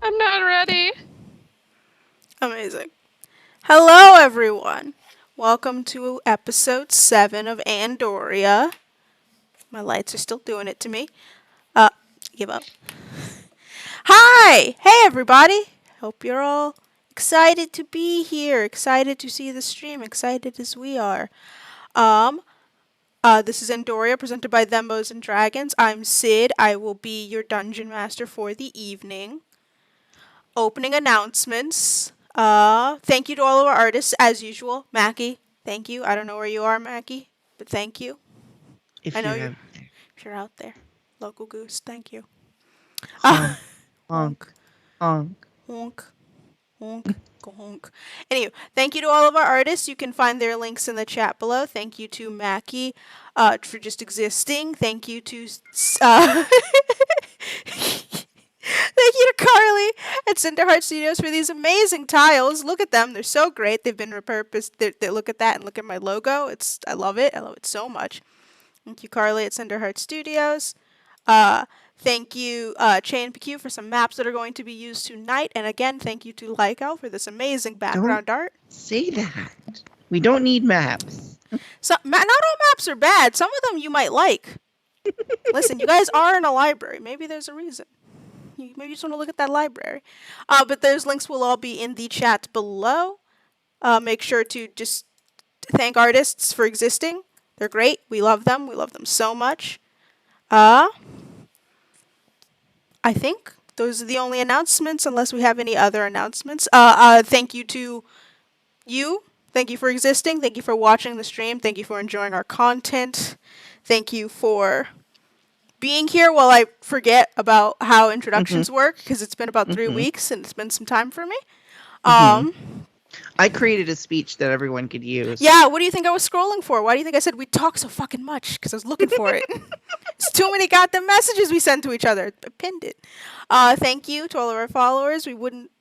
I'm not ready. Amazing. Hello, everyone. Welcome to episode 7 of Andoria. My lights are still doing it to me. Give up. Hi! Hey, everybody. Hope you're all excited to be here, excited to see the stream, excited as we are. This is Andoria, presented by Thembos and Dragons. I'm Sid. I will be your dungeon master for the evening. Opening announcements. Thank you to all of our artists, as usual. Mackie, thank you. I don't know where you are, Mackie, but thank you. If I know you're out there. If you're out there. Local goose, thank you. Honk, honk, honk. Honk. Honk. Go honk. Anyway, thank you to all of our artists. You can find their links in the chat below. Thank you to Mackie for just existing. Thank you to thank you to Carly at Cinderheart Studios for these amazing tiles. Look at them. They're so great. They've been repurposed. Look at that and look at my logo. I love it. I love it so much. Thank you, Carly at Cinderheart Studios. Thank you, Chain PQ, for some maps that are going to be used tonight. And again, thank you to Lycal for this amazing background art. Say that. We don't need maps. So, not all maps are bad. Some of them you might like. Listen, you guys are in a library. Maybe there's a reason. Maybe you just want to look at that library. But those links will all be in the chat below. Make sure to just thank artists for existing. They're great. We love them. We love them so much. I think those are the only announcements, unless we have any other announcements. Thank you to you. Thank you for existing. Thank you for watching the stream. Thank you for enjoying our content. Thank you for being here while I forget about how introductions work, because it's been about 3 weeks and it's been some time for me. I created a speech that everyone could use. Yeah, what do you think I was scrolling for? Why do you think I said we talk so fucking much? Because I was looking for it. It's too many goddamn messages we send to each other. I pinned it. Thank you to all of our followers. We wouldn't.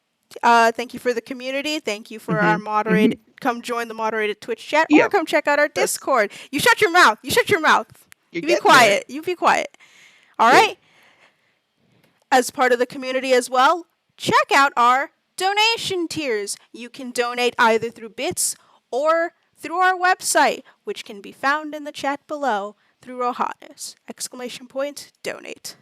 Thank you for the community. Thank you for our moderated. Come join the moderated Twitch chat, or come check out our Discord. You shut your mouth. You shut your mouth. You be quiet. You be quiet. All right. As part of the community as well, check out our donation tiers. You can donate either through bits or through our website, which can be found in the chat below through Rohannes. ! Donate.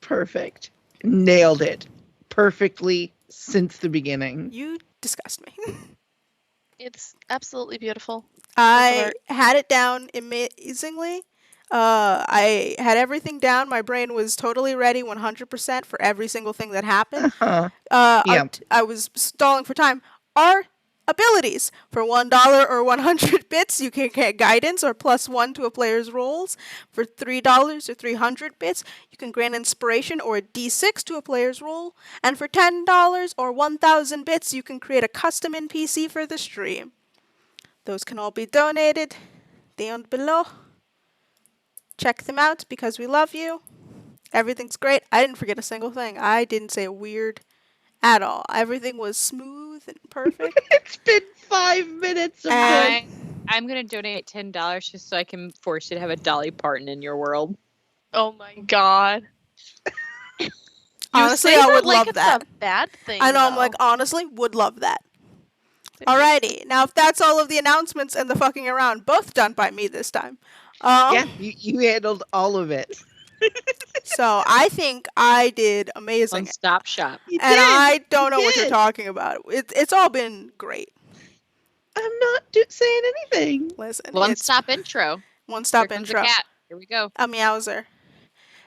Perfect. Nailed it. Perfectly since the beginning. You disgust me. It's absolutely beautiful. I had it down amazingly. I had everything down. My brain was totally ready 100% for every single thing that happened. I was stalling for time. Our abilities. For $1 or 100 bits, you can get guidance or +1 to a player's rolls. For $3 or 300 bits, you can grant inspiration or a D6 to a player's roll. And for $10 or 1,000 bits, you can create a custom NPC for the stream. Those can all be donated down below. Check them out because we love you. Everything's great. I didn't forget a single thing. I didn't say a weird at all. Everything was smooth and perfect. It's been 5 minutes of I I'm gonna donate $10 just so I can force you to have a Dolly Parton in your world. Oh my god. You Honestly, say I that would like love it's that. a bad thing. I know, I'm though. like, honestly, would love that. It Alrighty, now if that's all of the announcements and the fucking around, both done by me this time. Yeah, you handled all of it. So I think I did amazing. One stop shop. You And did. I don't know what you're did. talking about. It's all been great. I'm not saying anything. Listen, One it's stop intro. one Here stop comes intro. a cat. Here we go. A meowser.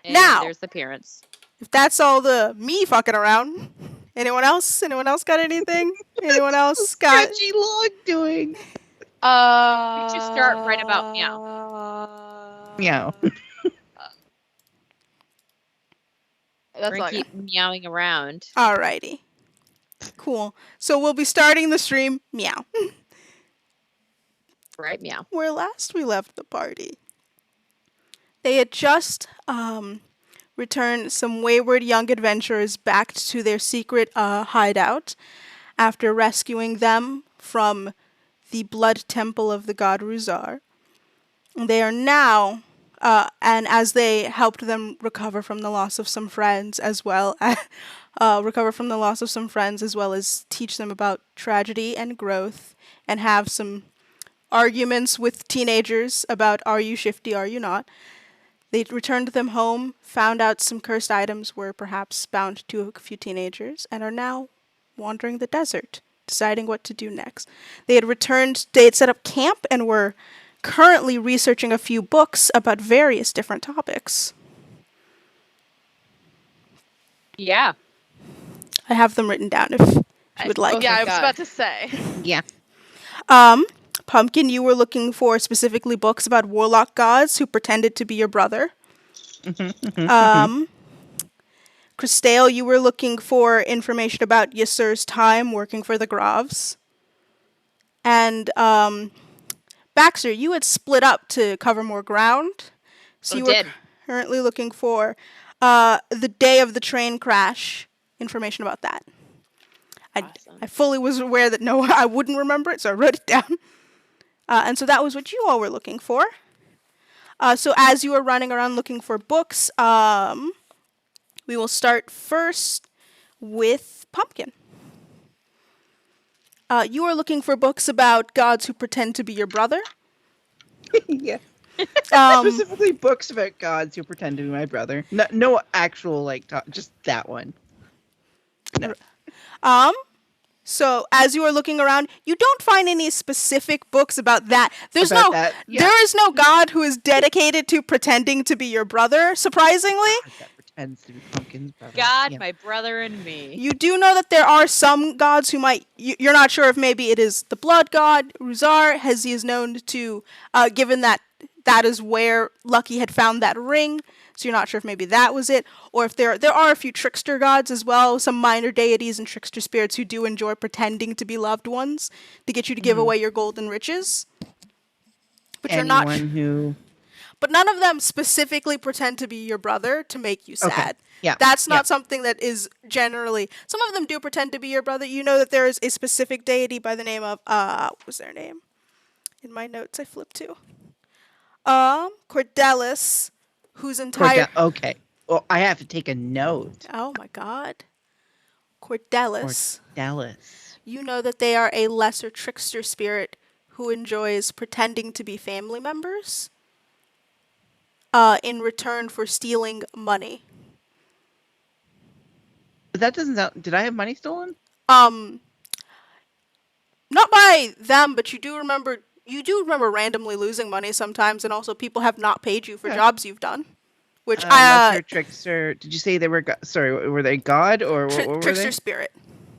And Now- there's the parents. If that's all the me fucking around, anyone else? Anyone else got anything? Anyone else got? Sketchy log doing. We should start right about Meow. We're That's gonna all. keep meowing around. Alrighty. Cool. So we'll be starting the stream. Meow. Right, meow. Where last we left the party, they had just returned some wayward young adventurers back to their secret hideout after rescuing them from the Blood Temple of the god Rhuthar. They are now, and as they helped them recover from the loss of some friends, as well as teach them about tragedy and growth, and have some arguments with teenagers about are you shifty, are you not. They returned them home, found out some cursed items were perhaps bound to a few teenagers, and are now wandering the desert, deciding what to do next. They had set up camp and were currently researching a few books about various different topics. Yeah. I have them written down if you would like. Yeah, my I was God. about to say. Yeah. Pumpkin, you were looking for specifically books about warlock gods who pretended to be your brother. Crystale, you were looking for information about Yassur's time working for the Gravs. And Baxter, you had split up to cover more ground. So you were currently looking for the day of the train crash, information about that. Awesome. I fully was aware that I wouldn't remember it, so I wrote it down. And so that was what you all were looking for. So as you are running around looking for books, we will start first with Pumpkin. You are looking for books about gods who pretend to be your brother. Yeah. Um, Specifically books about gods who pretend to be my brother. No actual just that one. No. So as you are looking around, you don't find any specific books about that. There is no god who is dedicated to pretending to be your brother, surprisingly. God that pretends to be Pumpkin's brother. God, Yeah. my brother, and me. You do know that there are some gods who you're not sure if maybe it is the blood god, Rhuthar, as he is known to, given that is where Lucky had found that ring. So you're not sure if maybe that was it, or if there are a few trickster gods as well, some minor deities and trickster spirits who do enjoy pretending to be loved ones to get you to give away your golden riches. But Anyone you're not. who. But none of them specifically pretend to be your brother to make you sad. Okay. Yeah. That's not something that is generally. Some of them do pretend to be your brother. You know that there is a specific deity by the name of what was their name? In my notes I flipped to. Cordelis, whose entire Okay. Well, I have to take a note. Oh my god. Cordelis. Dallas. You know that they are a lesser trickster spirit who enjoys pretending to be family members in return for stealing money. But that doesn't sound. Did I have money stolen? Not by them, but you do remember randomly losing money sometimes, and also people have not paid you for jobs you've done. Which lesser trickster. Did you say they were? Sorry, were they god or what were trickster they? spirit.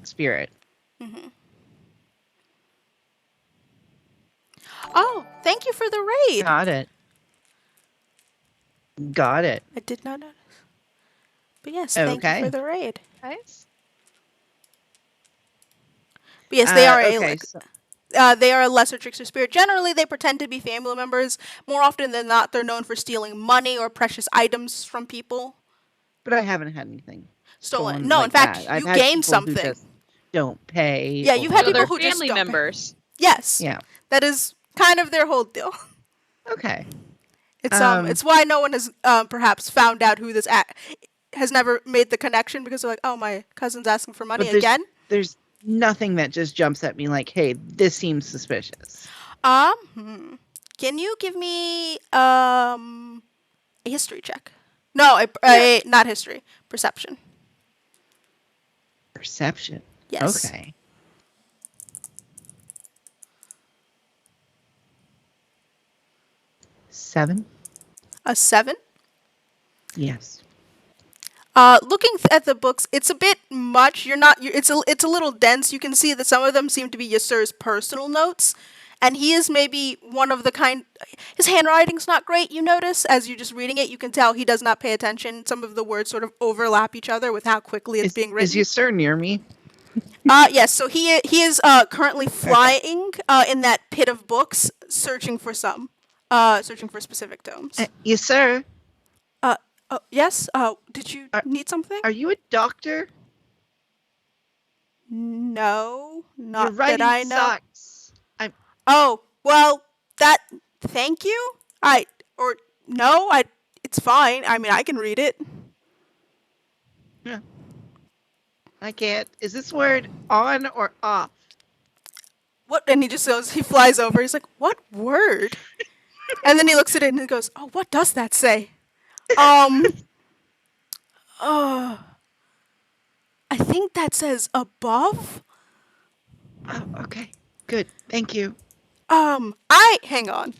Spirit. Mm-hmm. Oh, thank you for the raid. Got it. I did not notice. But yes, thank you for the raid. Nice. But yes, they are they are a lesser trickster spirit. Generally, they pretend to be family members. More often than not, they're known for stealing money or precious items from people. But I haven't had anything stolen. No, in fact, you gained something. Who just don't pay. Yeah, you've had people who just family don't members. Yes. Yeah. That is kind of their whole deal. Okay. It's why no one has perhaps found out who this has never made the connection, because they're like, oh, my cousin's asking for money But there's again. there's nothing that just jumps at me like, hey, this seems suspicious. Can you give me a history check? No, Yeah. not history, perception. Perception. Yes. Okay. Seven? A 7. Yes. Looking at the books, it's a bit much. It's a little dense. You can see that some of them seem to be Ysir's personal notes, and he is maybe one of the kind. His handwriting's not great. You notice as you're just reading it, you can tell he does not pay attention. Some of the words sort of overlap each other with how quickly it's being written. Is Ysir near me? Yes. So he is currently flying in that pit of books, searching for specific tomes. Ysir, Oh, yes. Did you need something? are you a doctor? No, Your not that writing I know. sucks. Oh, well, thank you. No, it's fine. I mean, I can read it. I can't. Is this word on or off? What? And he flies over. He's like, what word? And then he looks at it and he goes, oh, what does that say? I think that says above. Oh, okay. Good. Thank you. Hang on.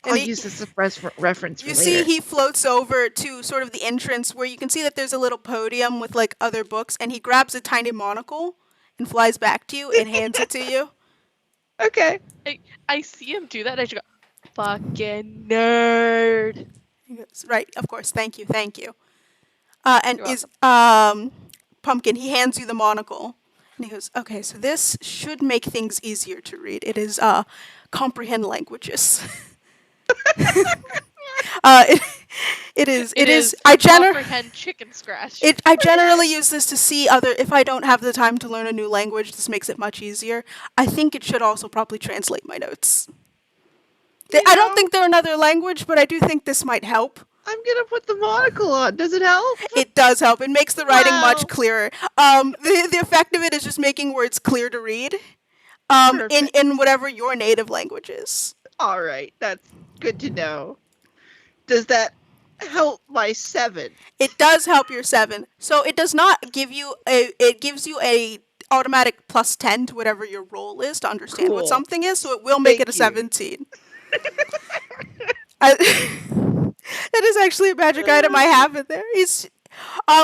I'll use this as reference for You later. see, he floats over to sort of the entrance where you can see that there's a little podium with like other books, and he grabs a tiny monocle and flies back to you and hands it to you. Okay. I see him do that. And I just go, fucking nerd. He goes, right, of course, thank you. And You're is Pumpkin, he hands you the monocle. And he goes, okay, so this should make things easier to read. It is comprehend languages. It is. Comprehend chicken scratch. I generally use this to see if I don't have the time to learn a new language, this makes it much easier. I think it should also probably translate my notes. I don't think they're another language, but I do think this might help. I'm gonna put the monocle on. Does it help? It does help. It makes the writing Wow. much clearer. The effect of it is just making words clear to read. In whatever your native language is. All right, that's good to know. Does that help my 7? It does help your 7. So it does not give you it gives you a automatic plus 10 to whatever your roll is to understand what Cool. something is, so it will make it a Thank you. 17. That is actually a magic item I have in there.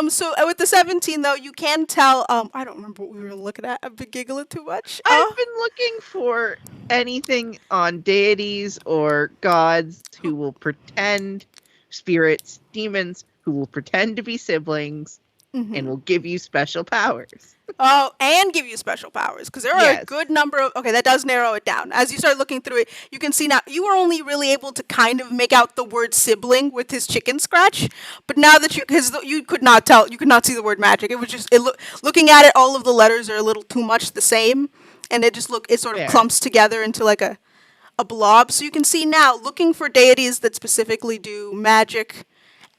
So with the 17 though, you can tell I don't remember what we were looking at. I've been giggling too much. I've been looking for anything on deities or gods who will pretend, spirits, demons who will pretend to be siblings and will give you special powers. Oh, and give you special powers, because there are a Yes. good number of. Okay, that does narrow it down. As you start looking through it, you can see now you were only really able to kind of make out the word sibling with his chicken scratch, but now that you could not see the word magic. It was just looking at it, all of the letters are a little too much the same, and it sort of Fair. clumps together into like a blob. So you can see now, looking for deities that specifically do magic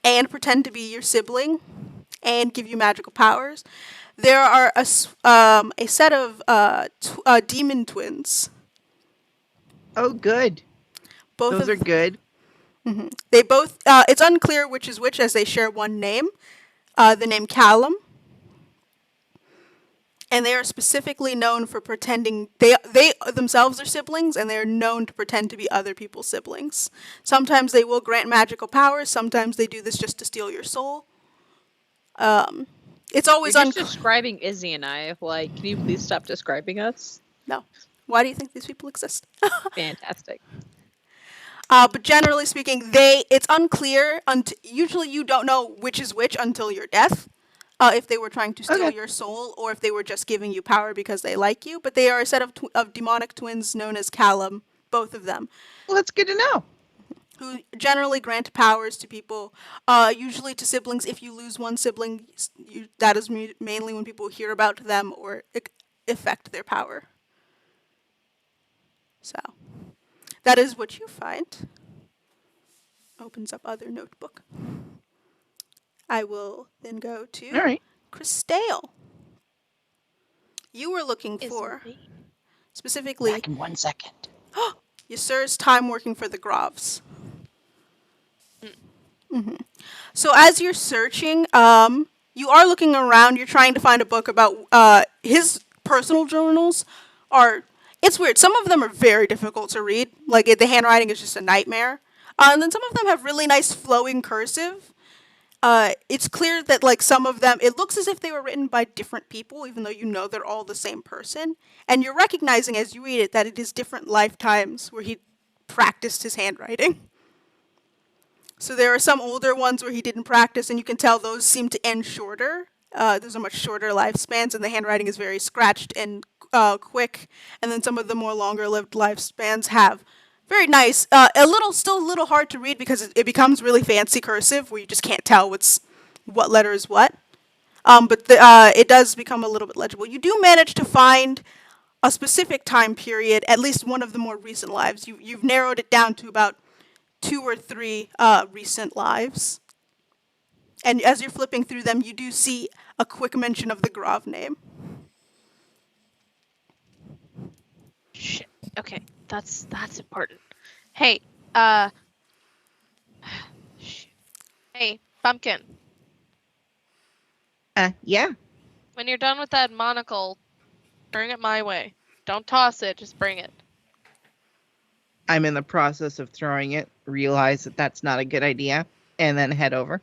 and pretend to be your sibling and give you magical powers. There are a set of demon twins. Oh, good. Both Those are good. They both. It's unclear which is which, as they share one name, the name Callum, and they are specifically known for pretending they themselves are siblings, and they are known to pretend to be other people's siblings. Sometimes they will grant magical powers. Sometimes they do this just to steal your soul. It's always You're just describing Izzy and I. Like, can you please stop describing us? No. Why do you think these people exist? Fantastic. But generally speaking, it's unclear. Usually you don't know which is which until your death. If they were trying to steal your soul, or if they were just giving you power because they like you. But they are a set of demonic twins known as Callum, both of them. Well, that's good to know. Who generally grant powers to people, usually to siblings. If you lose one sibling, that is mainly when people hear about them or affect their power. So, that is what you find. Opens up other notebook. I will then go to All right. Christale. You were looking Is for me. specifically Back in 1 second. Ysir's time working for the Grovs. Mm. So as you're searching, you are looking around. You're trying to find a book about his personal journals. It's weird. Some of them are very difficult to read. Like the handwriting is just a nightmare. And then some of them have really nice flowing cursive. It's clear that like some of them, it looks as if they were written by different people, even though you know they're all the same person. And you're recognizing as you read it that it is different lifetimes where he practiced his handwriting. So there are some older ones where he didn't practice, and you can tell those seem to end shorter. Those are much shorter lifespans, and the handwriting is very scratched and quick. And then some of the more longer-lived lifespans have very nice, still a little hard to read because it becomes really fancy cursive where you just can't tell what letter is what. But it does become a little bit legible. You do manage to find a specific time period, at least one of the more recent lives. You've narrowed it down to about 2 or 3 recent lives. And as you're flipping through them, you do see a quick mention of the Grav name. Shit. Okay, that's important. Hey, shit. Hey, Pumpkin. Yeah. When you're done with that monocle, bring it my way. Don't toss it, just bring it. I'm in the process of throwing it, realize that that's not a good idea, and then head over.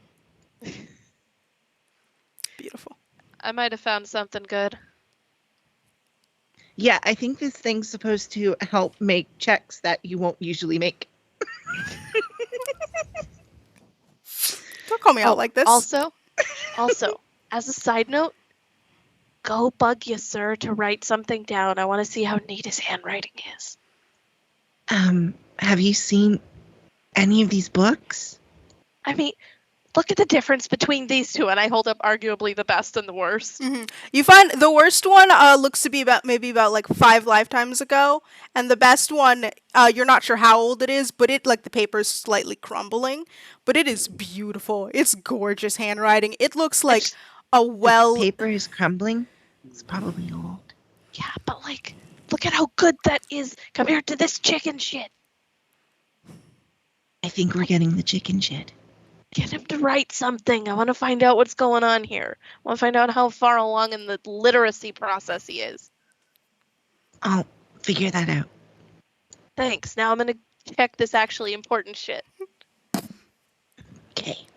Beautiful. I might have found something good. Yeah, I think this thing's supposed to help make checks that you won't usually make. Don't call me out like this. Also, as a side note, go bug Ysir to write something down. I want to see how neat his handwriting is. Have you seen any of these books? I mean, look at the difference between these two, and I hold up arguably the best and the worst. You find the worst one looks to be about like 5 lifetimes ago, and the best one you're not sure how old it is, but it like the paper's slightly crumbling, but it is beautiful. It's gorgeous handwriting. It looks like just- a The paper is crumbling. It's probably old. Yeah, but like, look at how good that is compared to this chicken shit. I think we're getting the chicken shit. Get him to write something. I want to find out what's going on here. I want to find out how far along in the literacy process he is. I'll figure that out. Thanks. Now I'm gonna check this actually important shit. Okay.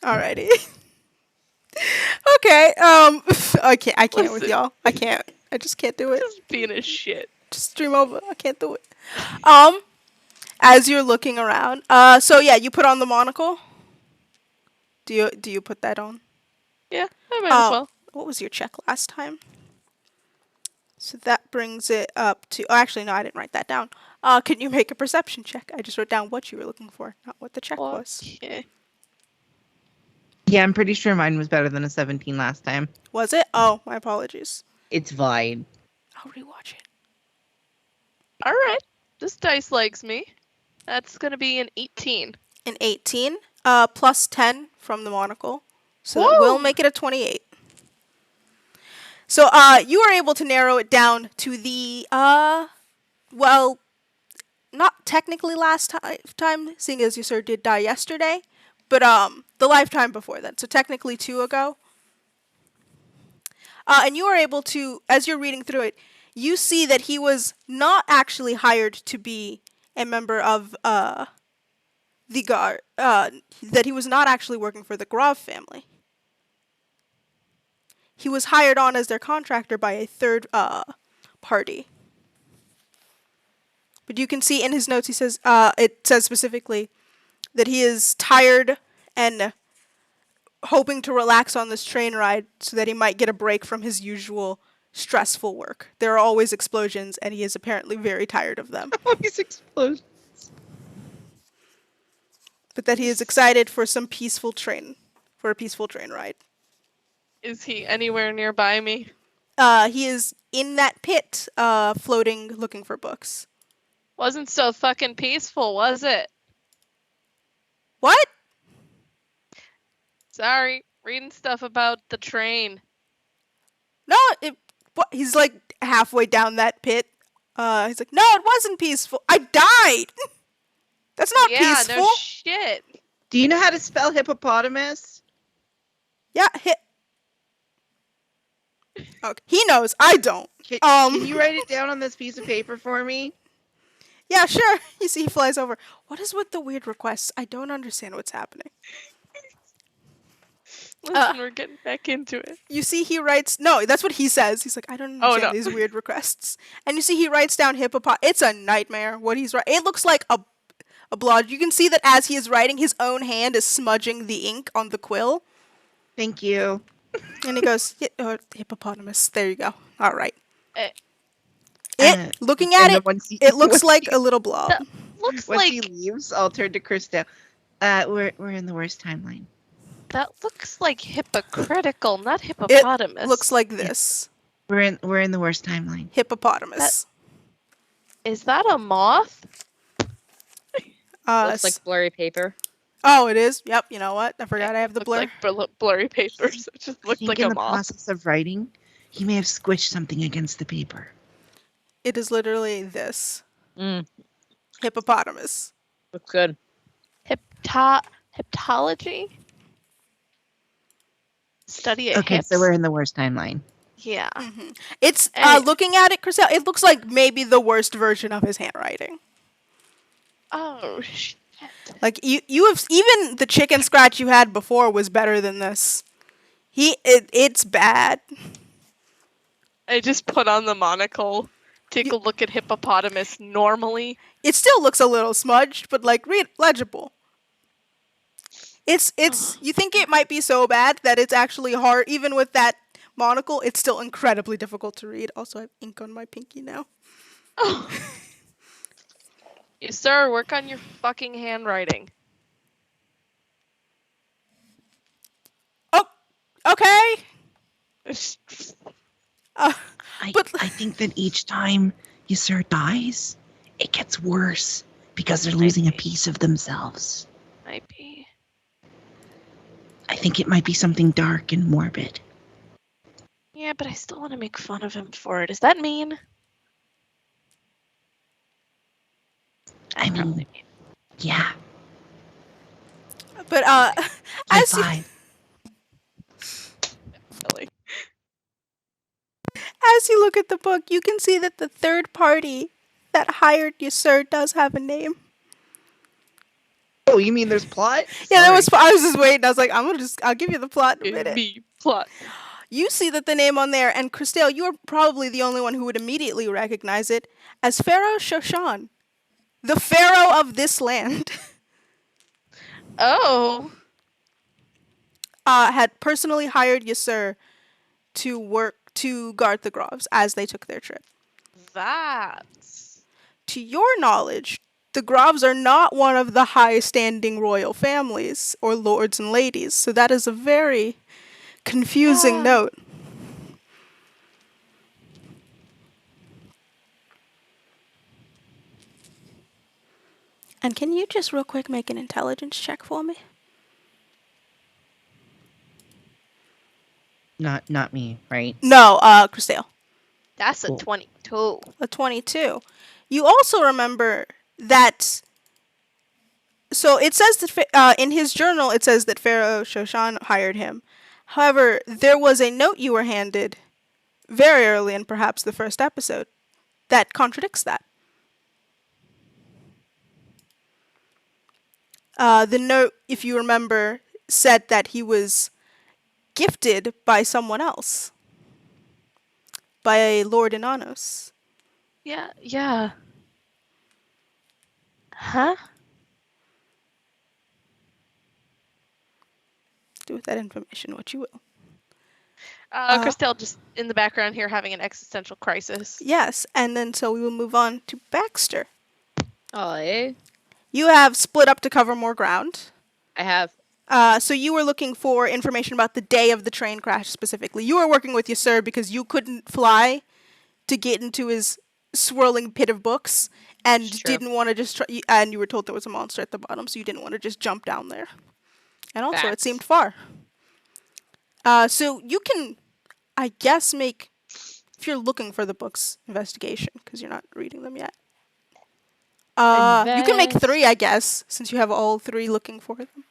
Alrighty. Okay. I can't with Listen. y'all. I can't. I just can't do it. Just being a shit. Just stream over. I can't do it. As you're looking around, so yeah, you put on the monocle. Do you put that on? Yeah, I might as well. What was your check last time? So that brings it up to. Oh, actually, no, I didn't write that down. Can you make a perception check? I just wrote down what you were looking for, not what the check was. Okay. Yeah, I'm pretty sure mine was better than a 17 last time. Was it? Oh, my apologies. It's fine. I'll rewatch it. All right. This dice likes me. That's gonna be an 18. An 18, plus 10 from the monocle, so that will Woo! make it a 28. So, you are able to narrow it down to the, well, not technically last time, seeing as Ysir did die yesterday, but, the lifetime before that, so technically 2 ago. And you are able to, as you're reading through it, you see that he was not actually hired to be a member of, the guard, that he was not actually working for the Grav family. He was hired on as their contractor by a third party. But you can see in his notes, he says, it says specifically that he is tired and hoping to relax on this train ride so that he might get a break from his usual stressful work. There are always explosions, and he is apparently very tired of them. Always explosions. But that he is excited for a peaceful train ride. Is he anywhere nearby me? He is in that pit, floating, looking for books. Wasn't so fucking peaceful, was it? What? Sorry, reading stuff about the train. No, he's like halfway down that pit. He's like, no, it wasn't peaceful. I died. That's not Yeah, peaceful. no shit. Do you know how to spell hippopotamus? Yeah, Okay, he knows. I don't. Can you write it down on this piece of paper for me? Yeah, sure. You see, he flies over. What is with the weird requests? I don't understand what's happening. Listen, we're getting back into it. You see, he writes. No, that's what he says. He's like, I don't understand no. these weird requests. And you see, he writes down It's a nightmare. What he's writing. It looks like a blotch. You can see that as he is writing, his own hand is smudging the ink on the quill. Thank you. And he goes, hippopotamus. There you go. All right. Looking and at then it looks like a little blob. That looks Once he like leaves, I'll turn to Krista. We're in the worst timeline. that looks like hypocritical, not hippopotamus. It looks like this. We're in the worst timeline. Hippopotamus. Is that a moth? Looks like blurry paper. Oh, it is? Yep, you know what? I forgot I have the Looks blur. like blurry paper, so it just looks like in a the moth. process of writing, he may have squished something against the paper. It is literally this. Hippopotamus. Looks good. Heptology? Study of Okay, hips. so we're in the worst timeline. Yeah. Mm-hmm. It's And looking at it, Chriselle, it looks like maybe the worst version of his handwriting. Oh shit. Like you have even the chicken scratch you had before was better than this. It's bad. I just put on the monocle, take a look at hippopotamus normally. It still looks a little smudged, but like legible. It's you think it might be so bad that it's actually hard. Even with that monocle, it's still incredibly difficult to read. Also, I have ink on my pinky now. Oh. Yes, sir, work on your fucking handwriting. Oh, okay. I think that each time Ysir dies, it gets worse because they're losing a piece of themselves. Might be. I think it might be something dark and morbid. Yeah, but I still want to make fun of him for it. Is that mean? I mean, yeah. But as you look at the book, you can see that the third party that hired you, sir, does have a name. Oh, you mean there's plot? Yeah, there was. I was just waiting. I was like, I'll give you the plot in a minute. Plot. You see that the name on there, and Christelle, you are probably the only one who would immediately recognize it as Pharaoh Shoshan, the pharaoh of this land. Oh. Had personally hired Ysir to guard the Grovs as they took their trip. That's... To your knowledge, the Grovs are not one of the high-standing royal families or lords and ladies, so that is a very confusing note. And can you just real quick make an intelligence check for me? Not me, right? No, Christelle. That's a 22. A 22. You also remember that. So it says that in his journal, it says that Pharaoh Shoshan hired him. However, there was a note you were handed very early in perhaps the first episode that contradicts that. The note, if you remember, said that he was gifted by someone else. By Lord Inanos. Yeah. Huh? Do with that information what you will. Christelle just in the background here having an existential crisis. Yes, and then so we will move on to Baxter. Oh, eh? You have split up to cover more ground. I have. So you were looking for information about the day of the train crash specifically. You were working with Yasur because you couldn't fly to get into his swirling pit of books and It's true. didn't want to just try, and you were told there was a monster at the bottom, so you didn't want to just jump down there. And also, it Facts. seemed far. So you can, I guess, make, if you're looking for the books, investigation, because you're not reading them yet. You can make 3, I guess, since you have all 3 looking for them.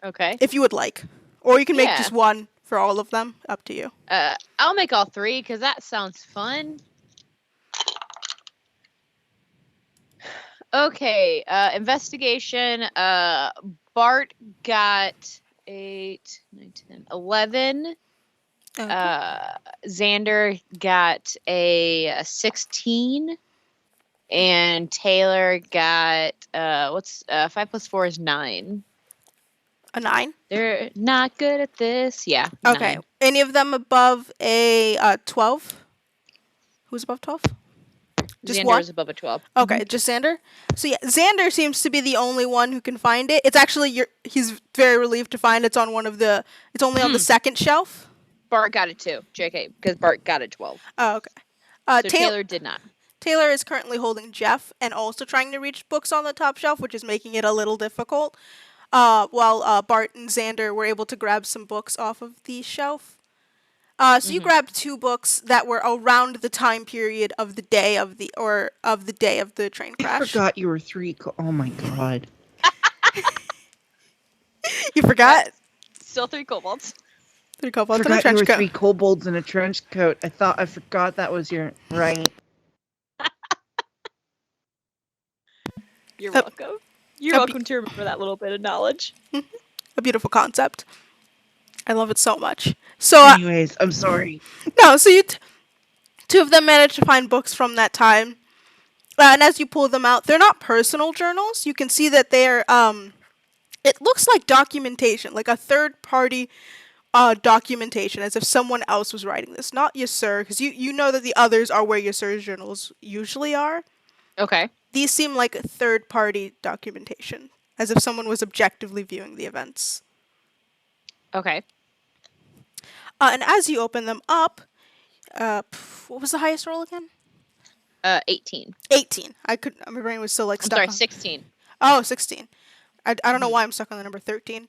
Okay. If you would like. Or you can make Yeah. just 1 for all of them. Up to you. I'll make all 3 because that sounds fun. Okay. Investigation. Bart got 8, 9, 10, 11. Okay. Xander got a 16. And Taylor got what's 5 plus 4 is 9. A 9? They're not good at this. Yeah. Okay. 9. Any of them above a 12? Who's above 12? Just Xander 1? is above a 12. Okay, just Xander? So yeah, Xander seems to be the only one who can find it. It's actually he's very relieved to find it's on one of the it's only on the second shelf. Bart got it too. JK, because Bart got a 12. Oh, okay. So Taylor did not. Taylor is currently holding Jeff and also trying to reach books on the top shelf, which is making it a little difficult. While Bart and Xander were able to grab some books off of the shelf. So you grabbed 2 books that were around the time period of the day of the train I crash. forgot you were 3. Oh my god. You forgot? Still 3 kobolds. 3 kobolds in a Forgot you trench were coat. 3 kobolds in a trench coat. I forgot that was your right. You're welcome. You're welcome to remember that little bit of knowledge. A beautiful concept. I love it so much. So, Anyways, I'm sorry. no, so 2 of them managed to find books from that time. And as you pull them out, they're not personal journals. You can see that they're, it looks like documentation, like a third-party documentation, as if someone else was writing this. Not Yasur, because you know that the others are where Yasur's journals usually are. Okay. These seem like a third-party documentation, as if someone was objectively viewing the events. Okay. And as you open them up, what was the highest roll again? 18. 18. My brain was still like I'm stuck sorry, on... 16. Oh, 16. I don't know why I'm stuck on the number 13.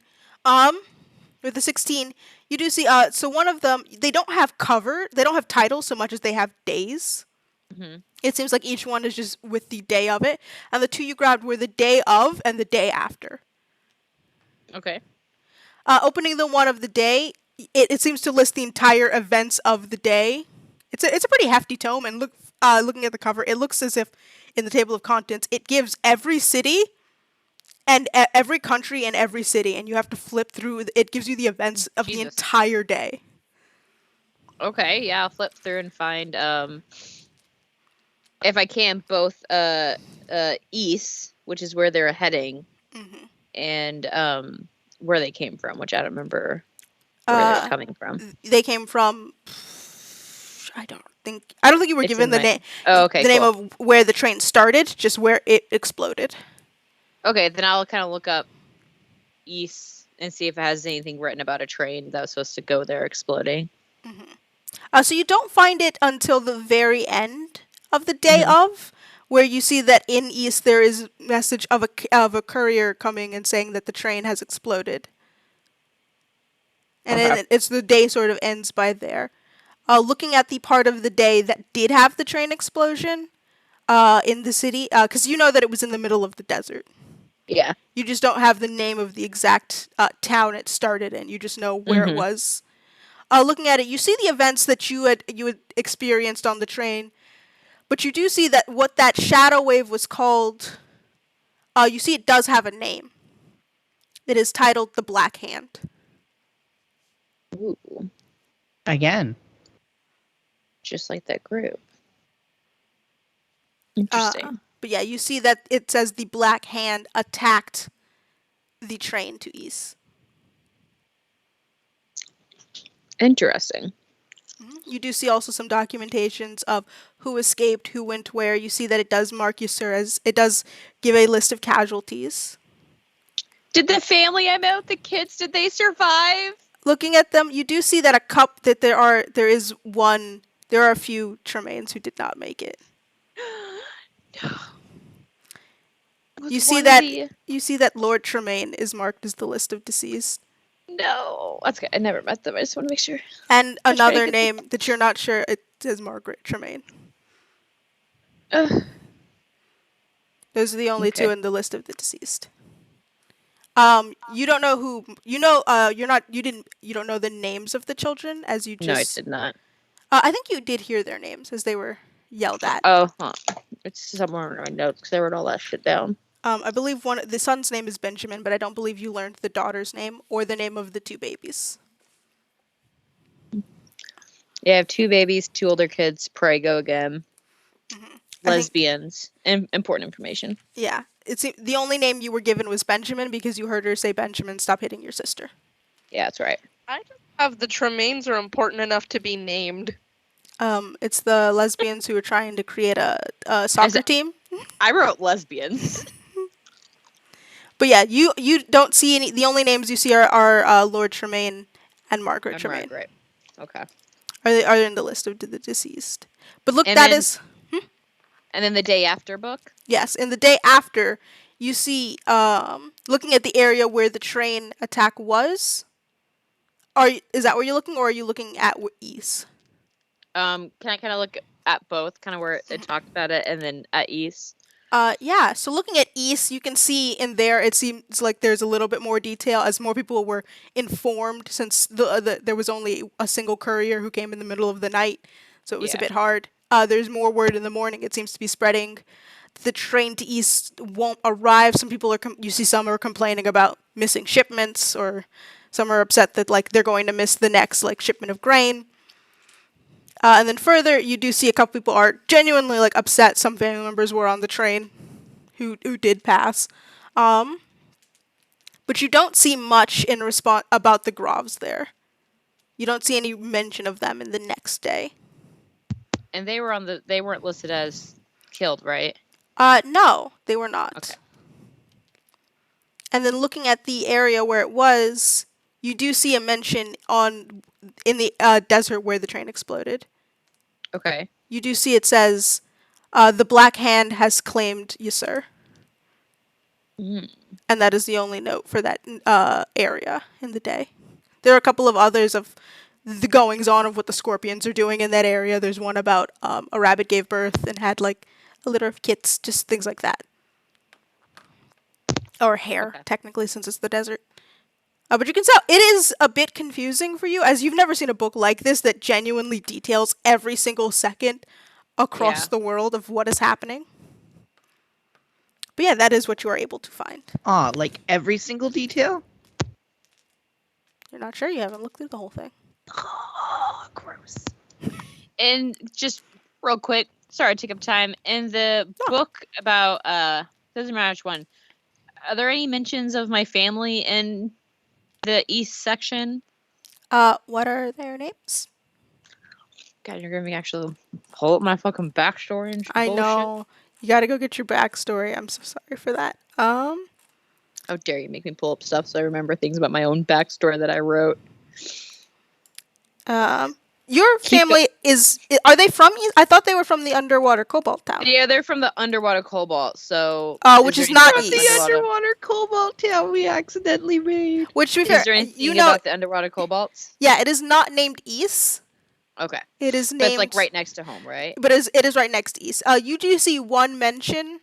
With the 16, you do see, so one of them, they don't have titles so much as they have days. Mm-hmm. It seems like each one is just with the day of it. And the 2 you grabbed were the day of and the day after. Okay. Opening the one of the day, it seems to list the entire events of the day. It's a pretty hefty tome, and looking at the cover, it looks as if in the table of contents it gives every city and every country and every city, and you have to flip through. It gives you the events of the entire day. Okay, yeah, I'll flip through and find if I can both east, which is where they're heading, and where they came from, which I don't remember where they're coming from. They came from. I don't think you were given the name. Oh, okay, the name of where the train started, just where it exploded. Okay, then I'll kind of look up east and see if it has anything written about a train that was supposed to go there exploding. So you don't find it until the very end of the day of, where you see that in east there is message of a courier coming and saying that the train has exploded. And then it's the day sort of ends by there. Looking at the part of the day that did have the train explosion in the city, because you know that it was in the middle of the desert. Yeah. You just don't have the name of the exact town it started in. You just know where it was. Looking at it, you see the events that you had experienced on the train, but you do see that what that shadow wave was called. You see, it does have a name. It is titled the Black Hand. Ooh. Again. Just like that group. Interesting. But yeah, you see that it says the Black Hand attacked the train to east. Interesting. You do see also some documentations of who escaped, who went where. You see that it does mark Yasur as it does give a list of casualties. Did the family I met with the kids, did they survive? Looking at them, you do see that there are a few Tremaines who did not make it. You see that Lord Tremaine is marked as the list of deceased. No, that's good. I never met them. I just want to make sure. And another name that you're not sure, it says Margaret Tremaine. Those are the only two in the list of the deceased. You don't know who you know. You don't know the names of the children as you just. No, I did not. I think you did hear their names as they were yelled at. Oh, it's somewhere in my notes because I wrote all that shit down. I believe the son's name is Benjamin, but I don't believe you learned the daughter's name or the name of the two babies. Yeah, I have two babies, two older kids. Pray go again. Mm-hmm. Lesbians. Important information. Yeah. It's the only name you were given was Benjamin because you heard her say, "Benjamin, stop hitting your sister." Yeah, that's right. I just have the Tremaines are important enough to be named. It's the lesbians who are trying to create a soccer team. I wrote lesbians. But yeah, you don't see any. The only names you see are Lord Tremaine and Margaret Tremaine. Margaret. Okay. Are in the list of the deceased. But look, and is. And then the day after book? Yes, in the day after, you see, looking at the area where the train attack was. Is that where you're looking, or are you looking at east? Can I kind of look at both, kind of where it talked about it, and then at east? Yeah. So looking at east, you can see in there. It seems like there's a little bit more detail as more people were informed, since there was only a single courier who came in the middle of the night, so it was a bit hard. There's more word in the morning. It seems to be spreading. The train to east won't arrive. Some people you see some are complaining about missing shipments, or some are upset that they're going to miss the next shipment of grain. And then further, you do see a couple people are genuinely upset. Some family members were on the train who did pass. But you don't see much in response about the Gravs there. You don't see any mention of them in the next day. And they weren't listed as killed, right? No, they were not. Okay. And then looking at the area where it was, you do see a mention in the desert where the train exploded. Okay. You do see it says, "The Black Hand has claimed Ysir." And that is the only note for that area in the day. There are a couple of others of the goings on of what the scorpions are doing in that area. There's one about a rabbit gave birth and had a litter of kits, just things like that. Or hair, technically, since it's the desert. But you can tell it is a bit confusing for you, as you've never seen a book like this that genuinely details every single second across the world of what is happening. But yeah, that is what you are able to find. Every single detail? You're not sure? You haven't looked through the whole thing. Oh, gross. And just real quick, sorry to take up time. In the book about, doesn't matter which one, are there any mentions of my family in the east section? What are their names? God, you're gonna actually pull up my fucking backstory and I know. You gotta go get your backstory. I'm so sorry for that. How dare you make me pull up stuff so I remember things about my own backstory that I wrote. Your family are they from? I thought they were from the underwater cobalt town. Yeah, they're from the underwater cobalt. So, which is not east. The underwater cobalt town we accidentally made. Which, to be fair, is there anything about the underwater cobalts? Yeah, it is not named East. Okay. It is named. But it's right next to home, right? But it is right next to East. You do see one mention.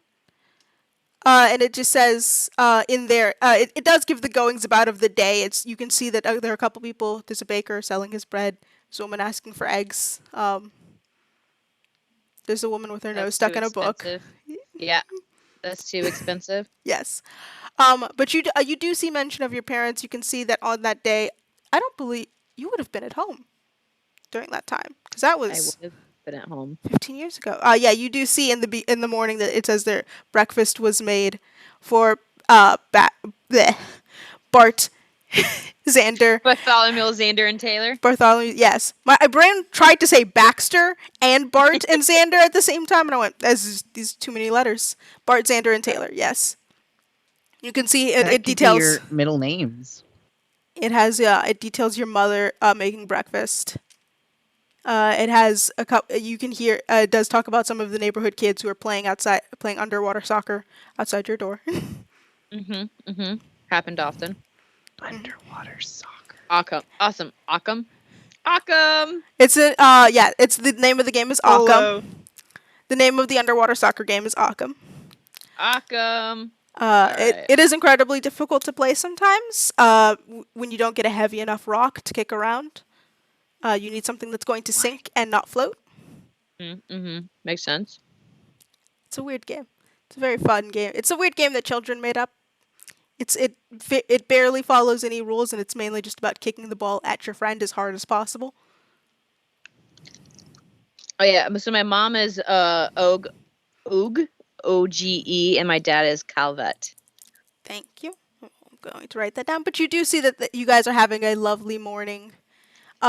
And it just says in there, it does give the goings about of the day. You can see that there are a couple people. There's a baker selling his bread. There's a woman asking for eggs. There's a woman with her nose stuck in a book. Yeah, that's too expensive. Yes. But you do see mention of your parents. You can see that on that day, I don't believe you would have been at home during that time, because that was. I would have been at home 15 years ago. Yeah, you do see in the morning that it says their breakfast was made for Bart, Xander, Bartholomew, Xander, and Taylor. Bartholomew, yes. My brain tried to say Baxter and Bart and Xander at the same time, and I went, "These too many letters." Bart, Xander, and Taylor. Yes. You can see That it could be details. your middle names. It has it details your mother making breakfast. It has a couple. You can hear. It does talk about some of the neighborhood kids who are playing outside, playing underwater soccer outside your door. Happened often. Underwater soccer. Awesome. Occam. It's a yeah. It's the name of the game is Occam. Hello. The name of the underwater soccer game is Occam. Occam. It is incredibly difficult to play sometimes. When you don't get a heavy enough rock to kick around, you need something that's going to sink and not float. Makes sense. It's a weird game. It's a very fun game. It's a weird game that children made up. It barely follows any rules, and it's mainly just about kicking the ball at your friend as hard as possible. Oh yeah. So my mom is Oge, Oge, and my dad is Calvet. Thank you. I'm going to write that down. But you do see that you guys are having a lovely morning,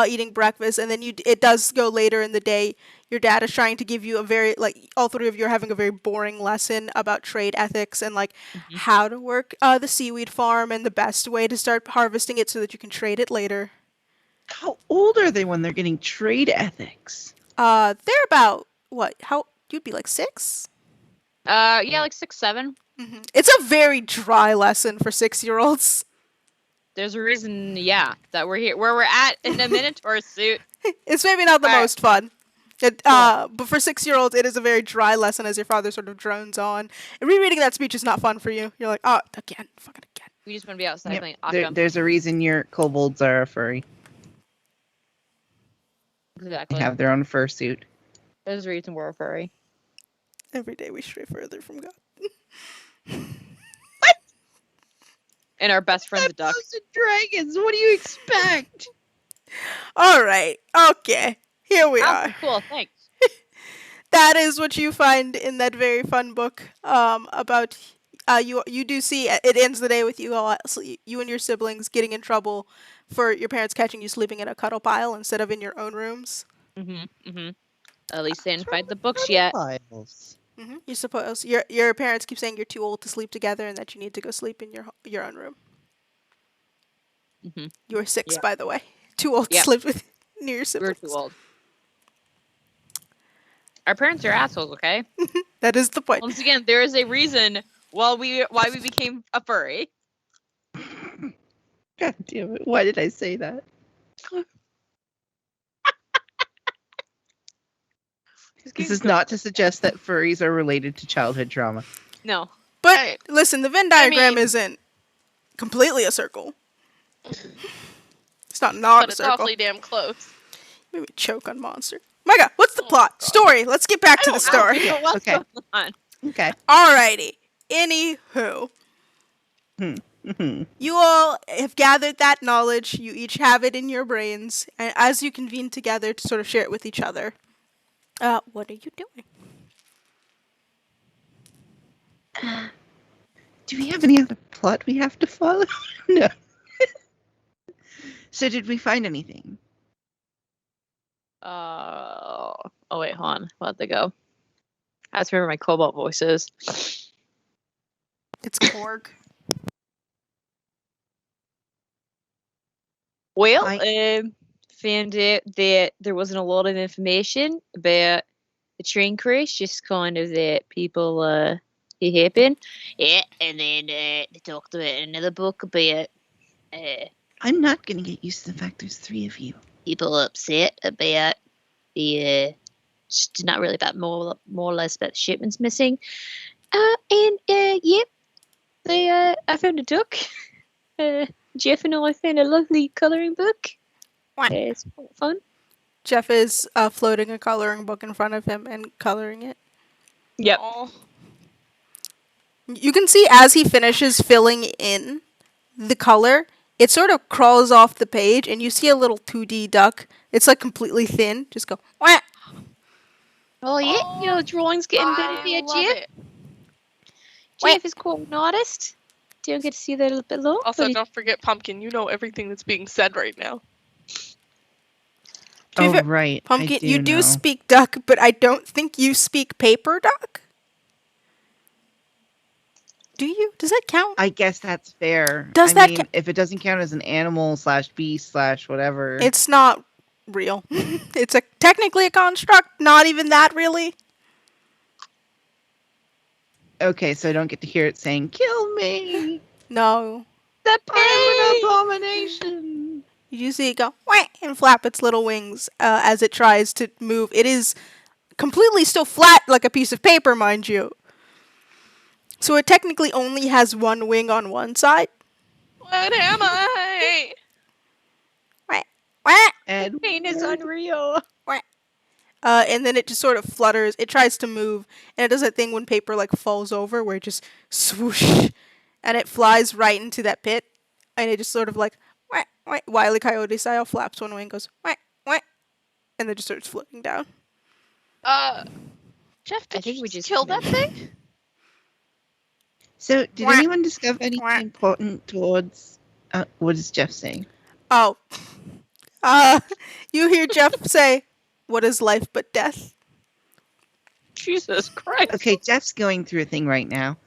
eating breakfast, and then it does go later in the day. Your dad is trying to give you a very all three of you are having a very boring lesson about trade ethics and how to work the seaweed farm and the best way to start harvesting it so that you can trade it later. How old are they when they're getting trade ethics? They're about what? How you'd be like 6? Yeah, like 6, 7. It's a very dry lesson for 6-year-olds. There's a reason, that we're here. Where we're at in a Minotaur suit. It's maybe not the Alright. most fun. Cool. But for 6-year-olds, it is a very dry lesson as your father sort of drones on. And rereading that speech is not fun for you. You're like, oh, again, fucking again. We just want to be outside Yep. playing Occam. There's a reason your kobolds are a furry. They Exactly. have their own fursuit. There's a reason we're a furry. Every day we stray further from God. And our best friend's a duck. Dungeons and Dragons. What do you expect? All right. Okay. Here we are. Cool, thanks. That is what you find in that very fun book about you do see it ends the day with you all you and your siblings getting in trouble for your parents catching you sleeping in a cuddle pile instead of in your own rooms. At least they didn't find the books yet. Files. You suppose your parents keep saying you're too old to sleep together and that you need to go sleep in your own room. You were 6, Yeah. by the way. Too old to Yep. sleep with near your siblings. We're too old. Our parents are assholes, okay? That is the point. Once again, there is a reason why we became a furry. God damn it. Why did I say that? This is not to suggest that furries are related to childhood trauma. No. But Right. listen, the Venn diagram mean- isn't completely a circle. It's not But a it's circle. awfully damn close. Maybe choke on monster. My God, what's the Oh, plot? God. Story. Let's get back to the don't know. story. Yeah, What's okay. going on? Okay. Alrighty. Anywho, you all have gathered that knowledge. You each have it in your brains, and as you convene together to sort of share it with each other, what are you doing? Do we have any other plot we have to follow? No. So did we find anything? Oh wait, hold on. I'll let that go. I have to remember my cobalt voices. It's Korg. Well, I- found out that there wasn't a lot of information about the train crash, just kind of that people it happened. Yeah, and then they talked about in another book about I'm not going to get used to the fact there's 3 of you. people upset about the just not really about more or less about the shipments missing. And yep, I found a duck. Jeff and I found a lovely coloring book. It's fun. Jeff is floating a coloring book in front of him and coloring it. Yep. Aw. You can see as he finishes filling in the color, it sort of crawls off the page, and you see a little 2D duck. It's like completely thin. Just go, wah! Oh yeah, you know the drawing's getting better I there, love Jeff. it. Jeff is quite an artist. Don't get to see that a little bit low. Also, but don't forget Pumpkin. You know everything that's being said right now. To be Oh, fair, right. Pumpkin, I you do know. speak duck, but I don't think you speak paper duck. Do you? Does that count? I guess that's fair. Does I that mean, if it doesn't count as an animal / beast / whatever. It's not real. It's technically a construct. Not even that really. Okay, so I don't get to hear it saying, "Kill me! No. The I'm an pain! abomination!" You see it go "Wah," and flap its little wings as it tries to move. It is completely still flat like a piece of paper, mind you. So it technically only has one wing on one side. What am I? Wah, wah, And Pain is unreal. wah. And then it just sort of flutters. It tries to move, and it does that thing when paper like falls over, where it just swoosh, and it flies right into that pit, and it just sort of like wah, wah, Wile E. Coyote style flaps one wing, goes wah, wah, and then just starts floating down. Jeff, did I think you we just just kill that thing? so, did Wah. anyone discover anything Wah. important towards? What is Jeff saying? Oh, you hear Jeff say, "What is life but death?" Jesus Christ. Okay, Jeff's going through a thing right now.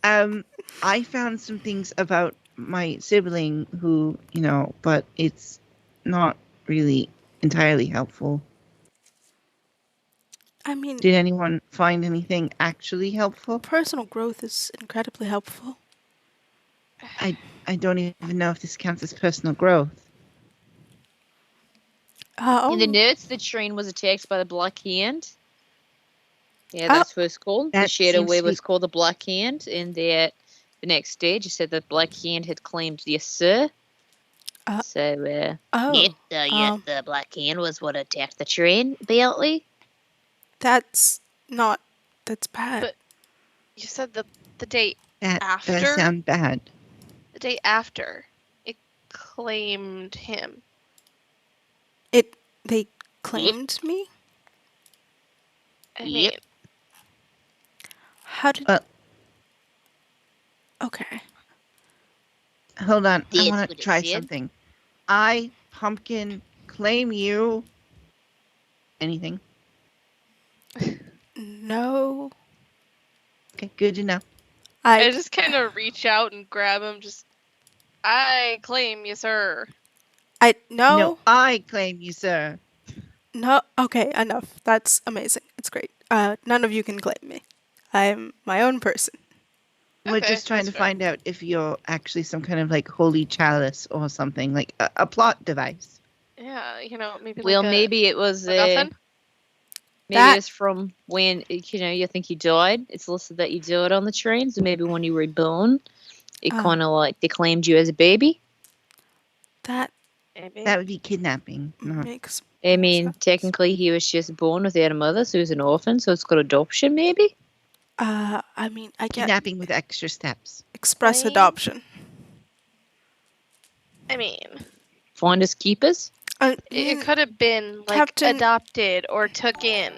I found some things about my sibling who, but it's not really entirely helpful. I mean, Did anyone find anything actually helpful? personal growth is incredibly helpful. I don't even know if this counts as personal growth. In the Oh, notes, the train was attacked by the Black Hand. Yeah, that's what it's called. The That Shadow seems Way to be- was called the Black Hand, and that the next stage, it said that Black Hand had claimed the Sir. So, oh, the Black Hand was what attacked the train, apparently. that's bad. But you said the day That after? does sound bad. The day after, it claimed him. They claimed me? I Yep. mean, How did? Uh, Okay. Hold on, I That's want what to it try said. something. I, Pumpkin, claim you. Anything? No. Okay, good to know. I just kind of reach out and grab him. I claim you, sir. No, I claim you, sir. No. Okay, enough. That's amazing. It's great. None of you can claim me. I am my own person. We're Okay, just trying that's to fair. find out if you're actually some kind of like holy chalice or something, like a plot device. Yeah, maybe Well, like maybe it was nothing. maybe it's from when you think you died. It's listed that you died on the train, so maybe when you were born, it kind of like they claimed you as a baby. That Maybe. That would be kidnapping. No. makes. I more mean, sense. technically, he was just born without a mother, so he was an orphan. So it's got adoption, maybe. I mean, I get Kidnapping with extra steps. express Claim? adoption. I mean, Finders keepers. it could have been like Captain- adopted or took in.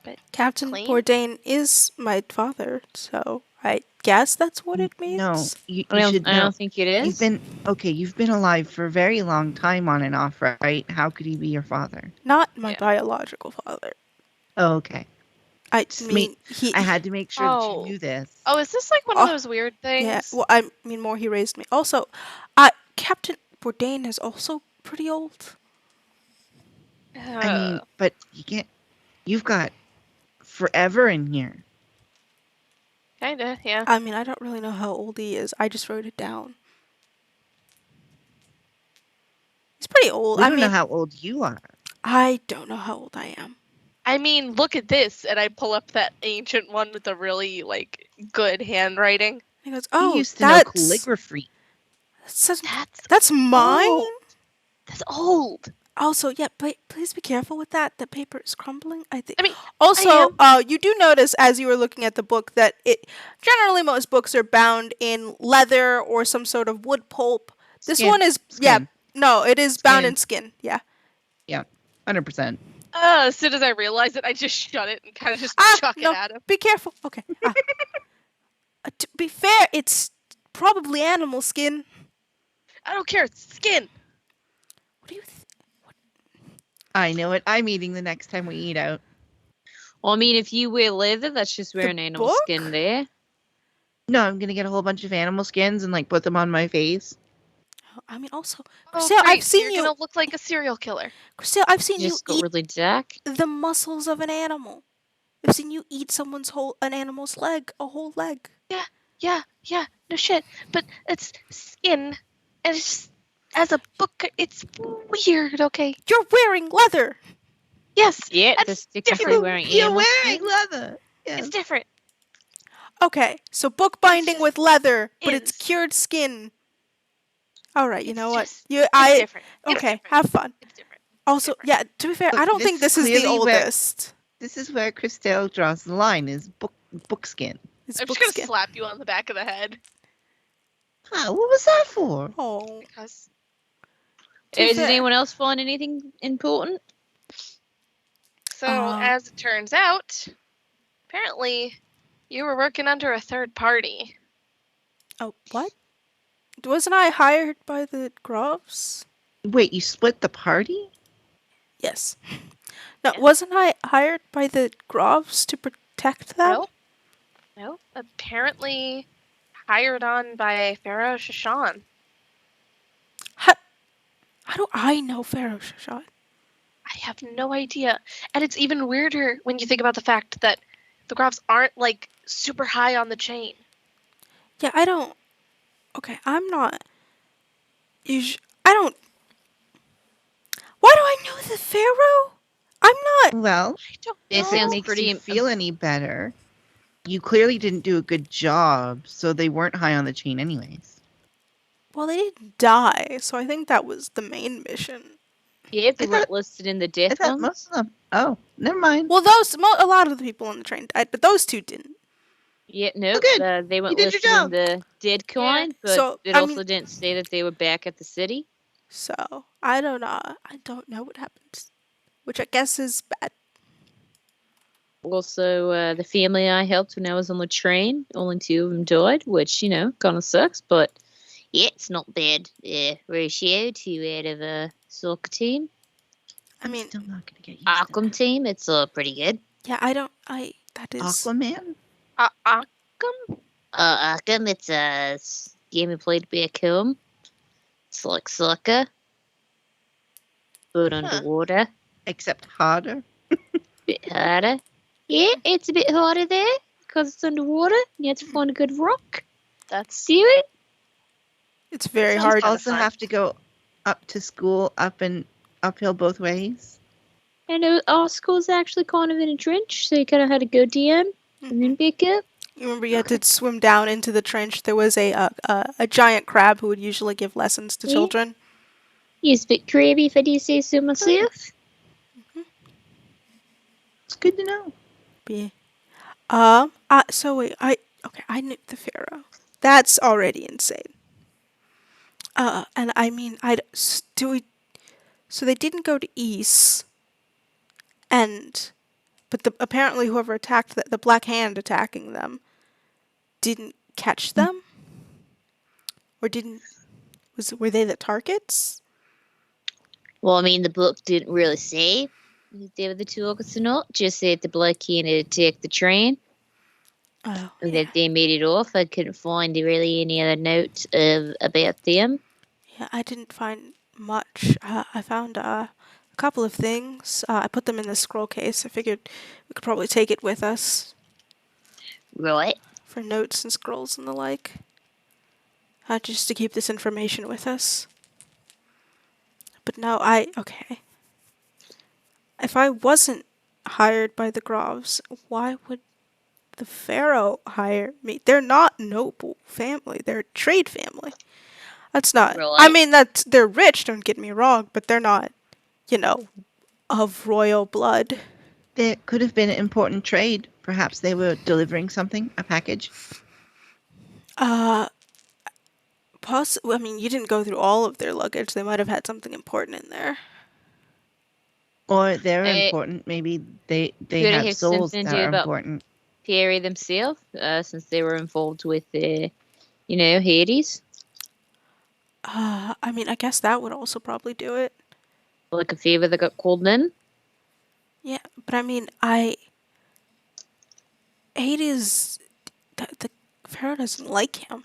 But Captain claim? Bourdain is my father, so I guess that's what it means. No, you I should know. don't think it is. You've been alive for a very long time on and off, right? How could he be your father? Not my Yeah. biological father. Oh, okay. I Just mean, he. I had to make sure that you Oh. knew this. Oh, is this like one of those weird things? Yeah. Well, I mean, more he raised me. Also, Captain Bourdain is also pretty old. I mean, but you can't. You've got forever in here. Kinda, yeah. I mean, I don't really know how old he is. I just wrote it down. He's pretty old. We I don't mean, know how old you are. I don't know how old I am. I mean, look at this, and I pull up that ancient one with the really like good handwriting. He goes, You "Oh, used to know that's calligraphy. that's mine." old. That's old. Also, yeah, please be careful with that. The paper is crumbling. I think. I mean, Also, you do notice as you were looking at the book that generally most books are bound in leather or some sort of wood pulp. This Skin. one is Skin. no, it is bound Skin. in skin. Yeah. Yeah, 100%. as soon as I realize it, I just shut it and kind of just chuck no, it at him. be careful. Okay. To be fair, it's probably animal skin. I don't care. It's skin. What do you? I know it. I'm eating the next time we eat out. Well, I mean, if you wear leather, that's just wearing animal book? skin there. No, I'm gonna get a whole bunch of animal skins and like put them on my face. I mean, also, Oh, Christelle, great. I've So seen you're you. gonna look like a serial killer. Christelle, I've seen you Just got eat really dark. the muscles of an animal. I've seen you eat an animal's leg, a whole leg. Yeah, no shit. But it's skin, and it's as a book, it's weird. Okay. You're wearing leather. Yes, Yeah, that's they're technically different. wearing You're animal wearing skins. leather. Yes. It's different. Okay, so bookbinding just with leather, but it's is. cured skin. All right, you It's know what? just. You, It's different. It's okay, different. have fun. It's different. Also, different. yeah, to be fair, Look, I don't this think is this is the clearly where- oldest. This is where Christelle draws the line. Is book skin. It's I'm book just gonna skin. slap you on the back of the head Huh, what was that for? Oh, because to be Does fair. anyone else find anything important? so as it turns out, apparently you were working under a third party. Oh, what? Wasn't I hired by the Groves? Wait, you split the party? Yes. No, Yeah. wasn't I hired by the Groves to protect them? No. Apparently hired on by Pharaoh Shashan. How do I know Pharaoh Shashan? I have no idea. And it's even weirder when you think about the fact that the Grafs aren't like super high on the chain. Yeah, I don't. Okay, I'm not. I don't. Why do I know the Pharaoh? I'm not. Well, I don't It if it sounds know. makes pretty you feel any better, you clearly didn't do a good job, so they weren't high on the chain anyways. Well, they didn't die, so I think that was the main mission. Yeah, they I weren't thought- listed in the I death thought ones. most of them. Oh, never mind. Well, a lot of the people on the train died, but those two didn't. Yeah, no, good. they weren't did your listed in job. the dead kind, but So, it I also mean- didn't say that they were back at the city. So I don't know. I don't know what happened, which I guess is bad. Also, the family I helped when I was on the train, only 2 of them died, which, kind of sucks, but yeah, it's not bad. Ratio 2 out of a soccer team. I mean, Still not gonna get used Arkham team, it's pretty good. yeah, I don't. That is. Aquaman? Arkham? Arkham, it's a game we played back home. It's like soccer, but underwater. Except harder. Bit harder. Yeah, it's a bit harder there because it's underwater. You have to find a good rock. That's Do it. It's very Sounds hard. kinda Also fun. have to go up to school, up and uphill both ways. I know our school's actually kind of in a trench, so you kind of had to go down and then back up. You remember you had to swim down into the trench. There was a giant crab who would usually give lessons to Yeah. children. He's a bit crabby if I do say so myself. It's good to know. Yeah. So wait, I knew the Pharaoh. That's already insane. And I mean, so they didn't go to East, but apparently whoever attacked the Black Hand attacking them didn't catch them, or were they the targets? Well, I mean, the book didn't really say if they were the targets or not. Just said the bloke had attacked the train Oh, and yeah. that they made it off. I couldn't find really any other notes about them. Yeah, I didn't find much. I found a couple of things. I put them in the scroll case. I figured we could probably take it with us Right. for notes and scrolls and the like. Just to keep this information with us. But no, okay. If I wasn't hired by the Groves, why would the Pharaoh hire me? They're not noble family. They're a trade family. That's not. Really? I mean, they're rich. Don't get me wrong, but they're not, of royal blood. There could have been an important trade. Perhaps they were delivering something, a package. Possibly. I mean, you didn't go through all of their luggage. They might have had something important in there. Or they're Eh, important. Maybe they Could it have have souls something that to do are about important. Perry themselves, since they were involved with, Hades? I mean, I guess that would also probably do it. Like a favor that got called in? Yeah, but I mean, Hades, the Pharaoh doesn't like him.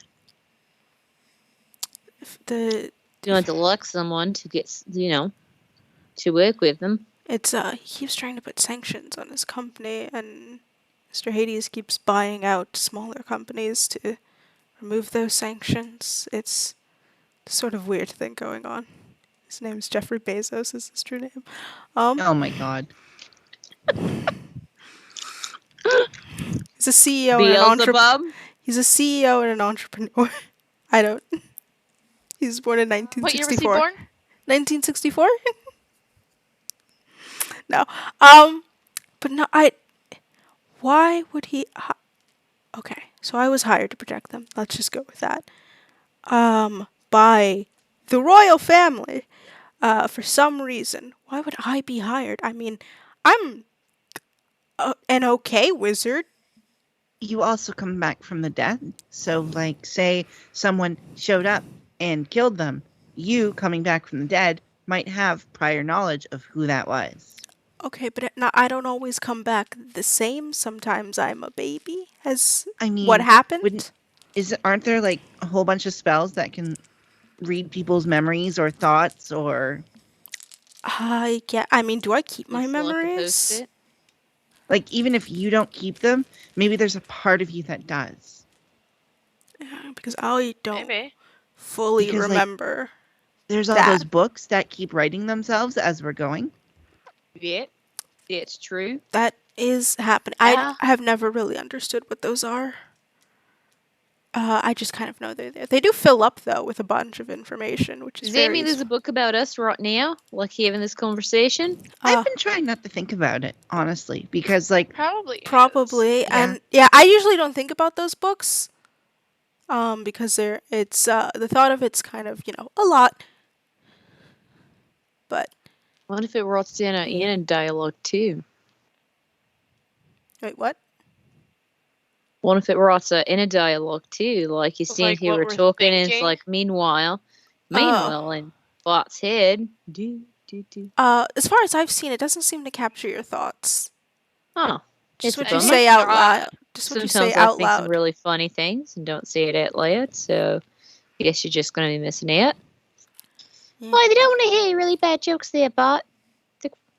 You want to elect someone to get, to work with them. It's he keeps trying to put sanctions on his company, and Mr. Hades keeps buying out smaller companies to remove those sanctions. It's a sort of weird thing going on. His name's Jeffrey Bezos is his true name. Oh my god. He's a CEO and an entrepreneur. Beelzebub? He's a CEO and an entrepreneur. I don't. He was born in What year was he 1964. born? 1964? No. But no, why would he okay, so I was hired to protect them. Let's just go with that. By the royal family. For some reason. Why would I be hired? I mean, I'm an okay wizard. You also come back from the dead. So, like, say someone showed up and killed them. You, coming back from the dead, might have prior knowledge of who that was. Okay, but I don't always come back the same. Sometimes I'm a baby. I mean, what happened? Aren't there, like, a whole bunch of spells that can read people's memories or thoughts or... Yeah, I mean, do I keep my Looks like a memories? Post-it. Like, even if you don't keep them, maybe there's a part of you that does. Yeah, because I don't Maybe. fully Because, like, remember. There's all that. those books that keep writing themselves as we're going. Yeah, it's true. That is happening. Yeah. I have never really understood what those are. I just kind of know they're there. They do fill up though with a bunch of information, which is Does that very mean there's a book about us right now, like having this conversation? I've been trying not to think about it, honestly, because, like, Probably. is. probably. Yeah. And yeah, I usually don't think about those books. Because it's the thought of it's kind of, a lot. But What if it wrote down our inner dialogue too? wait, what? What if it writes our inner dialogue too? Like you stand Like here, what we're we're talking, and it's thinking? like, meanwhile, in Bart's head, do. As far as I've seen, it doesn't seem to capture your thoughts. Oh, Just it's a what you bummer. say out God. loud. Just what you Sometimes say I out think some loud. really funny things and don't say it out loud, so I guess you're just going to be missing out. Yeah. Well, they don't want to hear really bad jokes there, Bart.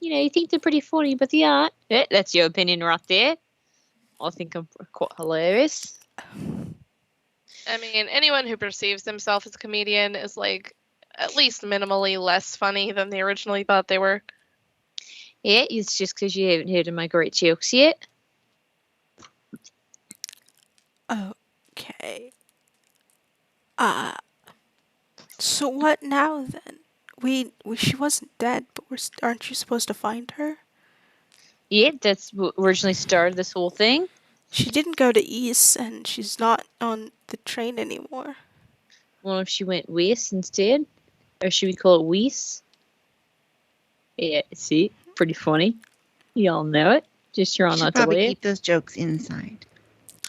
You think they're pretty funny, but they aren't. That's your opinion right there. I think I'm quite hilarious. I mean, anyone who perceives themselves as a comedian is like at least minimally less funny than they originally thought they were. Yeah, it's just because you haven't heard of my great jokes yet. Okay. So what now then? She wasn't dead, but aren't you supposed to find her? Yeah, that's what originally started this whole thing. She didn't go to East, and she's not on the train anymore. Well, if she went west instead, or should we call it Weiss? Yeah, see, pretty funny. Y'all know it. Just trying You should not to probably laugh. keep those jokes inside.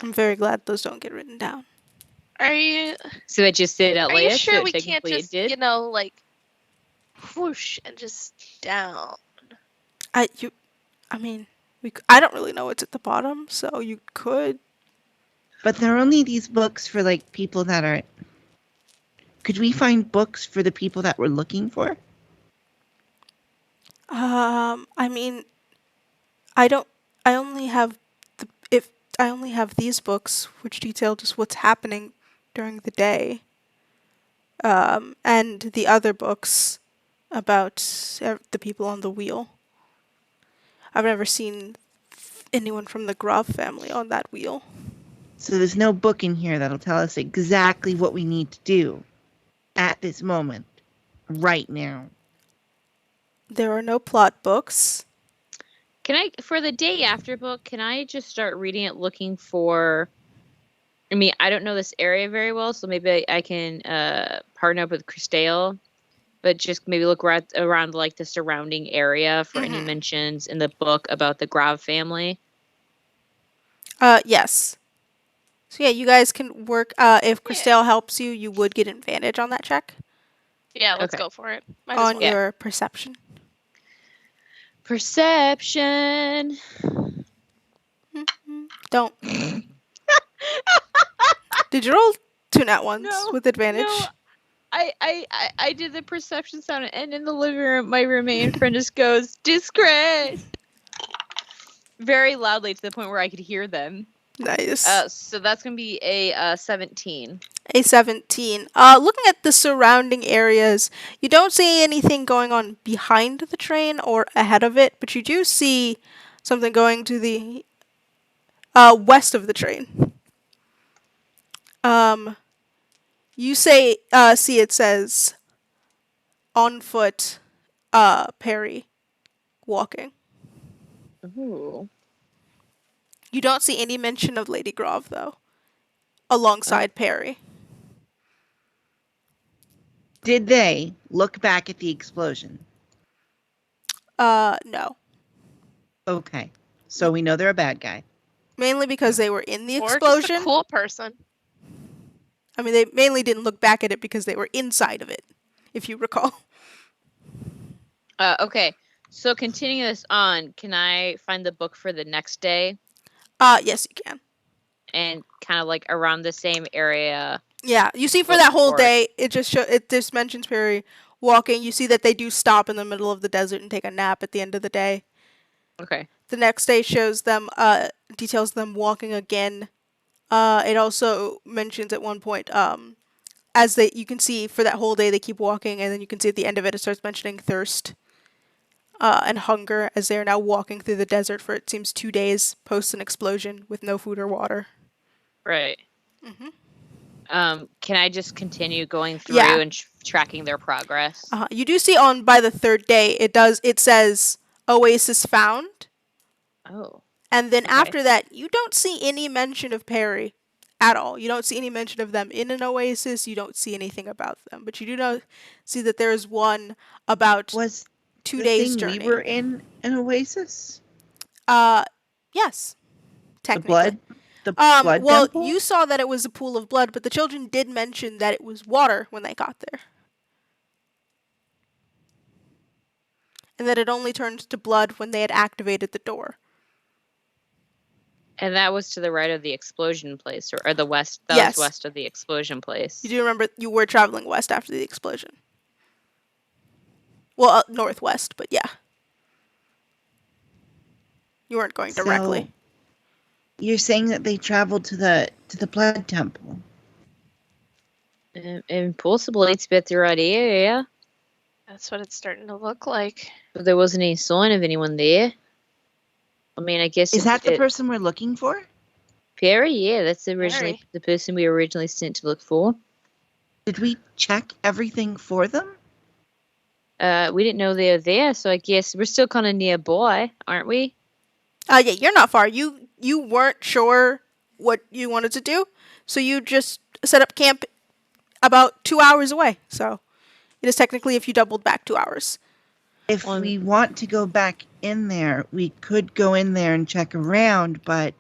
I'm very glad those don't get written down. Are you So I just said out are you loud, sure so we can't technically it just, did. like whoosh and just down? I mean, I don't really know what's at the bottom, so you could. But there are only these books for, like, people that are... Could we find books for the people that we're looking for? I mean, I only have I only have these books which detail just what's happening during the day. And the other books about the people on the wheel. I've never seen anyone from the Grav family on that wheel. So there's no book in here that'll tell us exactly what we need to do at this moment, right now. There are no plot books. Can I, for the day after book, can I just start reading it looking for... I mean, I don't know this area very well, so maybe I can partner up with Christelle, but just maybe look around like the surrounding area for any mentions in the book about the Grav family. Yes. So yeah, you guys can work. If Christelle helps you, you would get advantage on that check. Yeah, let's Okay. go for it. Might as On well. your perception. Perception. Don't. Did you roll 2 nat ones No, with advantage? No, I did the perception sound, and in the living room, my roommate friend just goes, "Disgrace!" very loudly to the point where I could hear them. Nice. So that's gonna be a 17. A 17. Looking at the surrounding areas, you don't see anything going on behind the train or ahead of it, but you do see something going to the west of the train. You see it says on foot, Perry walking. Ooh. You don't see any mention of Lady Grav though, alongside Perry. Did they look back at the explosion? No. Okay. So we know they're a bad guy. Mainly because they were in the Or explosion. just a cool person. I mean, they mainly didn't look back at it because they were inside of it, if you recall. Okay. So continuing this on, can I find the book for the next day Yes, you can. and kind of like around the same area? Yeah, you see for Look that whole for it. day, it just mentions Perry walking. You see that they do stop in the middle of the desert and take a nap at the end of the day. Okay. The next day shows them, details them walking again. It also mentions at one point, you can see for that whole day they keep walking, and then you can see at the end of it, it starts mentioning thirst, and hunger as they are now walking through the desert for it seems 2 days post an explosion with no food or water. Right. Can I just continue going through Yeah. and tracking their progress? You do see on by the third day, it says Oasis found. Oh. And then Okay. after that, you don't see any mention of Perry at all. You don't see any mention of them in an oasis. You don't see anything about them. But you do see that there is one about Was 2 the days thing journey. we were in an oasis? Yes, The technically. blood Well, temple? you saw that it was a pool of blood, but the children did mention that it was water when they got there. And that it only turned to blood when they had activated the door. And that was to the right of the explosion place, or the west? That Yes. was west of the explosion place. You do remember you were traveling west after the explosion. Well, northwest, but yeah. You weren't going directly. So you're saying that they traveled to the Plaid Temple? And possibly to be the right area. That's what it's starting to look like. But there wasn't any sign of anyone there. I mean, I guess Is that the person we're looking for? Perry? Yeah, that's originally Perry. the person we were originally sent to look for. Did we check everything for them? We didn't know they were there, so I guess we're still kind of nearby, aren't we? Yeah, you're not far. You weren't sure what you wanted to do, so you just set up camp about 2 hours away. So it is technically if you doubled back 2 hours. If we want to go back in there, we could go in there and check around, but...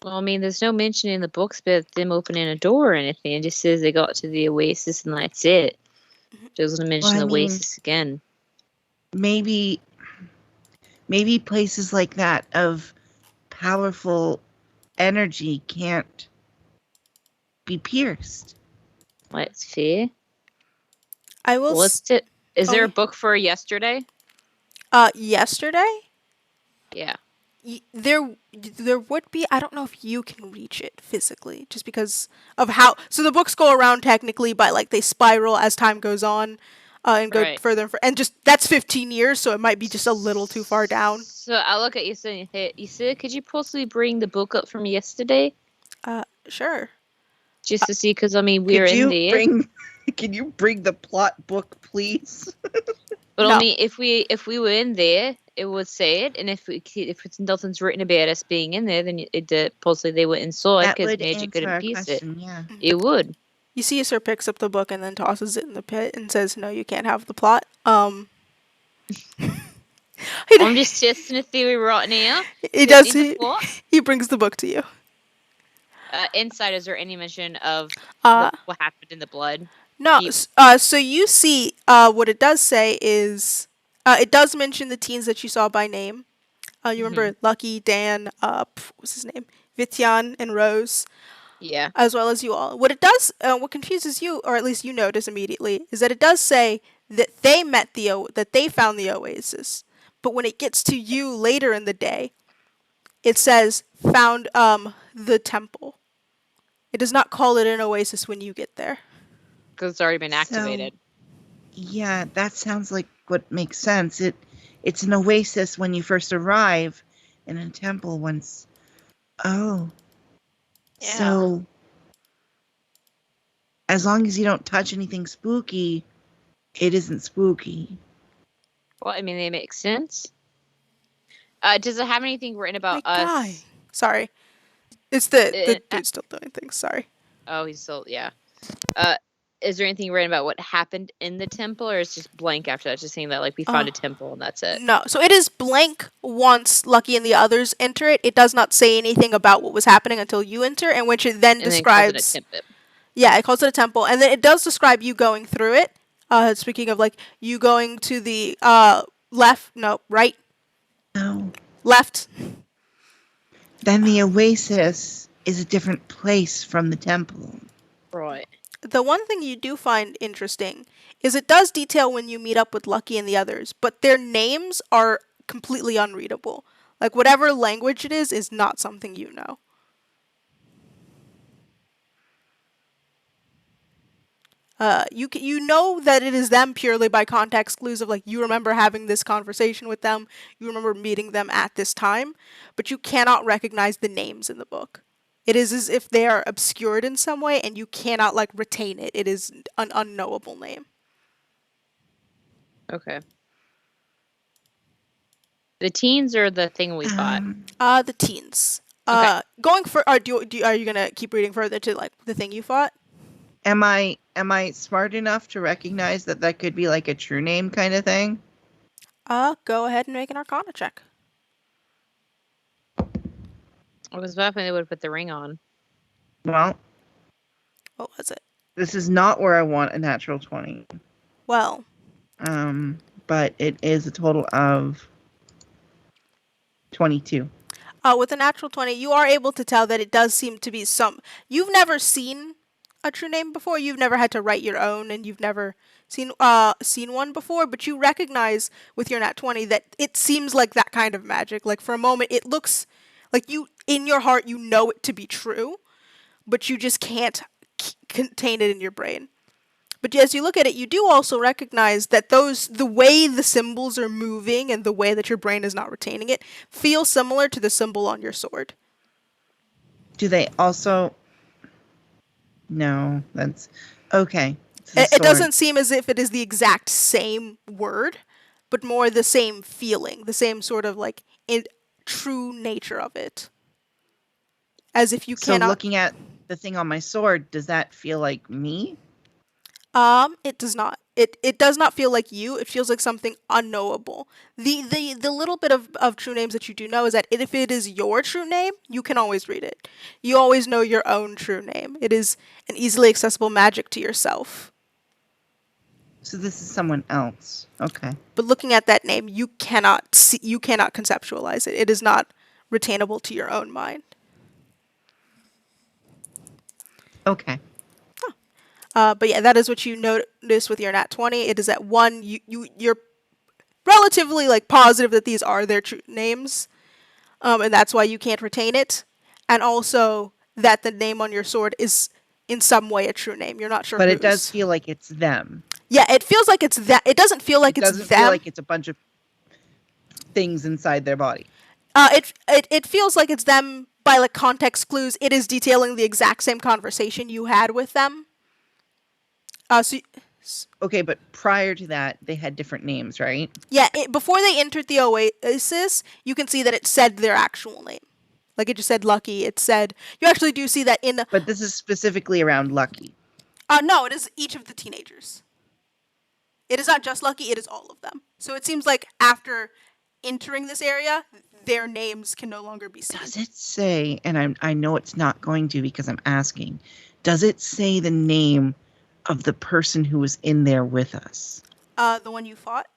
Well, I mean, there's no mention in the books about them opening a door or anything. It just says they got to the Oasis and that's it. Doesn't mention the Oasis again. Maybe places like that of powerful energy can't be pierced. Well, that's fair. I will. Is there a book for yesterday? Yesterday? Yeah. There would be. I don't know if you can reach it physically, just because of how. So the books go around technically, but like they spiral as time goes on, and go further and just that's 15 years, so it might be just a little too far down. So I look at you saying, "Hey, Issa, could you possibly bring the book up from yesterday?" Sure. Just to see, because I mean we're in there. Can you bring the plot book, please? But no. Only if we were in there, it would say it, and if it's nothing's written about us being in there, then possibly they were inside because magic couldn't piece it. Yeah. It would. You see, Sir picks up the book and then tosses it in the pit and says, "No, you can't have the plot." I'm just testing a theory right now. He does. He brings the book to you. Inside, is there any mention of what happened in the blood? No. So you see, what it does say is, it does mention the teens that you saw by name. You remember Lucky, Dan, what was his name? Vityan and Rose. Yeah. as well as you all. What it does, what confuses you, or at least you notice immediately, is that it does say that they that they found the oasis. But when it gets to you later in the day, it says found the temple. It does not call it an oasis when you get there. Because it's already been activated. Yeah, that sounds like what makes sense. It's an oasis when you first arrive, and a temple once. Oh. Yeah. So, as long as you don't touch anything spooky, it isn't spooky. Well, I mean, they make sense. Does it have anything written about My us? guy. Sorry. It's the dude still doing things. Sorry. Oh, he's still, yeah. Is there anything written about what happened in the temple, or is it just blank after that? Just saying that, like, we found a temple and that's it. No. So it is blank once Lucky and the others enter it. It does not say anything about what was happening until you enter, and which it then And describes. Then calls it a temple. Yeah, it calls it a temple, and then it does describe you going through it. Speaking of like you going to the left, no, right, No. left. Then the oasis is a different place from the temple. Right. The one thing you do find interesting is it does detail when you meet up with Lucky and the others, but their names are completely unreadable. Like whatever language it is not something you know. You know that it is them purely by context clues of like you remember having this conversation with them, you remember meeting them at this time, but you cannot recognize the names in the book. It is as if they are obscured in some way and you cannot like retain it. It is an unknowable name. Okay. The teens or the thing we fought? The teens. Okay. Going for are you gonna keep reading further to like the thing you fought? Am I smart enough to recognize that could be like a true name kind of thing? Go ahead and make an Arcana check. I was hoping they would put the ring on. Well, What was it? this is not where I want a natural 20. Well, but it is a total of 22. With a natural 20, you are able to tell that it does seem to be some. You've never seen a true name before. You've never had to write your own, and you've never seen one before. But you recognize with your nat 20 that it seems like that kind of magic. Like for a moment, it looks like you in your heart you know it to be true, but you just can't contain it in your brain. But as you look at it, you do also recognize that the way the symbols are moving and the way that your brain is not retaining it, feel similar to the symbol on your sword. Do they also? No, that's okay. It doesn't seem as if it is the exact same word, but more the same feeling, the same sort of like true nature of it. As if you cannot. So looking at the thing on my sword, does that feel like me? It does not. It does not feel like you. It feels like something unknowable. The little bit of true names that you do know is that if it is your true name, you can always read it. You always know your own true name. It is an easily accessible magic to yourself. So this is someone else. Okay. But looking at that name, you cannot conceptualize it. It is not retainable to your own mind. Okay. But yeah, that is what you notice with your nat 20. It is that one, you're relatively like positive that these are their true names, and that's why you can't retain it, and also that the name on your sword is in some way a true name. You're not sure. But it does feel like it's them. Yeah, it feels like it's that. It doesn't feel like it's them. It doesn't feel like it's a bunch of things inside their body. It feels like it's them by like context clues. It is detailing the exact same conversation you had with them. Okay, but prior to that, they had different names, right? Yeah, before they entered the Oasis, you can see that it said their actual name. Like it just said Lucky. It said you actually do see that in the. But this is specifically around Lucky. No, it is each of the teenagers. It is not just Lucky. It is all of them. So it seems like after entering this area, their names can no longer be seen. Does it say? And I know it's not going to because I'm asking. Does it say the name of the person who was in there with us? The one you fought?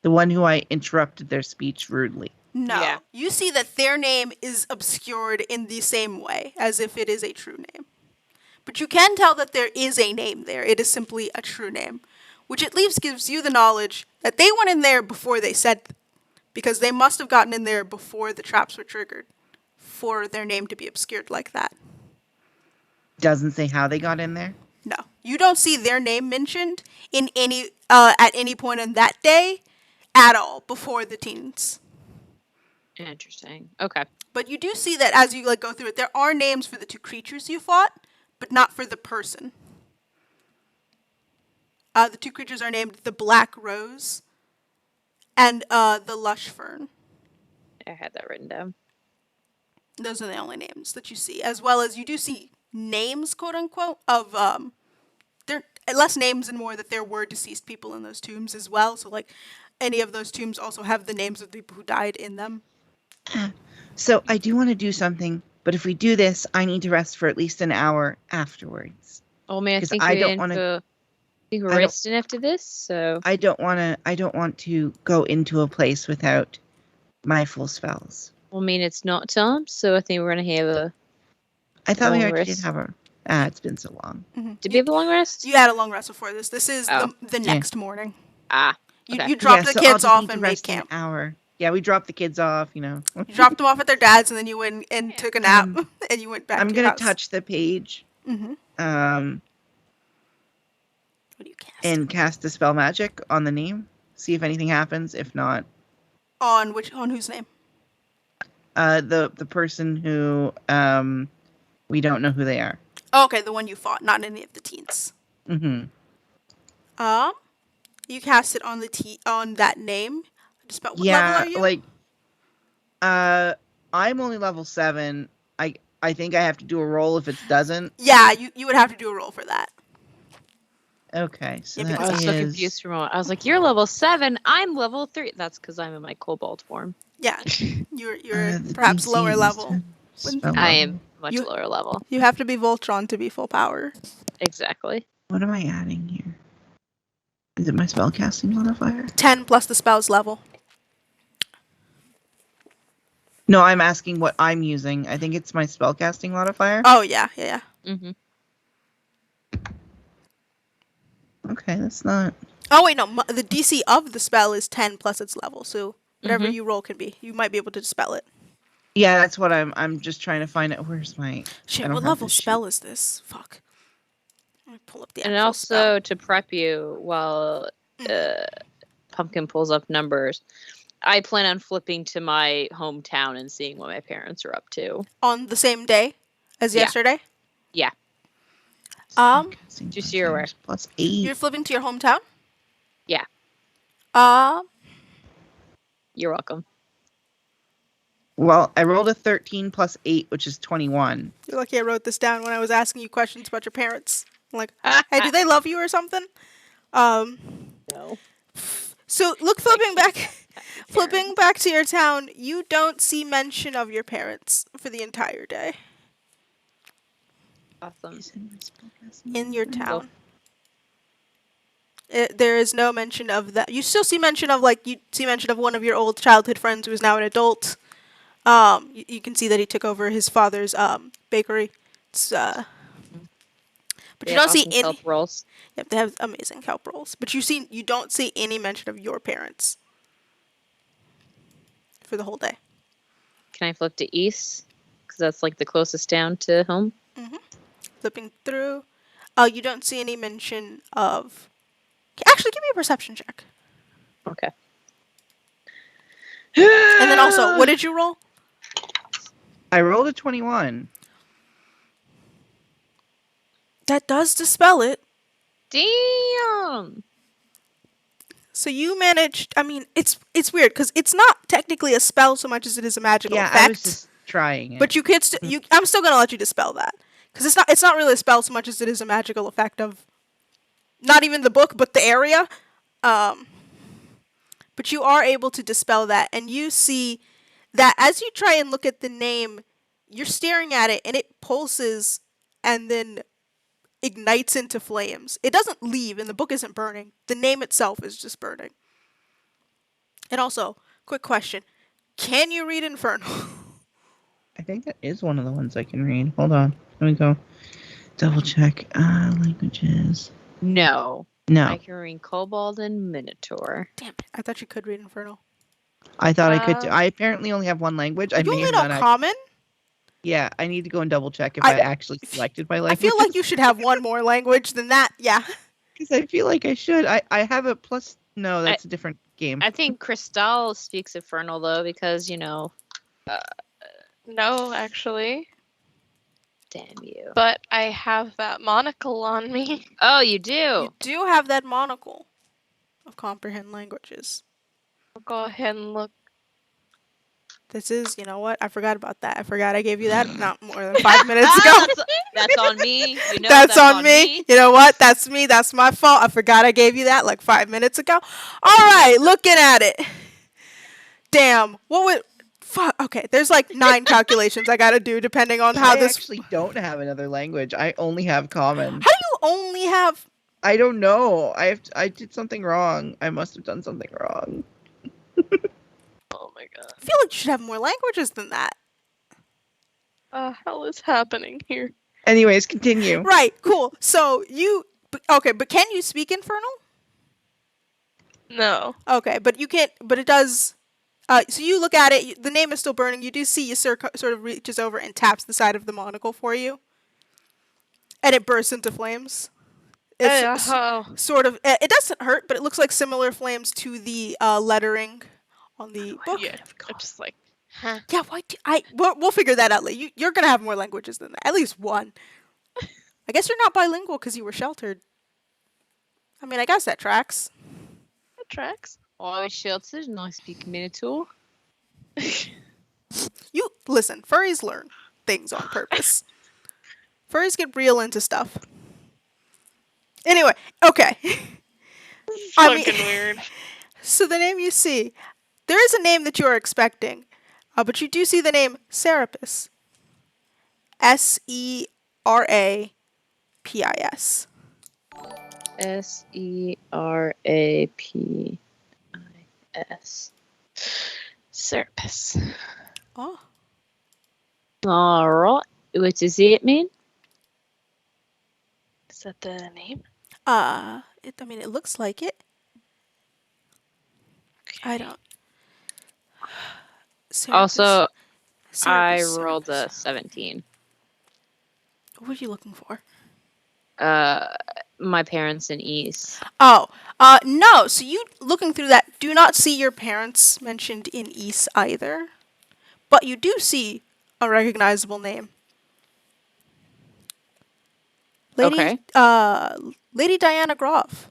The one who I interrupted their speech rudely. No. Yeah. You see that their name is obscured in the same way, as if it is a true name. But you can tell that there is a name there. It is simply a true name, which at least gives you the knowledge that they went in there before they said, because they must have gotten in there before the traps were triggered for their name to be obscured like that. Doesn't say how they got in there. No, you don't see their name mentioned in any at any point on that day at all before the teens. Interesting. Okay. But you do see that as you go through it, there are names for the two creatures you fought, but not for the person. The two creatures are named the Black Rose and the Lush Fern. I had that written down. Those are the only names that you see, as well as you do see names, quote unquote, of there less names and more that there were deceased people in those tombs as well. So any of those tombs also have the names of the people who died in them. So I do want to do something, but if we do this, I need to rest for at least an hour afterwards. Oh man, I 'Cause think I we're don't in wanna- for. I think we're I don't- resting after this. So I don't want to go into a place without my full spells. I mean, it's not time, so I think we're gonna have a. I thought we Long already did rest. have a. It's been so long. Did we have a long rest? You had a long rest before this. This is Oh. the next morning. Ah. You, Okay. you dropped the so kids I'll just off need to and made rest an camp. hour. Yeah, we dropped the kids off. You dropped them off at their dad's, and then you went and took a nap, and you went back. I'm to your gonna house. touch the page. Mm-hmm. What do you cast? And cast the spell magic on the name. See if anything happens. If not, On whose name? the person who we don't know who they are. Oh, okay, the one you fought, not any of the teens. Mm-hmm. You cast it on on that name. Just about what Yeah, level are you? I'm only level 7. I think I have to do a roll if it doesn't. Yeah, you would have to do a roll for that. Okay, so Yeah, that because I was so confused for a moment. I was like, "You're level 7. I'm level 3." That's because I'm in my kobold form. Yeah, you're the perhaps DC lower is level. 10 spell I level. am much You- lower level. You have to be Voltron to be full power. Exactly. What am I adding here? Is it my spellcasting modifier? 10 plus the spell's level. No, I'm asking what I'm using. I think it's my spellcasting modifier. Oh yeah. Mm-hmm. Okay, that's not. Oh wait, no. The DC of the spell is 10 plus its level, so whatever Mhm. you roll can be. You might be able to dispel it. Yeah, that's what I'm just trying to find out. Where's my? I Shit, don't what have level this sheet. spell is this? Fuck. Let me pull up the And actual also spell. to prep you while Pumpkin pulls up numbers, I plan on flipping to my hometown and seeing what my parents are up to. On the same day as Yeah. yesterday? Yeah. Spellcasting Just so you're aware. modifiers plus 8. You're flipping to your hometown? Yeah. You're welcome. Well, I rolled a 13 plus 8, which is 21. You're lucky I wrote this down when I was asking you questions about your parents. I'm like, hey, do they love you or something? No. So look, flipping back to your town, you don't see mention of your parents for the entire day Awesome. Is it my spellcasting in your modifier? town. There is no mention of that. You still see mention of one of your old childhood friends who is now an adult. You can see that he took over his father's bakery. It's but They you have don't see awesome any. kelp rolls. Yep, they have amazing kelp rolls. But you don't see any mention of your parents for the whole day. Can I flip to east? Because that's like the closest town to home. Flipping through, you don't see any mention of. Actually, give me a perception check. Okay. And then also, what did you roll? I rolled a 21. That does dispel it. Damn. So you managed. I mean, it's weird because it's not technically a spell so much as it is a magical Yeah, effect. I was just trying it. But you could I'm still gonna let you dispel that because it's not really a spell so much as it is a magical effect of not even the book but the area. But you are able to dispel that, and you see that as you try and look at the name, you're staring at it and it pulses and then ignites into flames. It doesn't leave, and the book isn't burning. The name itself is just burning. And also, quick question. Can you read Infernal? I think that is one of the ones I can read. Hold on. Let me go double check. Languages. No. No. I can read Kobold and Minotaur. Damn it. I thought you could read Infernal. I thought I could. I apparently only have one language. I You may only have know not. Common? Yeah, I need to go and double check if I actually selected my language. I feel like you should have one more language than that. Yeah. Because I feel like I should. I have a plus. No, that's a different game. I think Crystal speaks Infernal, though, because, No, actually. Damn you. But I have that monocle on me. Oh, you do? You do have that monocle of comprehend languages. I'll go ahead and look. This is, you know what? I forgot about that. I forgot I gave you that not more than 5 minutes ago. That's on me. You know, that's on me. You know what? That's me. That's my fault. I forgot I gave you that like 5 minutes ago. All right, looking at it. Damn. What would... Fuck. Okay, there's like 9 calculations I gotta do depending on how I this... actually don't have another language. I only have Common. How do you only have... I don't know. I did something wrong. I must have done something wrong. Oh my god. I feel like you should have more languages than that. Hell is happening here? Anyways, continue. Right, cool. So you... Okay, but can you speak Infernal? No. Okay, but you can't... But it does... so you look at it, the name is still burning. You do see Ysir sort of reaches over and taps the side of the monocle for you. And it bursts into flames. It's sort of... It doesn't hurt, but it looks like similar flames to the lettering on the book. Yeah, I'm just like, huh. Yeah, why do we'll figure that out later. You're going to have more languages than that. At least one. I guess you're not bilingual because you were sheltered. I mean, I guess that tracks. That tracks. I was sheltered and I speak Minotaur. You listen, furries learn things on purpose. Furries get real into stuff. Anyway, okay. Fucking weird. So the name you see, there is a name that you are expecting, but you do see the name Serapis. Serapis. Serapis. Serapis. Oh. Alright. What does it mean? Is that the name? I mean, it looks like it. Okay. I don't. Also, I Serapis, rolled Serapis. a 17. What were you looking for? My parents in East. Oh, no. So you looking through that do not see your parents mentioned in East either, but you do see a recognizable name. Lady, Okay. Lady Diana Grav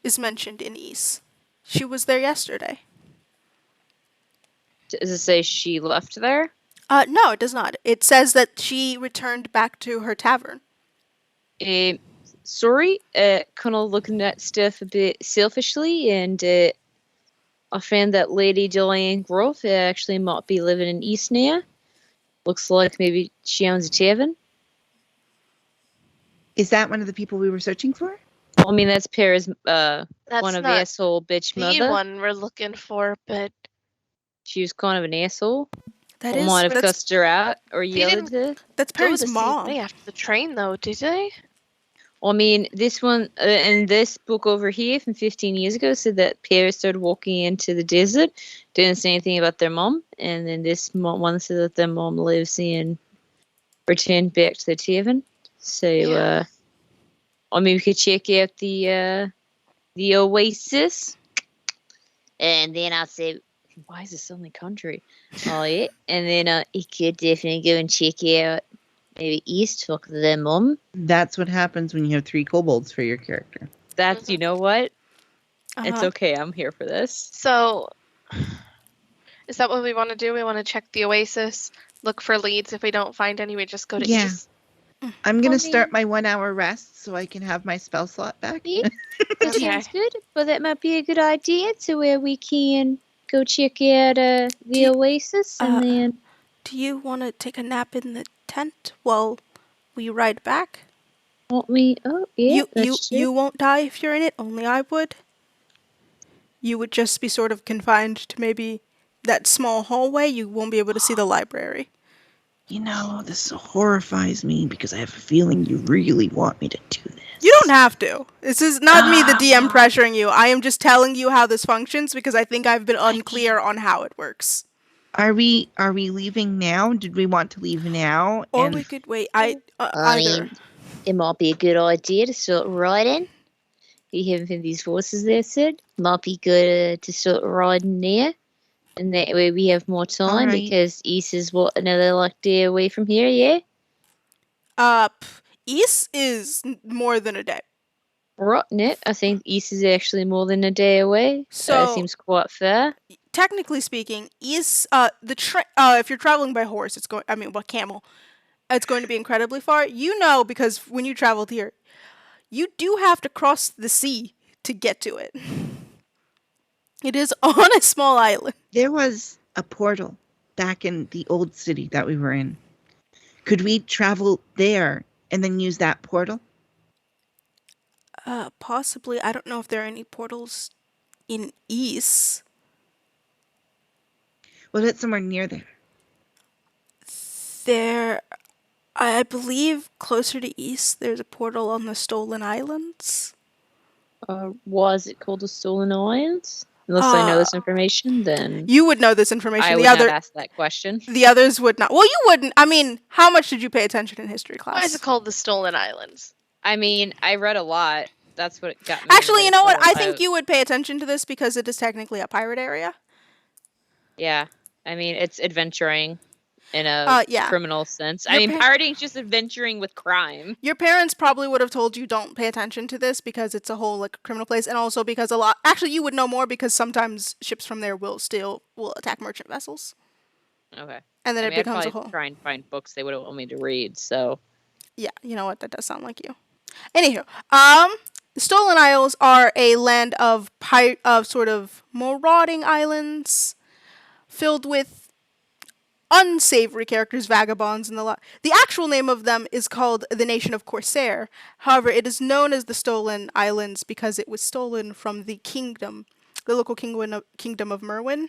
is mentioned in East. She was there yesterday. Does it say she left there? No, it does not. It says that she returned back to her tavern. Sorry, kind of looking at stuff a bit selfishly, and I found that Lady Diane Grove actually might be living in East now. Looks like maybe she owns a tavern. Is that one of the people we were searching for? I mean, that's Perry's That's one of not asshole bitch the mother. one we're looking for, but She was kind of an asshole. That I is. might have That's, cussed her out or yelled at her. that's go Perry's the same mom. way after the train, though, did they? I mean, this one in this book over here from 15 years ago said that Perry started walking into the desert, didn't say anything about their mom, and then this one said that their mom lives in, returned back to the tavern. So, Yeah. I mean, we could check out the Oasis, and then I'll say, why is this suddenly country? Oh yeah, and then you could definitely go and check out maybe East, talk to their mom. That's what happens when you have 3 kobolds for your character. That's, you know what? Uh-huh. It's okay. I'm here for this. So, is that what we want to do? We want to check the Oasis, look for leads. If we don't find any, we just go to Yeah. East. I'm going to Okay. start my 1 hour rest so I can have my spell slot back. Yeah. That Okay. sounds good. Well, that might be a good idea to where we can go check out the Oasis and then. Do you want to take a nap in the tent while we ride back? Want me? Oh yeah. You won't die if you're in it. Only I would. You would just be sort of confined to maybe that small hallway, you won't be able to see the library. You know, this horrifies me because I have a feeling you really want me to do this. You don't have to. This is not me, the DM, pressuring you. I am just telling you how this functions because I think I've been unclear on how it works. Are we leaving now? Did we want to leave now? Or we could wait. Either. It might be a good idea to start riding. You haven't these horses there, Sid. Might be good to start riding there. And that way we have more time right. because East is another like day away from here, yeah? East is more than a day. Right, no, I think East is actually more than a day away. So it seems quite fair. Technically speaking, East, if you're traveling by horse, camel, it's going to be incredibly far. You know, because when you traveled here, you do have to cross the sea to get to it. It is on a small island. There was a portal back in the old city that we were in. Could we travel there and then use that portal? Possibly. I don't know if there are any portals in East. What about somewhere near there? There, I believe, closer to East, there's a portal on the Stolen Islands. Why is it called the Stolen Islands? Unless I know this information, then you would know this information. I would not ask that question. The others would not. Well, you wouldn't. I mean, how much did you pay attention in history class? Why is it called the Stolen Islands? I mean, I read a lot. That's what it got me. Actually, you know what? I think you would pay attention to this because it is technically a pirate area. Yeah. I mean, it's adventuring in a criminal sense. I mean, pirating is just adventuring with crime. Your parents probably would have told you don't pay attention to this because it's a whole like criminal place, and also because actually you would know more because sometimes ships from there will attack merchant vessels. Okay. And then it becomes I'd a whole. Try and find books they would have wanted me to read. So. Yeah, you know what? That does sound like you. Anywho, the Stolen Isles are a land of sort of marauding islands filled with unsavory characters, vagabonds, and the lot. The actual name of them is called the Nation of Corsair. However, it is known as the Stolen Islands because it was stolen from the local kingdom of Merwin.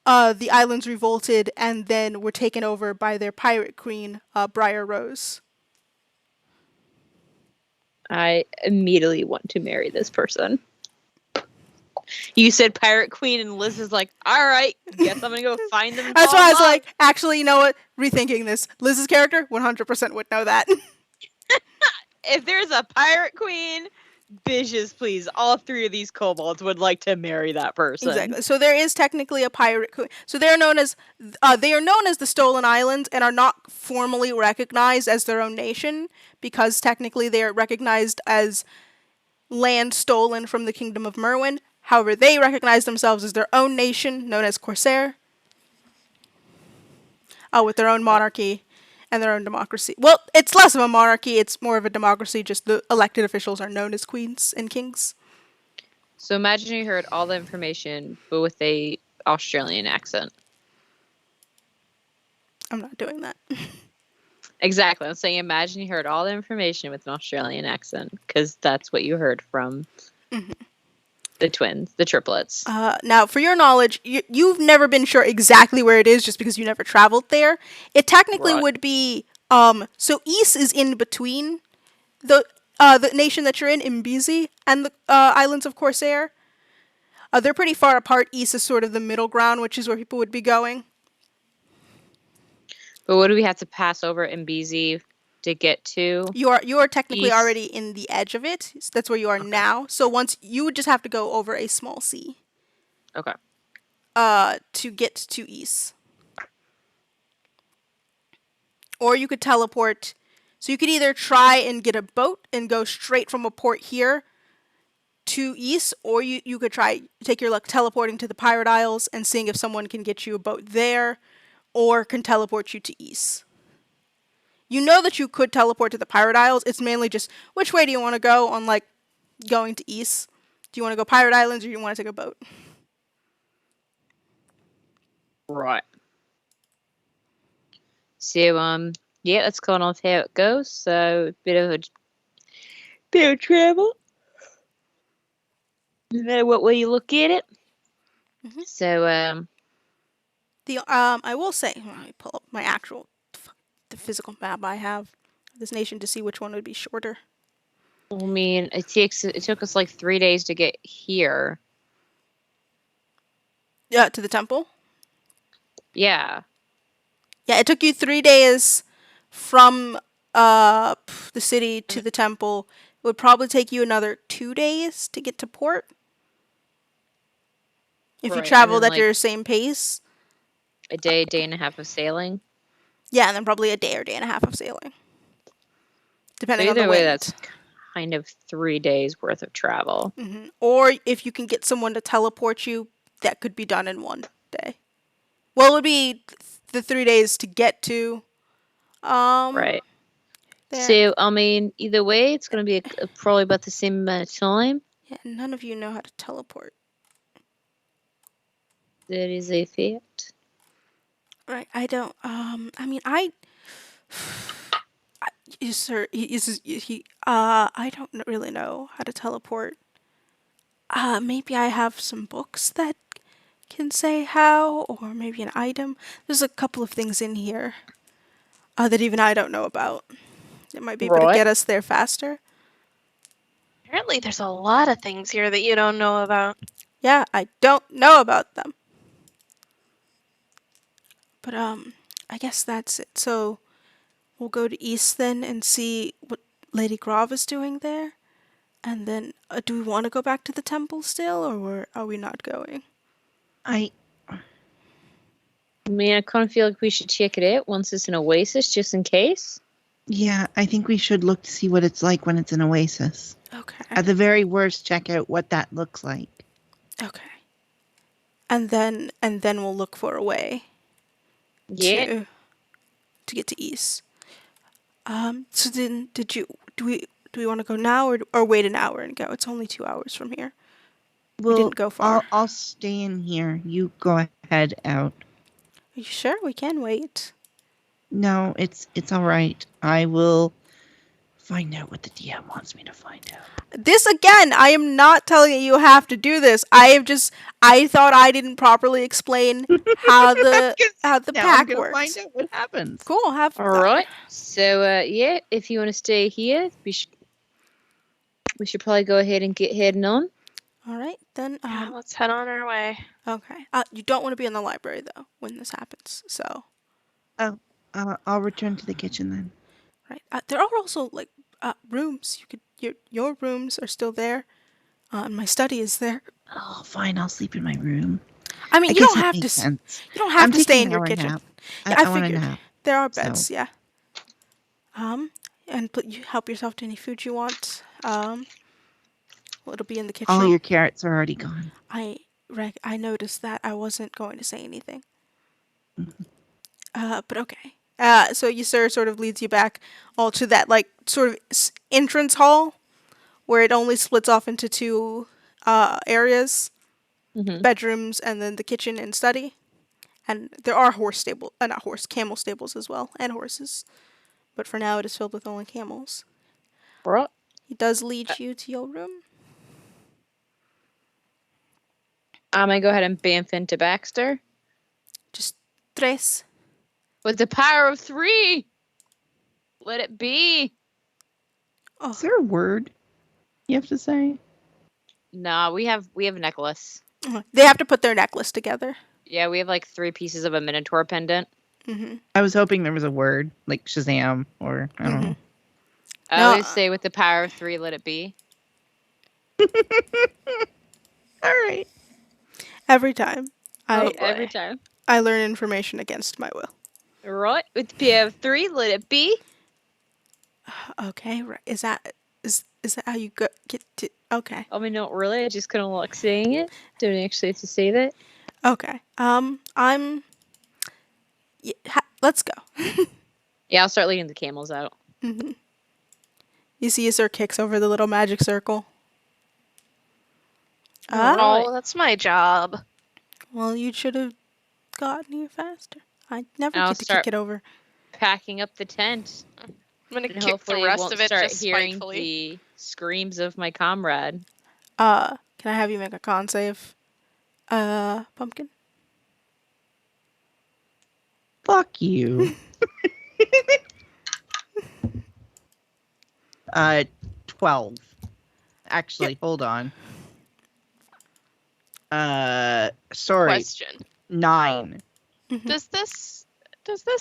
The islands revolted and then were taken over by their pirate queen, Briar Rose. I immediately want to marry this person. You said pirate queen, and Liz is like, all right, guess I'm going to go find them. That's why I was like, actually, you know what? Rethinking this, Liz's character 100% would know that. If there's a pirate queen, bitches, please. All three of these kobolds would like to marry that person. Exactly. So there is technically a pirate queen. So they are known as the Stolen Islands and are not formally recognized as their own nation because technically they are recognized as land stolen from the kingdom of Merwin. However, they recognize themselves as their own nation, known as Corsair, with their own monarchy and their own democracy. Well, it's less of a monarchy, it's more of a democracy, just the elected officials are known as queens and kings. So imagine you heard all the information, but with a Australian accent. I'm not doing that. Exactly. I'm saying imagine you heard all the information with an Australian accent, because that's what you heard from the twins, the triplets. Now, for your knowledge, you've never been sure exactly where it is just because you never traveled there. It technically would be, so East is in between the nation that you're in, Imbizi, and the islands of Corsair. They're pretty far apart. East is sort of the middle ground, which is where people would be going. But what do we have to pass over Imbizi to get to? You are technically already in the edge of it. So that's where you are now. So once you would just have to go over a small sea. Okay. To get to East. Or you could teleport. So you could either try and get a boat and go straight from a port here to East, or you could take your luck teleporting to the Pirate Isles and seeing if someone can get you a boat there, or can teleport you to East. You know that you could teleport to the Pirate Isles. It's mainly just which way do you want to go on like going to East? Do you want to go Pirate Islands or do you want to take a boat? Right. So yeah, that's kind of how it goes. So bit of travel. No matter what way you look at it. So I will say, let me pull up my the physical map I have of this nation to see which one would be shorter. I mean, it took us like 3 days to get here. Yeah, to the temple. Yeah. Yeah, it took you 3 days from the city to the temple. It would probably take you another 2 days to get to port. If you Right, and traveled then, at like, your same pace. a day and a half of sailing. Yeah, and then probably a day or day and a half of sailing. So Depending on the either way, wind. that's kind of 3 days worth of travel. Or if you can get someone to teleport you, that could be done in 1 day. Well, it would be the 3 days to get to Right. there. So, I mean, either way, it's going to be probably about the same amount of time. Yeah, none of you know how to teleport. That is a fact. Right, I don't. I mean, sir, I don't really know how to teleport. Maybe I have some books that can say how, or maybe an item. There's a couple of things in here that even I don't know about. It might be able to Right. get us there faster. Apparently, there's a lot of things here that you don't know about. Yeah, I don't know about them. But I guess that's it. So we'll go to East then and see what Lady Grav is doing there. And then, do we want to go back to the temple still, or are we not going? I mean, I kind of feel like we should check it out once it's an Oasis, just in case. Yeah, I think we should look to see what it's like when it's an Oasis. Okay. At the very worst, check out what that looks like. Okay. And then we'll look for a way Yeah. to get to East. So then do we want to go now or wait an hour and go? It's only 2 hours from here. We Well, didn't go far. I'll stay in here. You go ahead out. Are you sure we can wait? No, it's all right. I will find out what the DM wants me to find out. This again, I am not telling you have to do this. I thought I didn't properly explain how the now pack I'm gonna works. find out what happens. Cool, have All right. So, yeah, if you want to stay here, we should probably go ahead and get heading on. All right, then. Yeah, let's head on our way. Okay. You don't want to be in the library though when this happens. So. Oh, I'll return to the kitchen then. Right. There are also like rooms. You could your rooms are still there. And my study is there. Oh, fine. I'll sleep in my room. I mean, I you guess don't that have makes to. sense. You don't have I'm to stay taking in an your hour kitchen. nap. Yeah, I want a figured. nap. There are so- beds. Yeah. And you help yourself to any food you want. Well, it'll be in the kitchen. All your carrots are already gone. I noticed that. I wasn't going to say anything. But okay. So Ysir sort of leads you back all to that like sort of entrance hall where it only splits off into 2 areas, bedrooms, and then the kitchen and study. And there are camel stables as well, and horses. But for now, it is filled with only camels. Right. He does lead you to your room. I'm going to go ahead and bamf into Baxter. Just tres. With the power of 3! Let it be! Oh, Is there a word you have to say? Nah, we have a necklace. they have to put their necklace together. Yeah, we have like 3 pieces of a Minotaur pendant. I was hoping there was a word like Shazam or I don't know. I always say with the power of 3, let it be. All right. Every time. Every time. I learn information against my will. Right, with the power of 3, let it be. Okay, right. Is that how you get to? Okay. I mean, not really. I just kind of like saying it. Don't actually have to say that. Okay. Let's go. Yeah, I'll start leading the camels out. You see, Sir kicks over the little magic circle. Oh, that's my job. Well, you should have gotten here faster. I never I'll get to start kick it over. Packing up the tent. I'm gonna And kick the hopefully rest won't of it start just hearing spitefully. the screams of my comrade. Can I have you make a con save? Pumpkin? Fuck you. 12. Actually, hold on. Sorry, Question. 9. Does this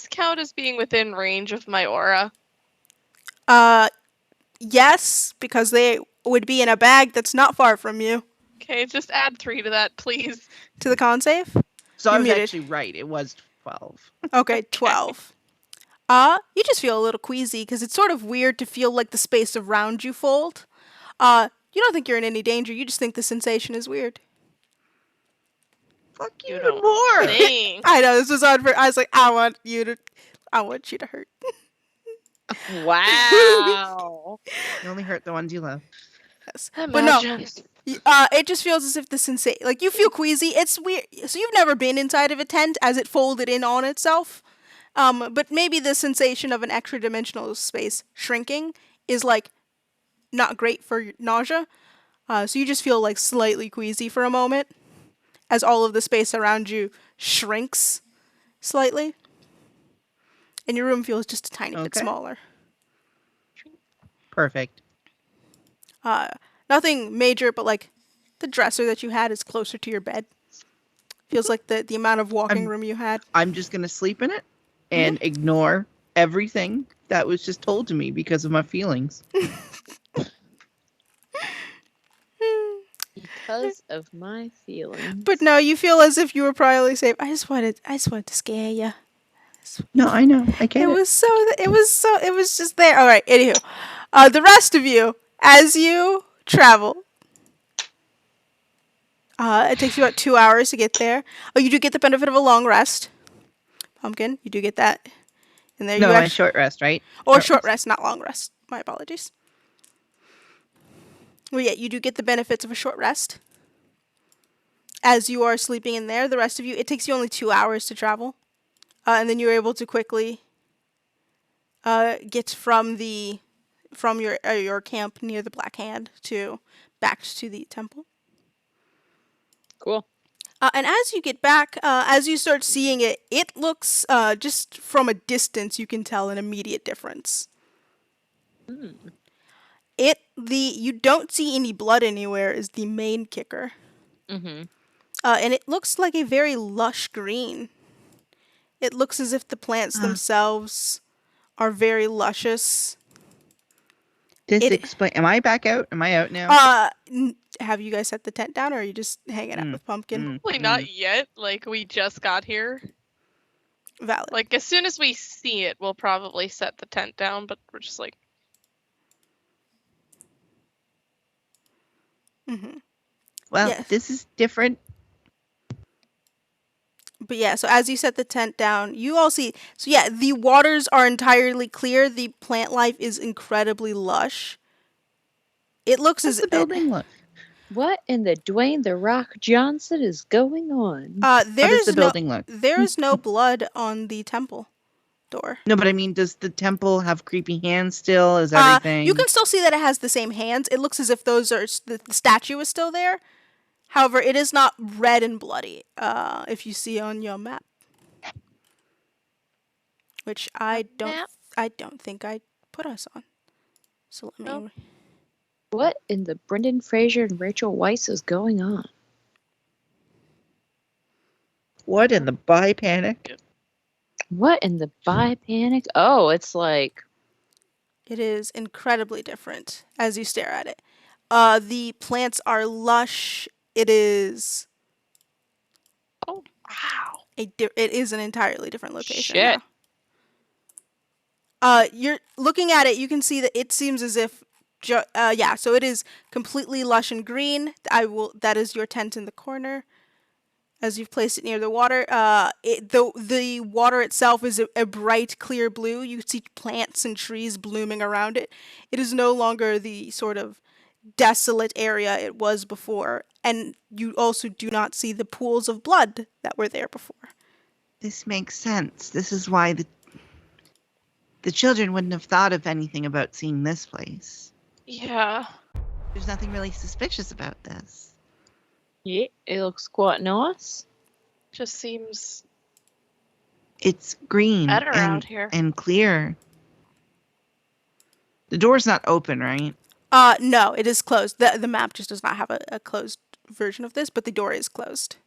count as being within range of my aura? Yes, because they would be in a bag that's not far from you. Okay, just add 3 to that, please. To the con save? So I You're was muted. actually right. It was 12. Okay, 12. You just feel a little queasy because it's sort of weird to feel like the space around you fold. You don't think you're in any danger. You just think the sensation is weird. Fuck you You even don't more. think. I know this was on. I was like, I want you to hurt. Wow. You only hurt the ones you love. Yes. Imagine. But no, it just feels as if the sensation, like you feel queasy. It's weird. So you've never been inside of a tent as it folded in on itself. But maybe the sensation of an extra dimensional space shrinking is like not great for nausea. So you just feel like slightly queasy for a moment as all of the space around you shrinks slightly. And your room feels just a tiny bit Okay. smaller. Perfect. Nothing major, but like the dresser that you had is closer to your bed. Feels like the amount of walking room you had. I'm just going to sleep in it and ignore everything that was just told to me because of my feelings. Because of my feelings. But no, you feel as if you were probably safe. I just wanted to scare you. No, I know. I get it. It was just there. All right. Anywho, the rest of you, as you travel, it takes you about 2 hours to get there. Oh, you do get the benefit of a long rest, Pumpkin. You do get that. And there No, you my actually, short rest, right? or short rest, not long rest. My apologies. Well, yeah, you do get the benefits of a short rest. As you are sleeping in there, the rest of you, it takes you only 2 hours to travel, and then you're able to quickly get from your camp near the Black Hand to back to the temple. Cool. And as you get back, as you start seeing it, it looks just from a distance you can tell an immediate difference. You don't see any blood anywhere is the main kicker. Mm-hmm. And it looks like a very lush green. It looks as if the plants themselves are very luscious. Am I back out? Am I out now? Have you guys set the tent down, or are you just hanging out with Pumpkin? Probably not yet. Like, we just got here. Valid. Like, as soon as we see it, we'll probably set the tent down, but we're just like... Well, Yes. this is different. But yeah, so as you set the tent down, you all see. So yeah, the waters are entirely clear. The plant life is incredibly lush. It looks How's as the building look? What in the Dwayne the Rock Johnson is going on? How does the building look? There is no blood on the temple door. No, but I mean, does the temple have creepy hands still? Is everything? You can still see that it has the same hands. It looks as if those are the statue is still there. However, it is not red and bloody. If you see on your map, which I don't think I put us on. So let me. What in the Brendan Fraser and Rachel Weisz is going on? What in the bi panic? What in the bi panic? Oh, it's like It is incredibly different as you stare at it. The plants are lush. It is. Oh, wow. It is an entirely different location. Shit. Now. You're looking at it. You can see that it seems as if. Yeah. So it is completely lush and green. That is your tent in the corner. As you've placed it near the water, the water itself is a bright, clear blue. You see plants and trees blooming around it. It is no longer the sort of desolate area it was before, and you also do not see the pools of blood that were there before. This makes sense. This is why the children wouldn't have thought of anything about seeing this place. Yeah. There's nothing really suspicious about this. yeah, it looks quite nice. Just seems It's green Better and out here. and clear. The door's not open, right? No, it is closed. The map just does not have a closed version of this, but the door is closed.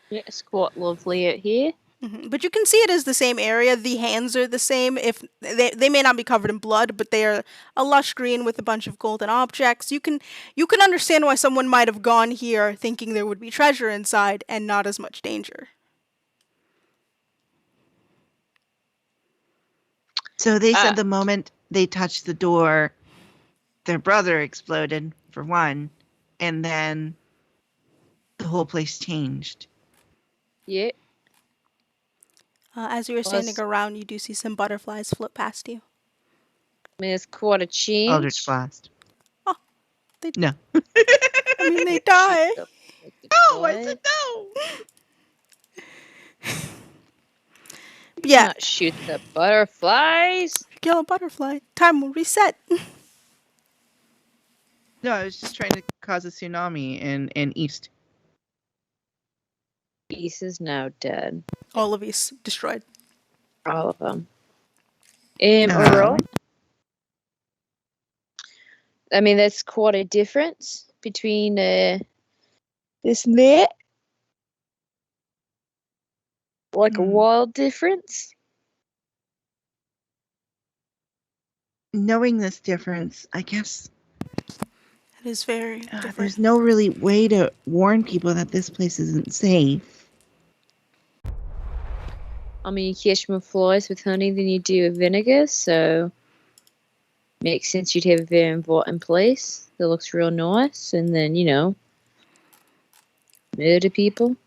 Yeah, it's quite lovely out here. But you can see it is the same area. The hands are the same. If they may not be covered in blood, but they are a lush green with a bunch of golden objects. You can understand why someone might have gone here thinking there would be treasure inside and not as much danger. So they said the moment they touched the door, their brother exploded, for one, and then the whole place changed. Yeah. As you are standing around, you do see some butterflies float past you. I mean, it's quite a change. Eldritch Blast. Oh, no. I mean, they die. No, I said no. Yeah. Not shoot the butterflies. Kill a butterfly. Time will reset. No, I was just trying to cause a tsunami in East. East is now dead. All of these destroyed. All of them. Alright. I mean, that's quite a difference between this and that. Like a wild difference. Knowing this difference, I guess It is very different. there's no really way to warn people that this place isn't safe. I mean, you catch more flies with honey than you do with vinegar, so makes sense you'd have a very important place that looks real nice, and then, murder people.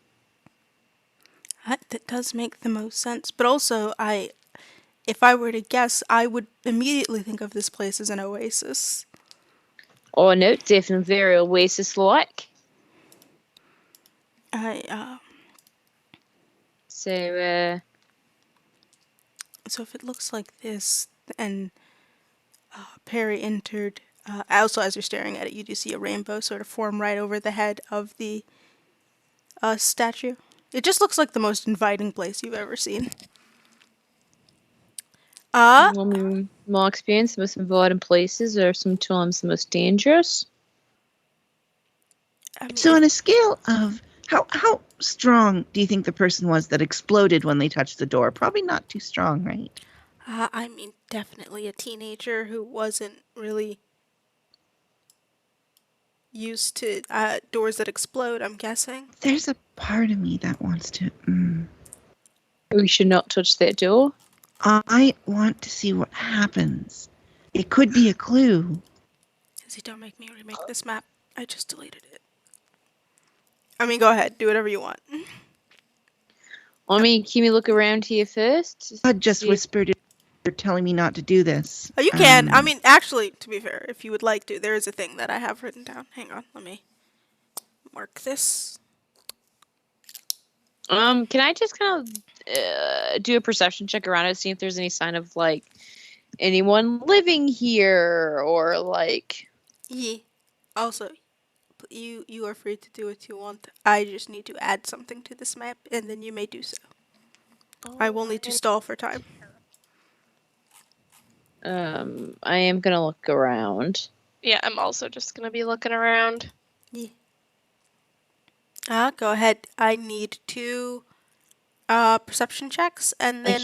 That does make the most sense. But also, if I were to guess, I would immediately think of this place as an oasis. Oh no, definitely very Oasis-like. So if it looks like this, and Perry entered, also as you're staring at it, you do see a rainbow sort of form right over the head of the statue. It just looks like the most inviting place you've ever seen. I mean, my experience, the most inviting places are sometimes the most dangerous. So on a scale of how strong do you think the person was that exploded when they touched the door? Probably not too strong, right? I mean, definitely a teenager who wasn't really used to doors that explode, I'm guessing. There's a part of me that wants to... We should not touch that door. I want to see what happens. It could be a clue. Izzy, don't make me remake this map. I just deleted it. I mean, go ahead. Do whatever you want. I mean, can we look around here first? God just whispered you're telling me not to do this. Oh, you can. I mean, actually, to be fair, if you would like to, there is a thing that I have written down. Hang on. Let me mark this. Can I just kind of do a perception check around it, see if there's any sign of, like, anyone living here, or, like... Yeah. Also, you are free to do what you want. I just need to add something to this map, and then you may do so. I will need to stall for time. I am gonna look around. Yeah, I'm also just gonna be looking around. Yeah. Go ahead. I need 2 perception checks, and then...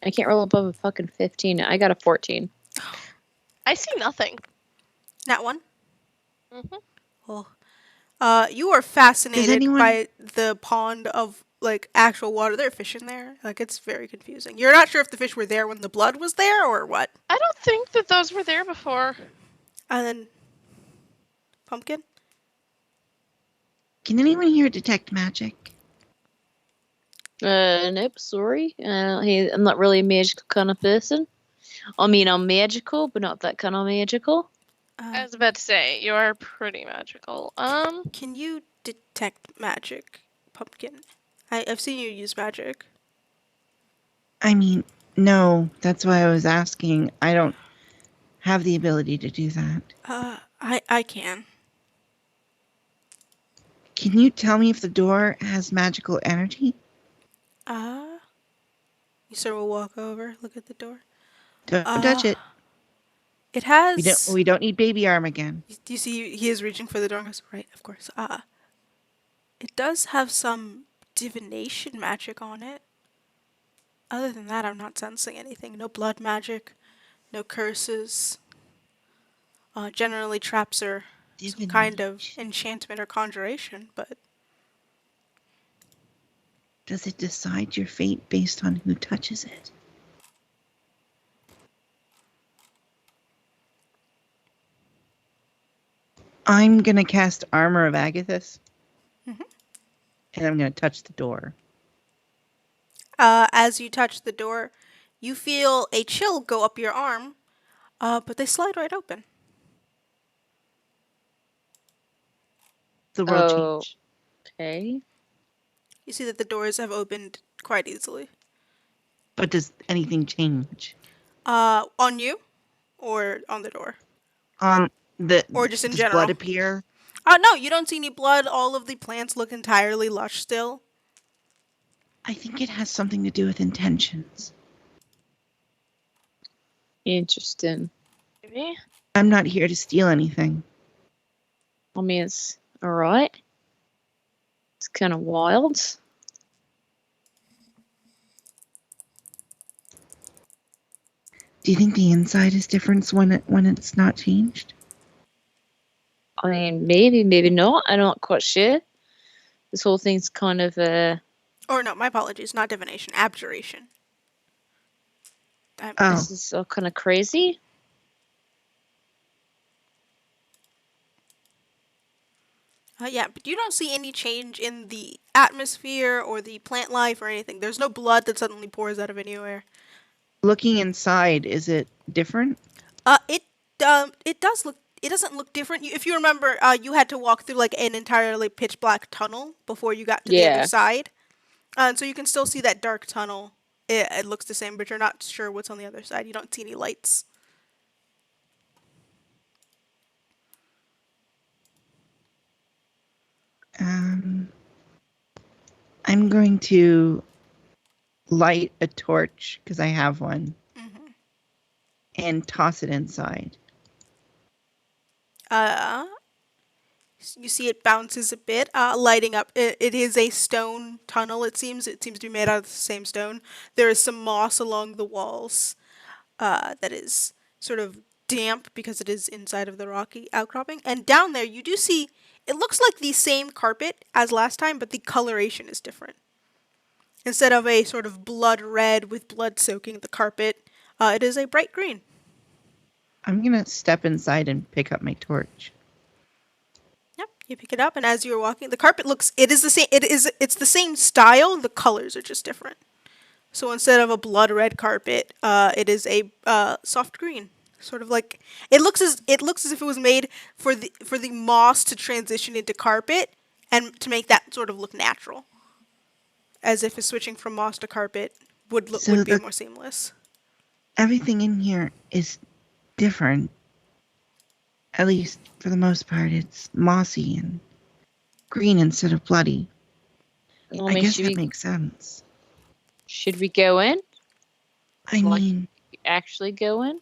I can't roll above a fucking 15. I got a 14. I see nothing. Not one? Mm-hmm. Well, you are fascinated by the pond of, like, actual water. There are fish in there. Like, it's very confusing. You're not sure if the fish were there when the blood was there, or what? I don't think that those were there before. And then... Pumpkin? Can anyone here detect magic? Nope, sorry. I'm not really a magical kind of person. I mean, I'm magical, but not that kind of magical. I was about to say, you are pretty magical. Can you detect magic, Pumpkin? I've seen you use magic. I mean, no. That's why I was asking. I don't have the ability to do that. I can. Can you tell me if the door has magical energy? You sort of walk over, look at the door. Don't touch it. It has. We don't need baby arm again. Do you see he is reaching for the door and goes, right, of course. It does have some divination magic on it. Other than that, I'm not sensing anything. No blood magic, no curses. Generally, traps are some kind of enchantment or conjuration, but... Does it decide your fate based on who touches it? I'm going to cast Armor of Agathis. Mm-hmm. And I'm going to touch the door. As you touch the door, you feel a chill go up your arm, but they slide right open. The world change. Okay. You see that the doors have opened quite easily. But does anything change? On you? Or on the door? Or just in does general? Blood appear? No, you don't see any blood. All of the plants look entirely lush still. I think it has something to do with intentions. Interesting. Maybe? I'm not here to steal anything. I mean, it's alright. It's kind of wild. Do you think the inside is different when it's not changed? I mean, maybe, maybe not. I'm not quite sure. This whole thing's kind of Or no, my apologies, not divination, abjuration. This is all kind of crazy. Yeah, but you don't see any change in the atmosphere or the plant life or anything. There's no blood that suddenly pours out of anywhere. Looking inside, is it different? It does look. It doesn't look different. If you remember, you had to walk through like an entirely pitch black tunnel before you got to the other side. So you can still see that dark tunnel. It looks the same, but you're not sure what's on the other side. You don't see any lights. I'm going to light a torch, because I have one, and toss it inside. You see it bounces a bit, lighting up. It is a stone tunnel, it seems. It seems to be made out of the same stone. There is some moss along the walls that is sort of damp because it is inside of the rocky outcropping. And down there, you do see, it looks like the same carpet as last time, but the coloration is different. Instead of a sort of blood red with blood soaking the carpet, it is a bright green. I'm going to step inside and pick up my torch. Yep, you pick it up, and as you're walking, the carpet looks, it's the same style, the colors are just different. So instead of a blood red carpet, it is a soft green. Sort of like, it looks as if it was made for the moss to transition into carpet and to make that sort of look natural. As if switching from moss to carpet would be more seamless. Everything in here is different. At least for the most part, it's mossy and green instead of bloody. Well, I guess that makes sense. Should we go in? I mean, actually go in?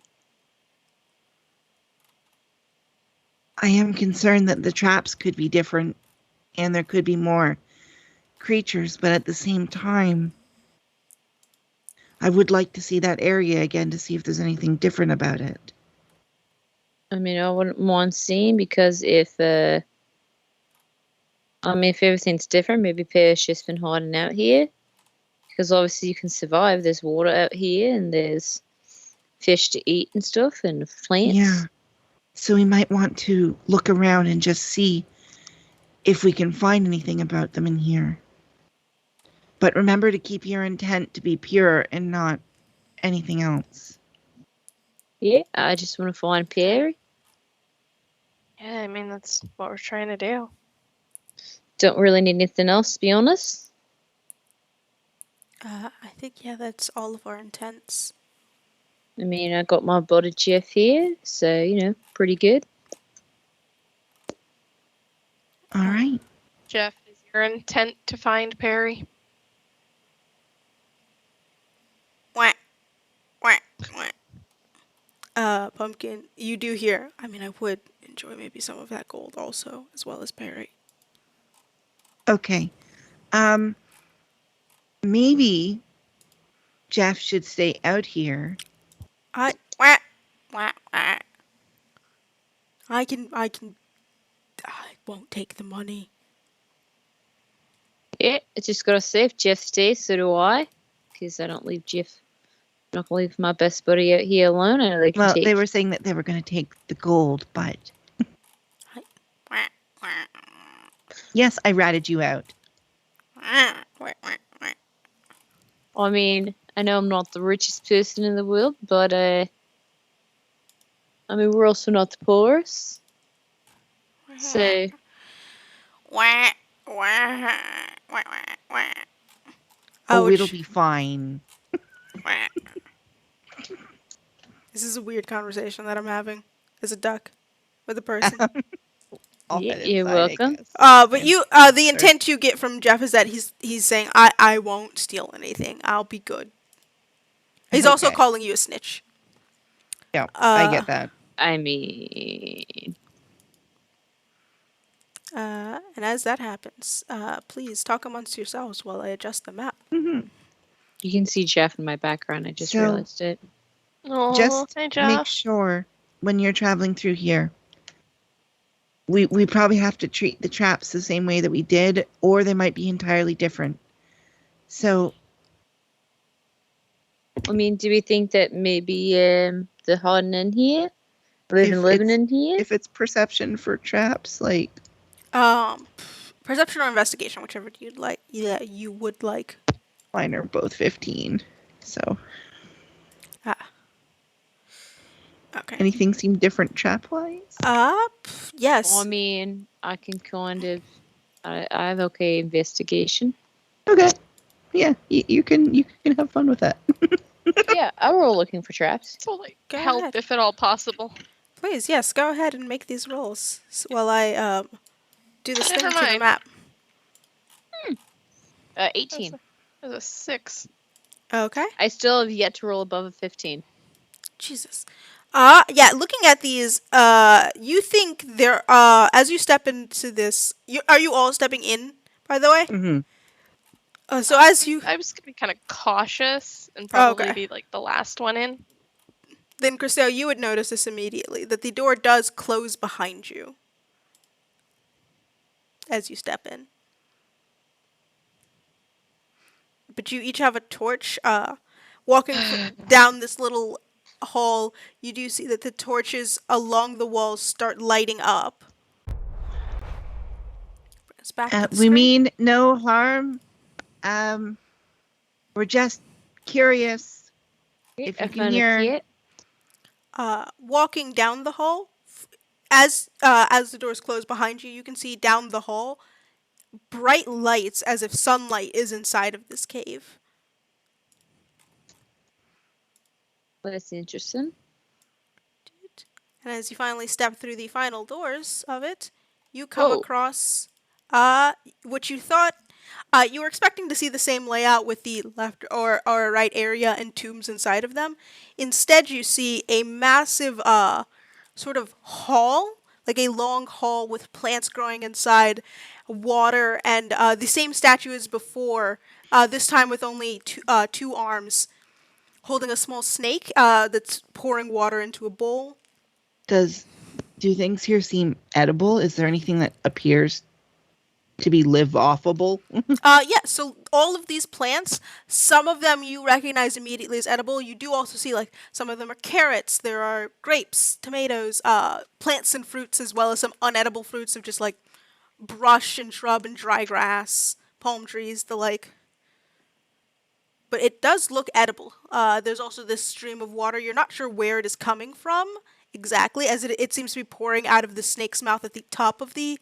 I am concerned that the traps could be different and there could be more creatures, but at the same time, I would like to see that area again to see if there's anything different about it. I mean, I wouldn't mind seeing, because if everything's different, maybe Perry's just been hiding out here. Because obviously you can survive. There's water out here, and there's fish to eat and stuff, and plants. Yeah. So we might want to look around and just see if we can find anything about them in here. But remember to keep your intent to be pure and not anything else. Yeah, I just want to find Perry. Yeah, I mean, that's what we're trying to do. Don't really need anything else, to be honest. I think, yeah, that's all of our intents. I mean, I got my buddy Jeff here, so, pretty good. All right. Jeff, is your intent to find Perry? Pumpkin, you do hear. I mean, I would enjoy maybe some of that gold also, as well as Perry. Okay. Maybe Jeff should stay out here. I can. I won't take the money. Yeah, I just gotta say, if Jeff stays, so do I. Because I don't leave Jeff. I'm not gonna leave my best buddy out here alone. I know they can Well, take. they were saying that they were going to take the gold, but yes, I ratted you out. I mean, I know I'm not the richest person in the world, but I mean, we're also not the poorest. So Oh, it'll Ouch. be fine. This is a weird conversation that I'm having as a duck with a person. I'll yeah, head you're inside, I welcome. guess. But And you, the sorry. intent you get from Jeff is that he's saying, I won't steal anything. I'll be good. He's also Okay. calling you a snitch. Yeah, I get that. I mean, And as that happens, please talk amongst yourselves while I adjust the map. hmm you can see Jeff in my background. I just So- realized it. Oh, Just hey make Jeff. sure when you're traveling through here, we probably have to treat the traps the same way that we did, or they might be entirely different. So I mean, do we think that maybe they're hiding in here, living it's- in here? if it's perception for traps, like Perception or investigation, whichever you'd like. Yeah, you would like. mine are both 15. So Okay. anything seem different trap wise? Yes. I mean, I can kind of. I have okay investigation. Okay. Yeah, you can have fun with that. Yeah, I roll looking for traps. To like Go help ahead. if at all possible. Please, yes, go ahead and make these rolls while I do this Never thing to the mind. map. 18. There's a 6. Okay. I still have yet to roll above a 15. Jesus. Yeah, looking at these, you think there, as you step into this, are you all stepping in, by the way? Mm-hmm. So as you, I was gonna be kind of cautious and probably okay. be like the last one in. Then Christelle, you would notice this immediately, that the door does close behind you as you step in. But you each have a torch. Walking down this little hall, you do see that the torches along the walls start lighting up. Bring us back to the We screen. mean no harm. We're just curious if you I can found a hear. kit. Walking down the hall, as the doors close behind you, you can see down the hall bright lights as if sunlight is inside of this cave. Well, that's interesting. And as you finally step through the final doors of it, you come Whoa. across what you thought you were expecting to see the same layout with the left or right area and tombs inside of them. Instead, you see a massive sort of hall, like a long hall with plants growing inside, water, and the same statue as before, this time with only two arms, holding a small snake that's pouring water into a bowl. Do things here seem edible? Is there anything that appears to be live-offable? Yeah, so all of these plants, some of them you recognize immediately as edible. You do also see, like, some of them are carrots, there are grapes, tomatoes, plants and fruits, as well as some unedible fruits of just, like, brush and shrub and dry grass, palm trees, the like. But it does look edible. There's also this stream of water. You're not sure where it is coming from exactly, as it seems to be pouring out of the snake's mouth at the top of the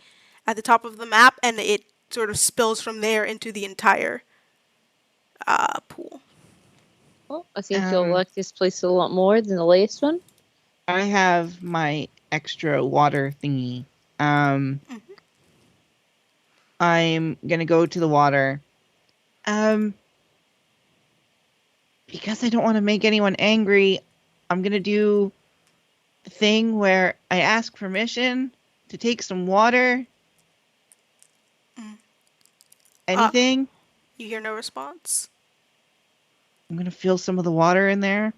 map, and it sort of spills from there into the entire pool. Well, I think you'll like this place a lot more than the last one. I have my extra water thingy. I'm gonna go to the water. Because I don't want to make anyone angry, I'm going to do the thing where I ask permission to take some water. Anything? You hear no response. I'm going to feel some of the water in there.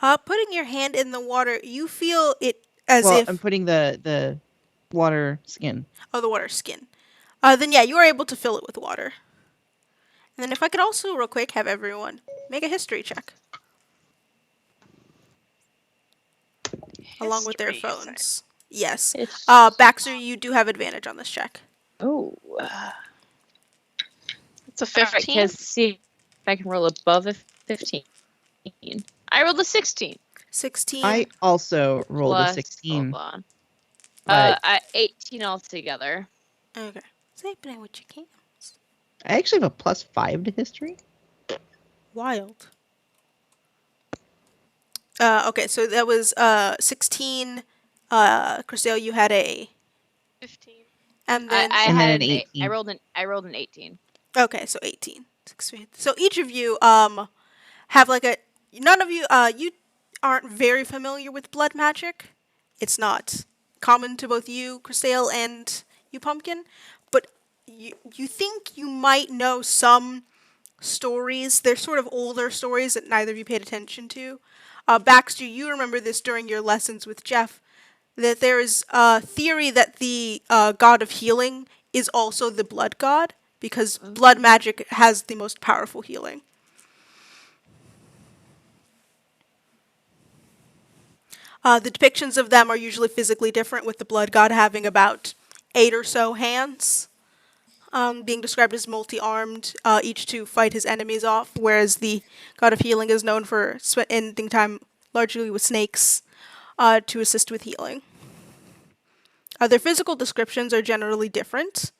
Putting your hand in the water, you feel it as Well, if... I'm putting the water skin. Oh, the water skin. Then yeah, you are able to fill it with water. And then if I could also, real quick, have everyone make a history check. Along with their History, you say. phones. Yes. It's Baxter, you do have advantage on this check. oh. It's a All right, 15. because see if I can roll above a 15. I rolled a 16. 16. I also rolled a Plus, 16. hold on. But 18 altogether. Okay. What's happening with your cams? I actually have a +5 to history. Wild. Okay, so that was 16. Christelle, you had a... 15. And then... I And had then an an 18. I rolled an 18. Okay, so 18. So each of you have like a... None of you... you aren't very familiar with blood magic. It's not common to both you, Christelle, and you, Pumpkin. But you think you might know some stories. They're sort of older stories that neither of you paid attention to. Baxter, you remember this during your lessons with Jeff, that there is a theory that the god of healing is also the blood god, because blood magic has the most powerful healing. The depictions of them are usually physically different, with the blood god having about 8 or so hands, being described as multi-armed, each to fight his enemies off, whereas the god of healing is known for ending time largely with snakes to assist with healing. Their physical descriptions are generally different,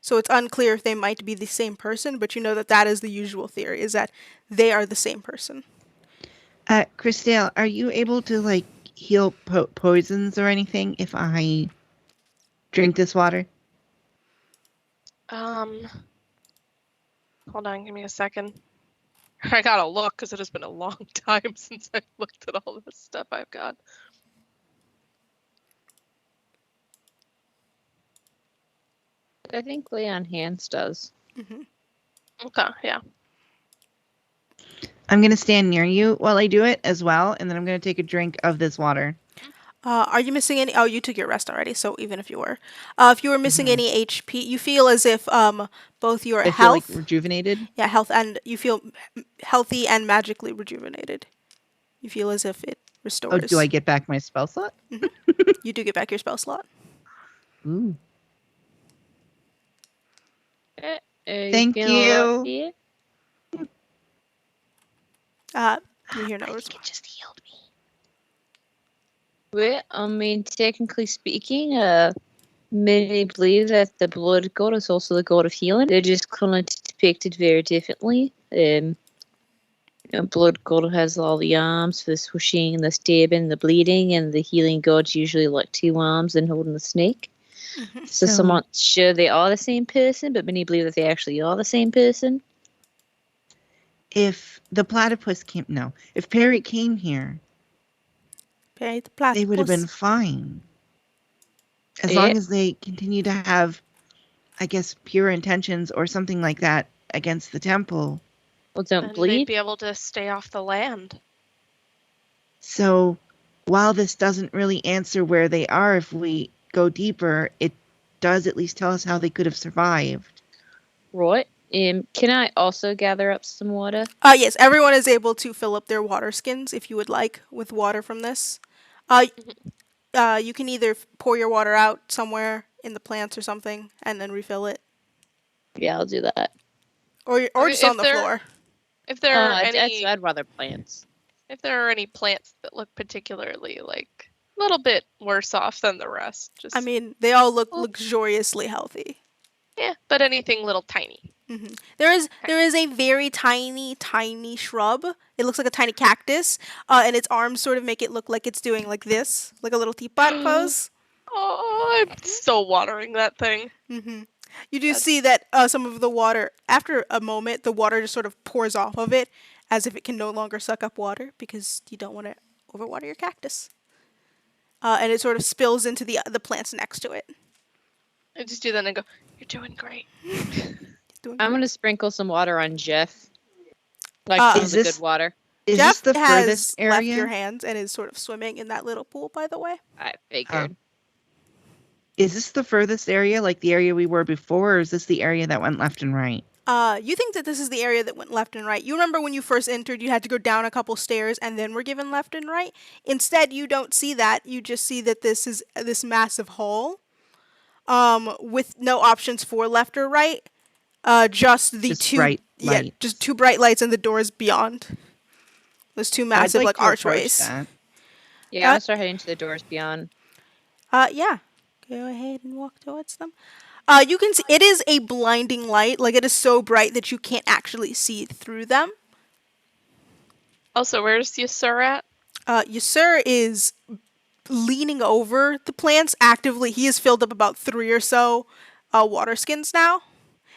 so it's unclear if they might be the same person, but you know that that is the usual theory, is that they are the same person. Christelle, are you able to like heal poisons or anything if I drink this water? Hold on, give me a second. I gotta look because it has been a long time since I've looked at all this stuff I've got. I think lay on hands does. Okay, yeah. I'm going to stand near you while I do it as well, and then I'm going to take a drink of this water. Are you missing any? Oh, you took your rest already, so even if you were missing any HP, you feel as if both your I feel like health, rejuvenated. health, and you feel healthy and magically rejuvenated. You feel as if it restores. Oh, do I get back my spell slot? You do get back your spell slot. Ooh. Thank you. You hear no I response. think it just healed me. Well, I mean, technically speaking, many believe that the blood god is also the god of healing. They're just kind of depicted very differently. Blood god has all the arms for the swooshing, the stabbing, the bleeding, and the healing god's usually like 2 arms and holding the snake. So someone sure they are the same person, but many believe that they actually are the same person. If the platypus came, no, if Perry came here, Okay, the platypus. they would have been fine. As long as they continue to have, I guess, pure intentions or something like that against the temple. Well, don't And they'd bleed. be able to stay off the land. So while this doesn't really answer where they are if we go deeper, it does at least tell us how they could have survived. Right. Can I also gather up some water? Yes, everyone is able to fill up their water skins if you would like with water from this. You can either pour your water out somewhere in the plants or something and then refill it, Yeah, I'll do that. or just on the floor. If there are I'd rather plants. if there are any plants that look particularly like a little bit worse off than the rest, just I mean, they all look luxuriously healthy. yeah, but anything little tiny. There is a very tiny shrub. It looks like a tiny cactus, and its arms sort of make it look like it's doing like this, like a little teapot pose. Oh, I'm so watering that thing. You do see that some of the water, after a moment, the water just sort of pours off of it as if it can no longer suck up water because you don't want to overwater your cactus. And it sort of spills into the plants next to it. I just do that and go, "You're doing great." Doing I'm great. gonna sprinkle some water on Jeff. Like some Is of the this- good water. Is Jeff this the has furthest left area? your hands and is sort of swimming in that little pool, by the way. I figured. Is this the furthest area, like the area we were before, or is this the area that went left and right? You think that this is the area that went left and right. You remember when you first entered, you had to go down a couple stairs and then were given left and right? Instead, you don't see that. You just see that this is this massive hall with no options for left or right. Just the Just two bright yeah, lights. just two bright lights and the doors beyond. Those two I'd massive like to approach archways. that. Yeah, I'm gonna start heading to the doors beyond. Yeah. Go ahead and walk towards them. You can see it is a blinding light. Like it is so bright that you can't actually see through them. Also, where's Yasur at? Yasur is leaning over the plants actively. He has filled up about 3 or so water skins now,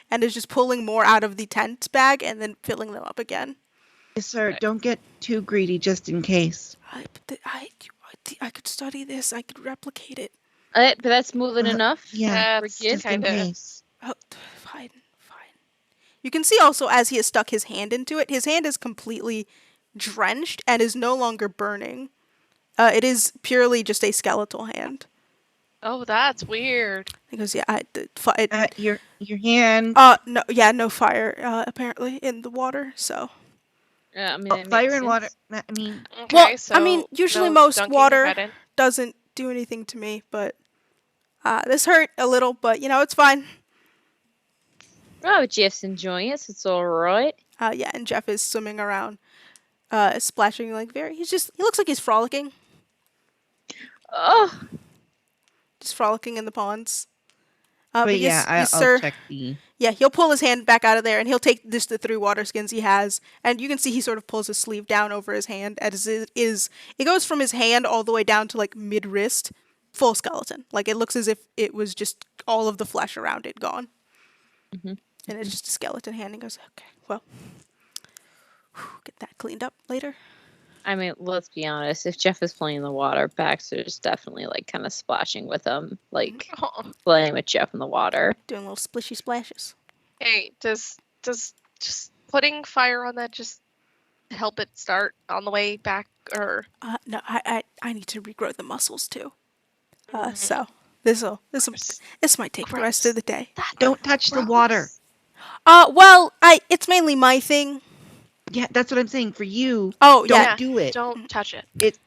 and is just pulling more out of the tent bag and then filling them up again. Yes, sir. Don't get too greedy, just in case. I could study this. I could replicate it. But that's more than enough. Yeah, That's Forgive just in kinda- case. Oh, fine. You can see also as he has stuck his hand into it, his hand is completely drenched and is no longer burning. It is purely just a skeletal hand. Oh, that's weird. He goes, yeah, Your hand. no, yeah, no fire apparently in the water. So, I mean, Oh, that fire makes and water. sense. I mean, Okay, well, so I mean, usually no most dunking water right in. doesn't do anything to me, but this hurt a little, but you know it's fine. Oh, Jeff's enjoying it, so it's all right. Yeah, and Jeff is swimming around, splashing like he looks like he's frolicking, Oh, just frolicking in the ponds. but But yeah, yes, I'll sir. check the. Yeah, he'll pull his hand back out of there and he'll take just the 3 water skins he has, and you can see he sort of pulls his sleeve down over his hand as it goes from his hand all the way down to like mid wrist, full skeleton. Like it looks as if it was just all of the flesh around it gone. And it's just a skeleton hand. He goes, okay, well, get that cleaned up later. I mean, let's be honest. If Jeff is playing in the water, Baxter's definitely like kind of splashing with him, like Oh. playing with Jeff in the water. Doing little splishy splashes. Hey, does just putting fire on that just help it start on the way back, or No, I need to regrow the muscles too. So this might take the rest of the day. Don't touch the water. Well, it's mainly my thing. Yeah, that's what I'm saying. For you, Oh, don't yeah. do it. Don't touch it.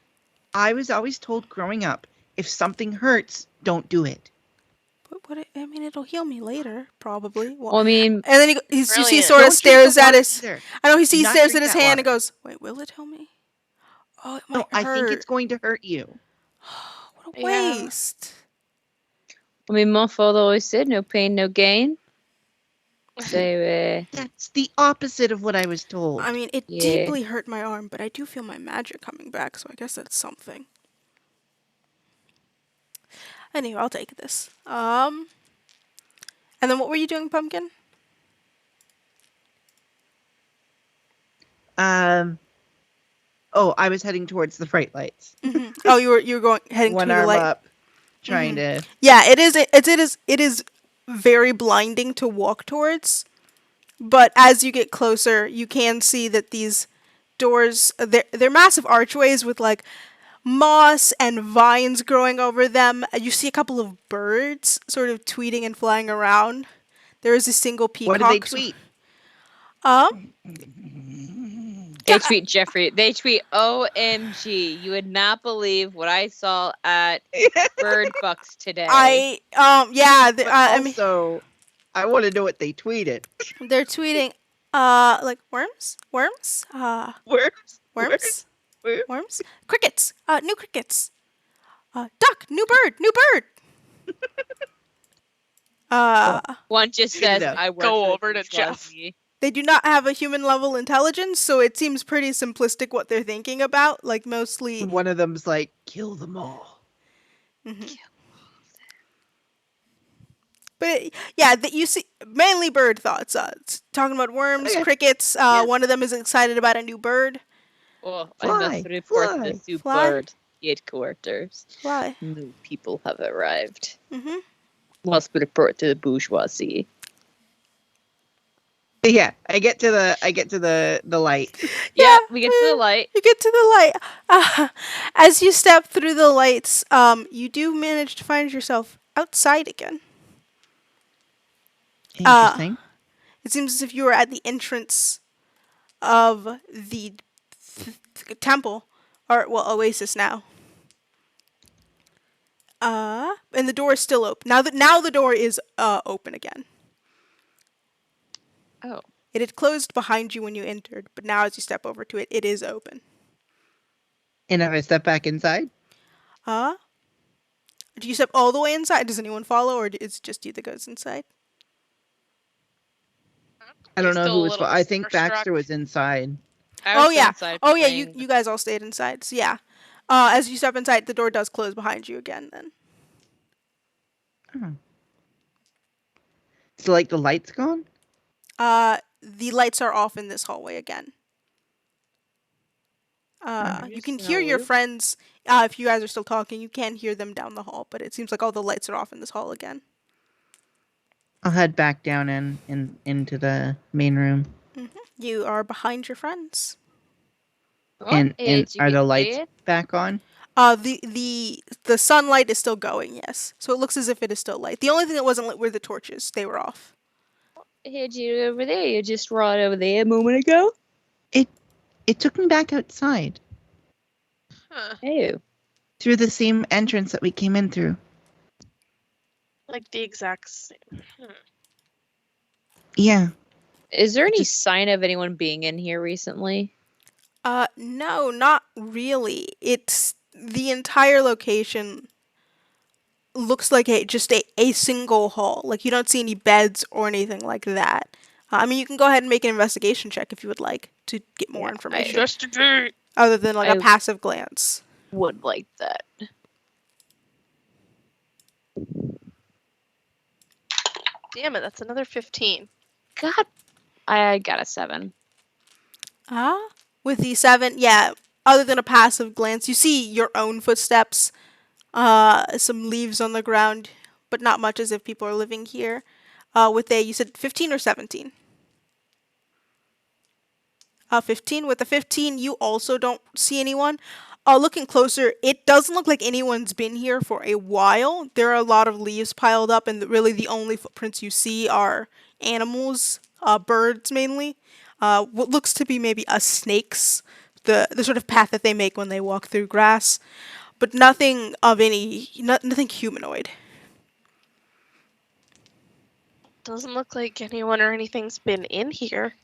I was always told growing up, if something hurts, don't do it. But I mean, it'll heal me later, probably. Well, I mean, And then you see Brilliant. sort of Don't drink the stares at water his. either. I know he Do not stares at drink his that hand and water. goes, "Wait, will it help me? Oh, it No, might I hurt. think it's going to hurt you. What a Yeah. waste." my father always said, "No pain, no gain." So, That's the opposite of what I was told. I mean, it Yeah. deeply hurt my arm, but I do feel my magic coming back, so I guess that's something. Anyway, I'll take this. And then what were you doing, Pumpkin? Oh, I was heading towards the bright lights. Oh, you were heading One to the arm light. up, trying to. Yeah, it is very blinding to walk towards. But as you get closer, you can see that these doors, they're massive archways with like moss and vines growing over them. You see a couple of birds sort of tweeting and flying around. There is a single peacock. What did they tweet? they tweet Jeffrey. They tweet, "OMG, you would not believe what I saw at Bird Bucks today." Yeah, But I mean, also, I want to know what they tweeted. they're tweeting, like worms, Worms? worms, crickets, new crickets, duck, new bird. One just says, enough. "I work Go for over to Jeff. bourgeoisie." They do not have a human level intelligence, so it seems pretty simplistic what they're thinking about. Like mostly, One of them's like, kill them all. But yeah, that you see mainly bird thoughts. It's talking about worms, Okay. crickets. Yeah. One of them is excited about a new bird. Oh, I must Fly, report fly. this to Fly. bird headquarters. Fly. New people have arrived. Mm-hmm. Must report to the bourgeoisie. Yeah, I get to the light. Yeah, we get to the light. You get to the light. As you step through the lights, you do manage to find yourself outside again. Interesting. It seems as if you were at the entrance of the temple, or well, Oasis now. And the door is still open. Now the door is open again. Oh. It had closed behind you when you entered, but now as you step over to it, it is open. And if I step back inside, Do you step all the way inside? Does anyone follow, or is it just you that goes inside? I don't know Still who a was. little I think starstruck. Baxter was inside. I was Oh yeah. inside Oh yeah. playing. You guys all stayed inside. So yeah. As you step inside, the door does close behind you again. Then. Oh. So like the light's gone. The lights are off in this hallway again. You can hear your friends. If you guys are still talking, you can hear them down the hall. But it seems like all the lights are off in this hall again. I'll head back down into the main room. You are behind your friends. Oh, And did you are get the lights there? back on? The sunlight is still going. Yes. So it looks as if it is still light. The only thing that wasn't lit were the torches. They were off. Had you over there? You just right over there a moment ago. It took me back outside Huh. Oh. through the same entrance that we came in through. Like the exact same. Yeah. Is there any sign of anyone being in here recently? No, not really. It's the entire location looks like a single hall. Like you don't see any beds or anything like that. I mean, you can go ahead and make an investigation check if you would like to get more Yeah, information, Investigate. other than like a I- passive glance. Would like that. Damn it, that's another 15. God, I got a 7. With the 7, yeah. Other than a passive glance, you see your own footsteps, some leaves on the ground, but not much as if people are living here. You said 15 or 17? 15. With the 15, you also don't see anyone. Looking closer, it doesn't look like anyone's been here for a while. There are a lot of leaves piled up, and really the only footprints you see are animals, birds mainly. What looks to be maybe a snake's, the sort of path that they make when they walk through grass, but nothing of nothing humanoid. Doesn't look like anyone or anything's been in here.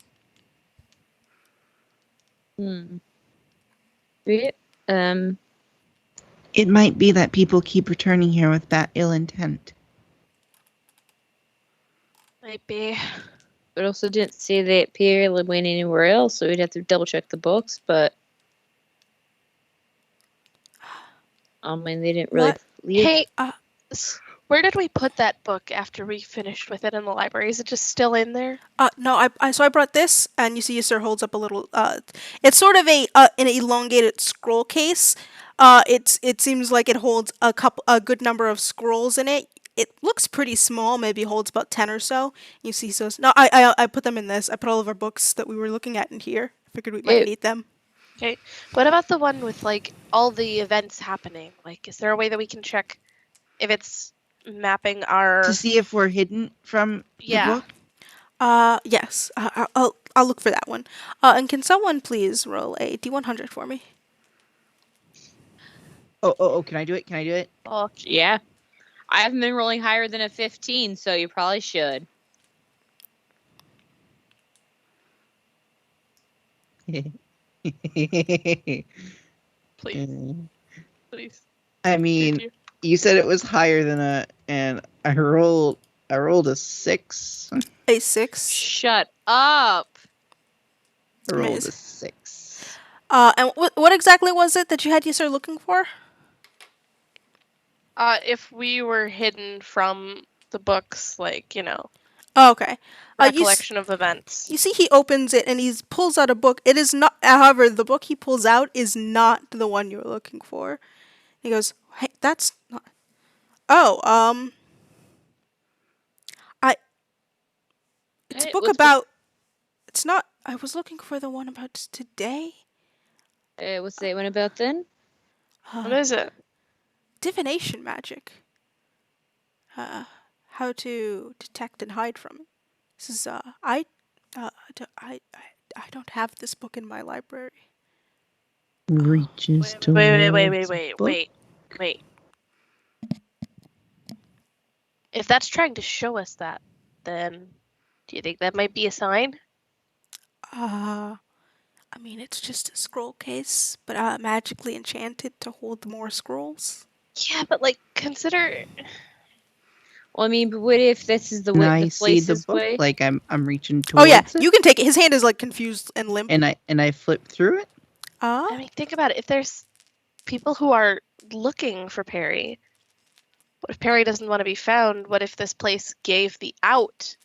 Yeah. It might be that people keep returning here with that ill intent. Might be. But also didn't say that Perry went anywhere else, so we'd have to double check the books, but I mean they didn't really What? leave. Hey, where did we put that book after we finished with it in the library? Is it just still in there? No, I brought this, and you see Sir holds up a little. It's sort of an elongated scroll case. It seems like it holds a good number of scrolls in it. It looks pretty small, maybe holds about 10 or so. You see, so no, I put them in this. I put all of our books that we were looking at in here. Figured we might need them. Okay. What about the one with like all the events happening? Like, is there a way that we can check if it's mapping our? To see if we're hidden from the book? Yes. I'll look for that one. And can someone please roll a D100 for me? Oh, can I do it? Can I do it? Oh, Yeah. I haven't been rolling higher than a 15, so you probably should. please. I mean, you said it was higher than and I rolled a 6. A 6. Shut up. I rolled a Amazing. 6. And what exactly was it that you had Yusur looking for? If we were hidden from the book's like, Oh, okay. recollection of events. You see he opens it and he pulls out a book. It is not, however, the book he pulls out is not the one you're looking for. He goes, hey, that's not. Oh, it's a Hey, book what's about. It's not. I was looking for the one about today. what's that one about then? What is it? Divination magic. How to detect and hide from it. This is I don't have this book in my library. Reaches Wait. If that's trying to show us that, then do you think that might be a sign? I mean, it's just a scroll case, but magically enchanted to hold more scrolls. Yeah, but like consider. Well, I mean, but what if this is the Can way, I the see the place's book? way? Like I'm reaching Oh yeah, towards it, you can take it. His hand is like confused and limp. and I flip through it. I mean, think about it. If there's people who are looking for Perry, what if Perry doesn't want to be found? What if this place gave the out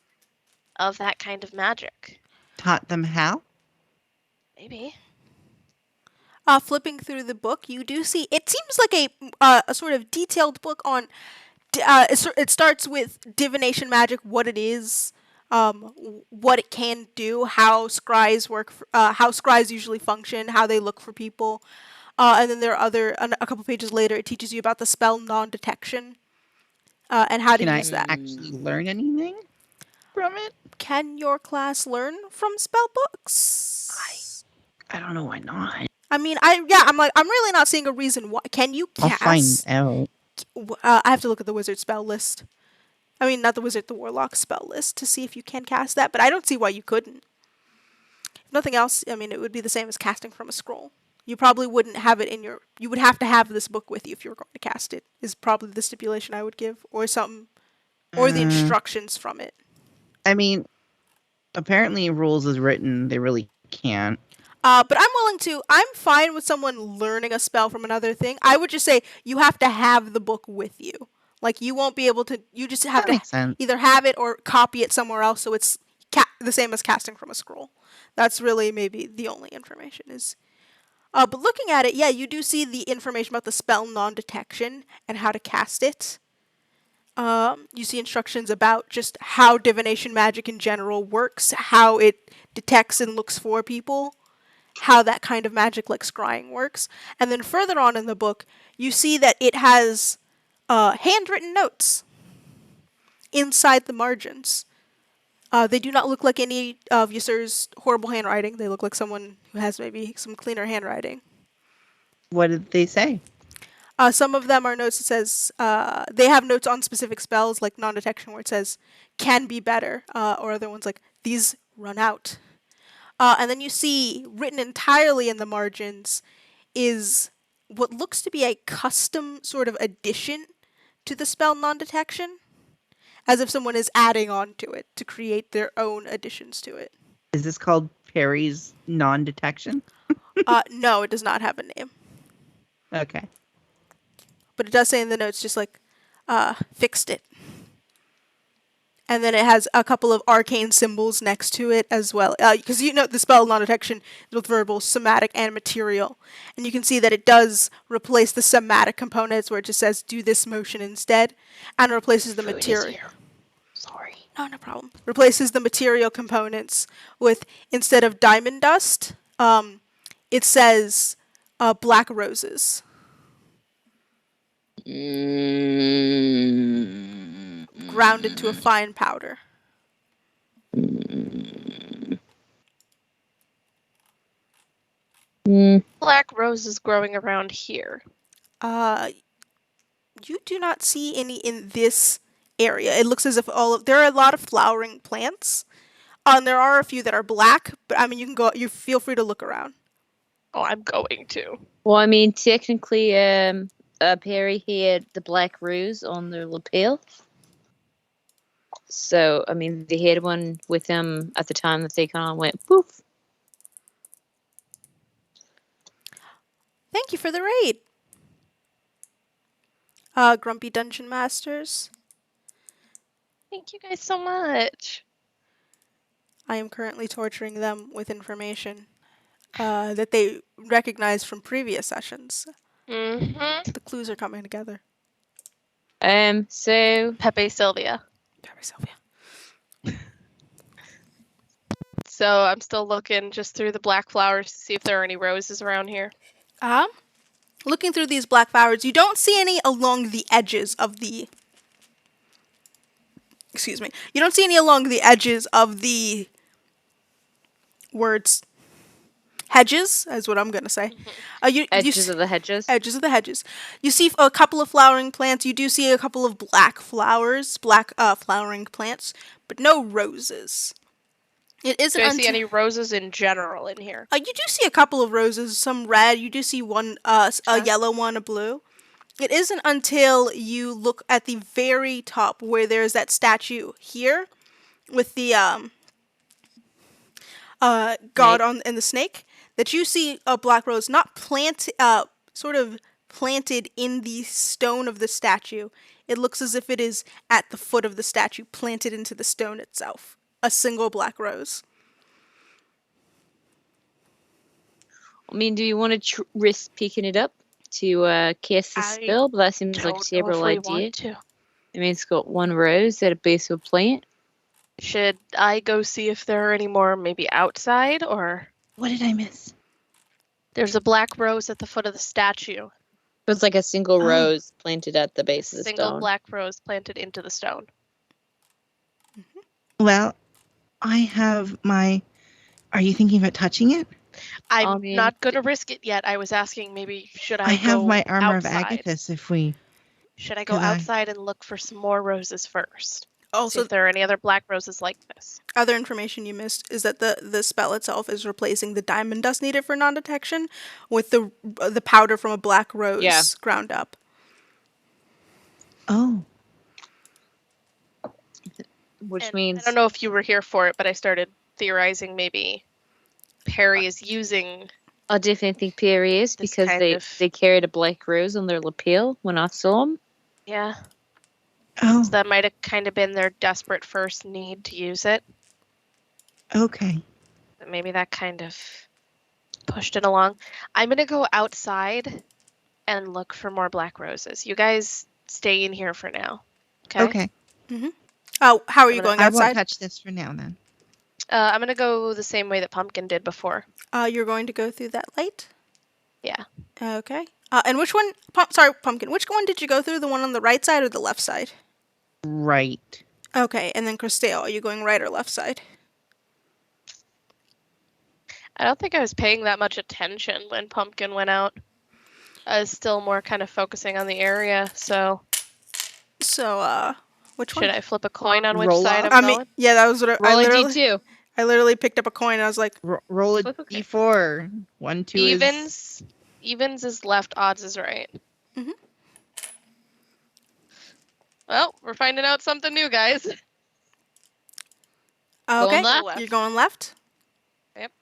of that kind of magic? Taught them how. Maybe. Flipping through the book, you do see it seems like a sort of detailed book on. It starts with divination magic, what it is, what it can do, how scries work, how scries usually function, how they look for people, and then there are a couple pages later, it teaches you about the spell non-detection, and how to Can I use that. actually learn anything from it? Can your class learn from spell books? I don't know why not. I mean, I'm really not seeing a reason why. Can you I'll find cast? out. I have to look at the wizard spell list. I mean, not the wizard, the warlock spell list to see if you can cast that, but I don't see why you couldn't. If nothing else, I mean, it would be the same as casting from a scroll. You probably wouldn't have it in your. You would have to have this book with you if you were going to cast it. Is probably the stipulation I would give, or something, or the instructions from it. I mean, apparently rules as written, they really can't. But I'm fine with someone learning a spell from another thing. I would just say you have to have the book with you. Like, you won't be able to, you just have That to makes sense. either have it or copy it somewhere else so it's the same as casting from a scroll. That's really maybe the only information is. But looking at it, yeah, you do see the information about the spell non-detection and how to cast it. You see instructions about just how divination magic in general works, how it detects and looks for people, how that kind of magic like scrying works. And then further on in the book, you see that it has handwritten notes inside the margins. They do not look like any of Ysir's horrible handwriting. They look like someone who has maybe some cleaner handwriting. What did they say? Some of them are notes that says they have notes on specific spells like non-detection where it says can be better, or other ones like these run out. And then you see written entirely in the margins is what looks to be a custom sort of addition to the spell non-detection, as if someone is adding on to it to create their own additions to it. Is this called Perry's non-detection? No, it does not have a name. Okay. But it does say in the notes just like, fixed it. And then it has a couple of arcane symbols next to it as well. Because the spell non-detection is both verbal, somatic, and material. And you can see that it does replace the somatic components where it just says do this motion instead, and replaces the material. Sorry. No problem. Replaces the material components with, instead of diamond dust, it says black roses. Grounded to a fine powder. Black roses growing around here. You do not see any in this area. It looks as if there are a lot of flowering plants. And there are a few that are black, but I mean, you feel free to look around. Oh, I'm going to. Well, I mean, technically, Perry had the black rose on the lapel. So, I mean, they had one with them at the time that they kind of went poof. Thank you for the raid. Grumpy Dungeon Masters. Thank you guys so much. I am currently torturing them with information that they recognize from previous sessions. Mm-hmm. The clues are coming together. So Pepe Sylvia. Sorry, Sylvia. So I'm still looking just through the black flowers to see if there are any roses around here. Looking through these black flowers, you don't see any along the edges of the. Excuse me. You don't see any along the edges of the words. Hedges is what I'm gonna say. edges of the hedges. Edges of the hedges. You see a couple of flowering plants. You do see a couple of black flowers, black flowering plants, but no roses. It isn't Do I see until any roses in general in here? you do see a couple of roses, some red. You do see one, a Okay. yellow one, a blue. It isn't until you look at the very top where there's that statue here with the god Snake. on and the snake that you see a black rose not sort of planted in the stone of the statue. It looks as if it is at the foot of the statue, planted into the stone itself. A single black rose. I mean, do you want to risk picking it up to cast the I spell? But that seems like a Don't know terrible if we idea. want to. I mean, it's got one rose at a base of a plant. Should I go see if there are any more maybe outside, or What did I miss? there's a black rose at the foot of the statue. But it's like a single Oh. rose planted at the A base of the single stone. black rose planted into the stone. Well, I have my. Are you thinking about touching it? I'm mean, not gonna risk it yet. I was asking maybe should I I have go my armor outside? of Agathis if we. Should I go 'cause I- outside and look for some more roses first? See Also, if there are any other black roses like this. other information you missed is that the spell itself is replacing the diamond dust needed for non-detection with the powder from a black rose Yeah. ground up. Oh. Which And means I don't know if you were here for it, but I started theorizing maybe Perry is using I definitely think Perry is this because kind they, of- they carried a black rose on their lapel when I saw them. yeah. Oh. So that might have kind of been their desperate first need to use it. Okay. But maybe that kind of pushed it along. I'm gonna go outside and look for more black roses. You guys stay in here for now. Okay. Okay. Oh, how are you I'm gonna- going I won't outside? touch this for now then. I'm gonna go the same way that Pumpkin did before. You're going to go through that light? Yeah. Okay. And which one? Pumpkin. Which one did you go through? The one on the right side or the left side? Right. Okay. And then Christelle, are you going right or left side? I don't think I was paying that much attention when Pumpkin went out. I was still more kind of focusing on the area. So So, which one? should I flip a coin on which Roll side up? I'm I mean, going? yeah, that was what Roll I a literally. D2. I literally picked up a coin. And I was like, Roll a Flip a coin. d4. 1, 2 is. Evens is left, odds is right. Mhm. Well, we're finding out something new, guys. okay, left? you're going left. Yep.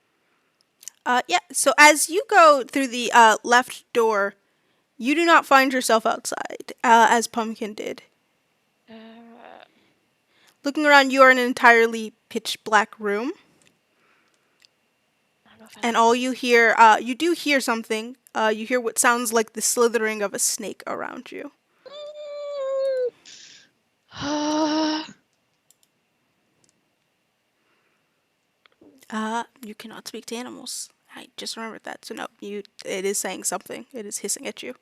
Yeah. So as you go through the left door, you do not find yourself outside, as Pumpkin did. Looking around, you are in an entirely pitch black room, I don't know if I and like all this. you hear, you do hear something. You hear what sounds like the slithering of a snake around you. You cannot speak to animals. I just remembered that. So no, it is saying something. It is hissing at you.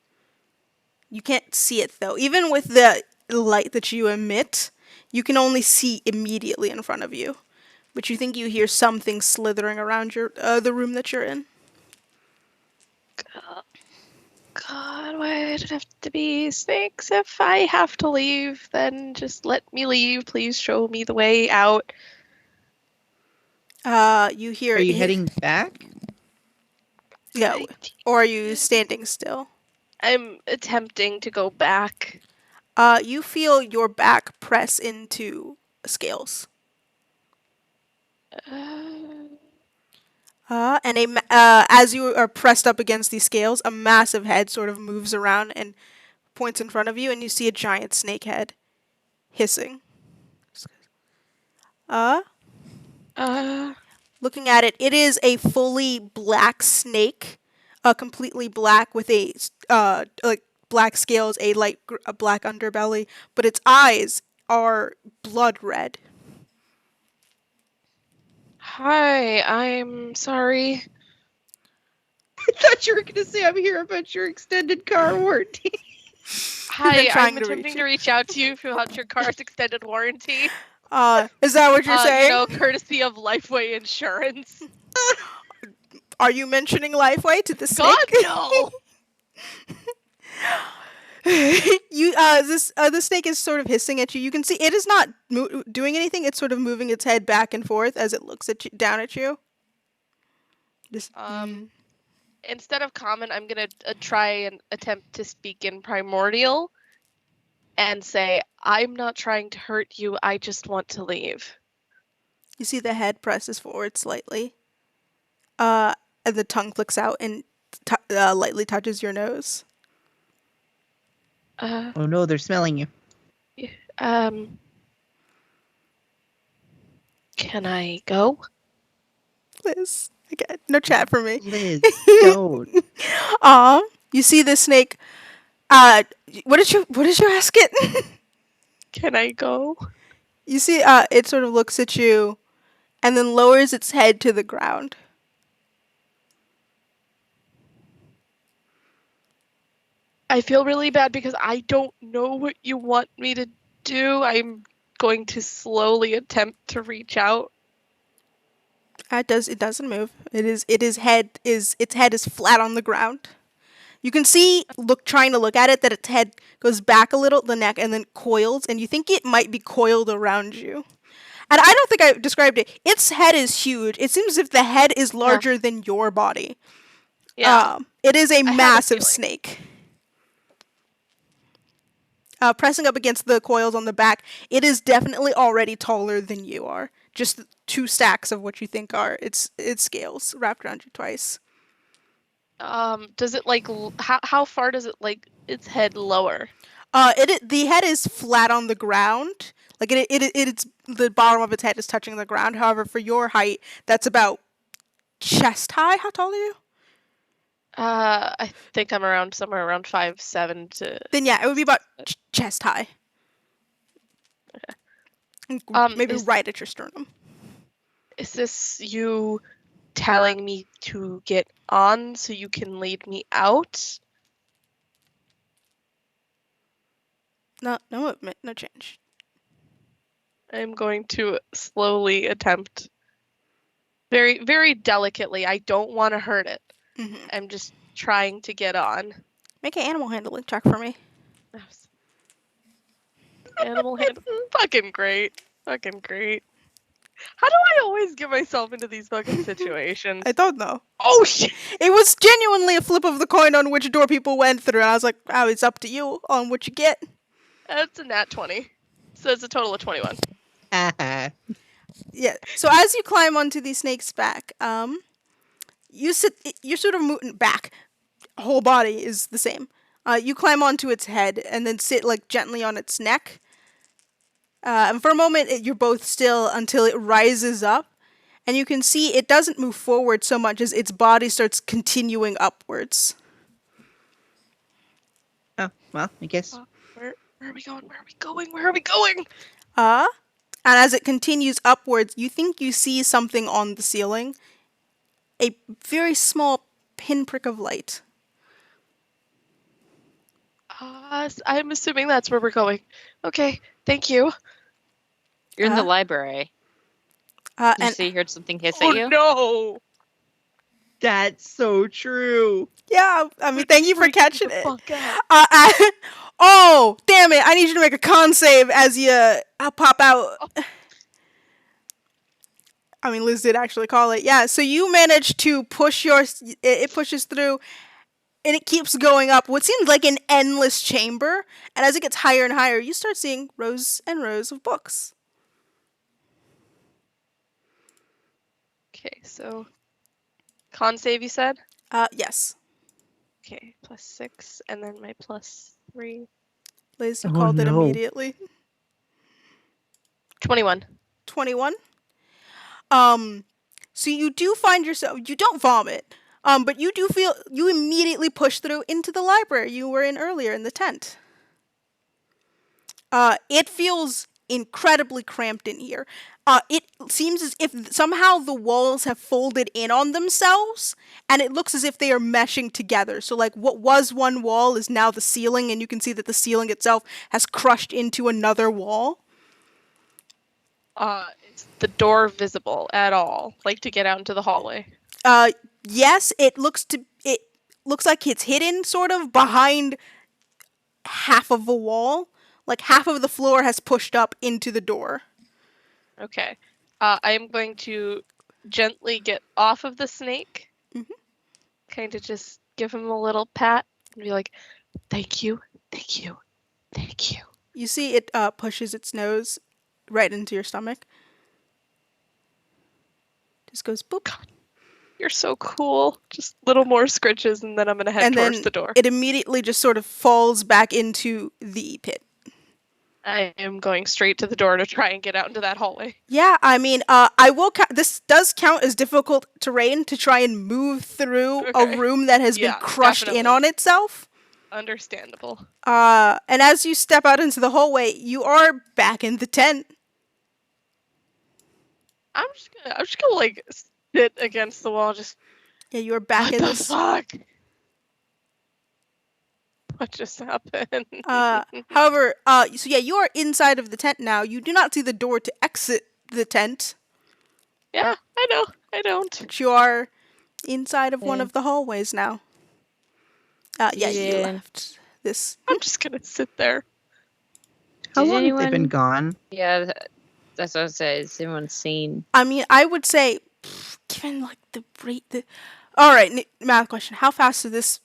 You can't see it though. Even with the light that you emit, you can only see immediately in front of you. But you think you hear something slithering around the room that you're in. God, why did it have to be snakes? If I have to leave, then just let me leave. Please show me the way out. You hear. Are you heading back? Yeah. Or are you standing still? I'm attempting to go back. You feel your back press into scales. And as you are pressed up against these scales, a massive head sort of moves around and points in front of you, and you see a giant snake head hissing. It's Uh, Uh, looking at it, it is a fully black snake, completely black with like black scales, a black underbelly, but its eyes are blood red. Hi, I'm sorry. I thought you were going to say I'm here about your extended car warranty. Hi, trying I'm to reach attempting you. to reach out to you about your car's extended warranty. Is that what you're saying? Courtesy of Lifeway Insurance. Are you mentioning Lifeway to the God, snake? no! The snake is sort of hissing at you. You can see it is not doing anything. It's sort of moving its head back and forth as it looks at you, down at you. Just, Instead of common, I'm gonna try and attempt to speak in primordial and say, I'm not trying to hurt you, I just want to leave. You see the head presses forward slightly. And the tongue flicks out and lightly touches your nose. Oh no, they're smelling you. Can I go? Liz, again, no chat for me. Liz, don't. You see the snake. What did you ask it? Can I go? You see, it sort of looks at you, and then lowers its head to the ground. I feel really bad because I don't know what you want me to do. I'm going to slowly attempt to reach out. It doesn't move. Its head is flat on the ground. You can see trying to look at it that its head goes back a little, the neck, and then coils, and you think it might be coiled around you. And I don't think I described it. Its head is huge. It seems as if the head is larger than your body. Yeah. It is a had a massive feeling. snake. Pressing up against the coils on the back, it is definitely already taller than you are. Just 2 stacks of what you think are its scales wrapped around you twice. Does it how far does it its head lower? The head is flat on the ground. Like it's the bottom of its head is touching the ground. However, for your height, that's about chest high. How tall are you? I think I'm somewhere around 5'7" to. Then yeah, it would be about chest high. Maybe right at your sternum. Is this you telling me to get on so you can lead me out? No change. I'm going to slowly attempt, very, very delicately. I don't want to hurt it. Mm-hmm. I'm just trying to get on. Make an animal handling check for me. Animal handling. Fucking great. Fucking great. How do I always get myself into these fucking situations? I don't know. Oh shit! It was genuinely a flip of the coin on which door people went through. And I was like, oh, it's up to you on what you get. That's a nat 20. So it's a total of 21. Yeah. So as you climb onto the snake's back, you're sort of moving back. Whole body is the same. You climb onto its head and then sit gently on its neck. And for a moment, you're both still until it rises up. And you can see it doesn't move forward so much as its body starts continuing upwards. Oh, well, I guess. Where are we going? Where are we going? Where are we going? And as it continues upwards, you think you see something on the ceiling. A very small pinprick of light. I'm assuming that's where we're going. Okay, thank you. You're in the library. Did you And say you heard something hiss at you? No! That's so true. yeah, I mean, thank you for catching it. Fuck out. Oh, damn it! I need you to make a con save as you pop out. Oh. I mean, Liz did actually call it. Yeah, so you manage to push it pushes through, and it keeps going up what seems like an endless chamber. And as it gets higher and higher, you start seeing rows and rows of books. Okay, so con save you said? Yes. Okay, +6, and then my +3. Liz, you Oh, called it no. immediately. 21. 21. So you do find yourself, you don't vomit, but you do feel, you immediately push through into the library you were in earlier in the tent. It feels incredibly cramped in here. It seems as if somehow the walls have folded in on themselves, and it looks as if they are meshing together. So, like, what was one wall is now the ceiling, and you can see that the ceiling itself has crushed into another wall. Is the door visible at all? Like to get out into the hallway? Yes, it looks like it's hidden sort of behind half of a wall. Like half of the floor has pushed up into the door. Okay. I am going to gently get off of the snake. Kind of just give him a little pat and be like, thank you, thank you, thank you. You see it pushes its nose right into your stomach. Just goes boop. God, you're so cool. Just little more scritches and then I'm going to head And towards then the door. it immediately just sort of falls back into the pit. I am going straight to the door to try and get out into that hallway. Yeah, I mean, I will this does count as difficult terrain to try and move through a room that has been crushed in on itself. Understandable. And as you step out into the hallway, you are back in the tent. I'm just gonna like sit against the wall, just. Yeah, you are back in this. Fuck? What just happened? However, so yeah, you are inside of the tent now. You do not see the door to exit the tent. Yeah, I know. I don't. But you are inside of one of the hallways now. Yeah, you left this. I'm just gonna sit there. How long have they been gone? Yeah, that's what I said. Has anyone seen? I mean, I would say, given like the rate that. All right, math question. How fast is this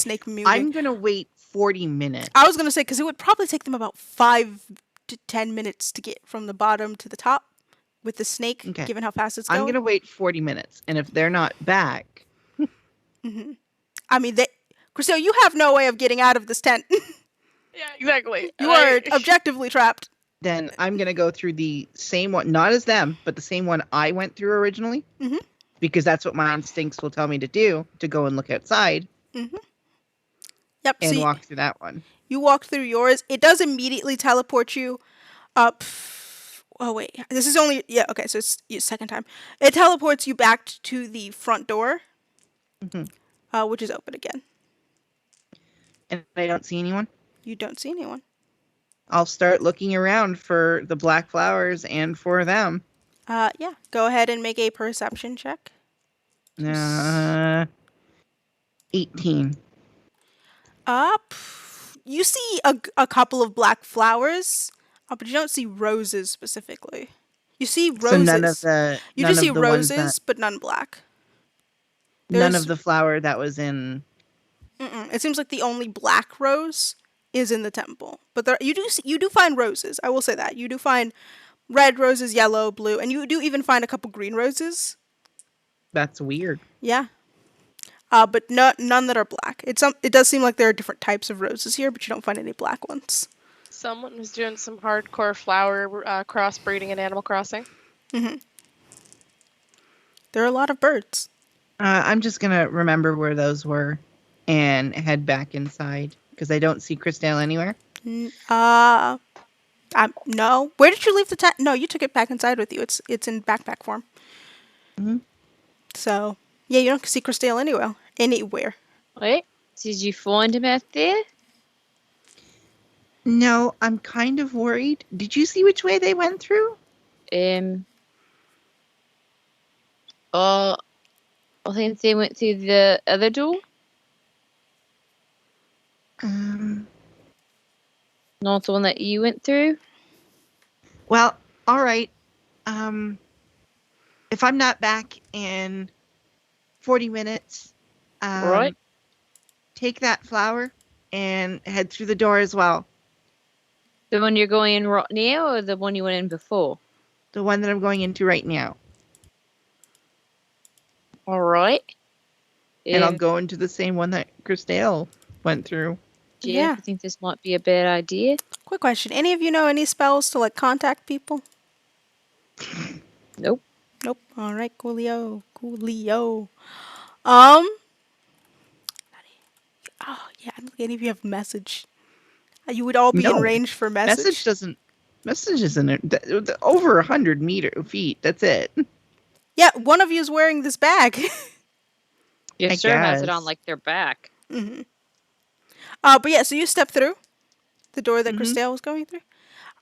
snake moving? I'm gonna wait 40 minutes. I was gonna say because it would probably take them about 5 to 10 minutes to get from the bottom to the top with the snake. Okay. Given how fast it's going, I'm gonna wait 40 minutes, and if they're not back, I mean, Chriselle, you have no way of getting out of this tent. Yeah, exactly. You are objectively trapped. then I'm gonna go through the same one, not as them, but the same one I went through originally, because that's what my instincts will tell me to do, to go and look outside. Yep. And walk through that one. You walk through yours. It does immediately teleport you up. Oh wait, this is only okay. So it's your second time. It teleports you back to the front door, which is open again. And I don't see anyone. You don't see anyone. I'll start looking around for the black flowers and for them. Yeah. Go ahead and make a perception check. 18. You see a couple of black flowers, but you don't see roses specifically. You see roses. So none of the you do see roses, but none black. None of the flower that was in. It seems like the only black rose is in the temple, but you do find roses. I will say that you do find red roses, yellow, blue, and you do even find a couple green roses. That's weird. Yeah. But none that are black. It does seem like there are different types of roses here, but you don't find any black ones. Someone was doing some hardcore flower crossbreeding in Animal Crossing. There are a lot of birds. I'm just gonna remember where those were and head back inside because I don't see Christelle anywhere. No. Where did you leave the tent? No, you took it back inside with you. It's in backpack form. So yeah, you don't see Christelle anywhere. Wait, did you find him out there? No, I'm kind of worried. Did you see which way they went through? I think they went through the other door. Not the one that you went through. Well, all right. If I'm not back in 40 minutes, Right. take that flower and head through the door as well. The one you're going in right now, or the one you went in before? The one that I'm going into right now. All right. And I'll go into the same one that Christelle went through. Yeah. I think this might be a bad idea. Quick question. Any of you know any spells to, like, contact people? Nope. Nope. All right, coolio. Coolio. Oh, yeah, I don't think any of you have message. You would all be in No. range for Message isn't over 100 feet. That's it. Yeah, one of you is wearing this bag. Yes, I sir has it on guess. like their back. hmm But yeah, so you step through the door that Mhm. Christelle was going through.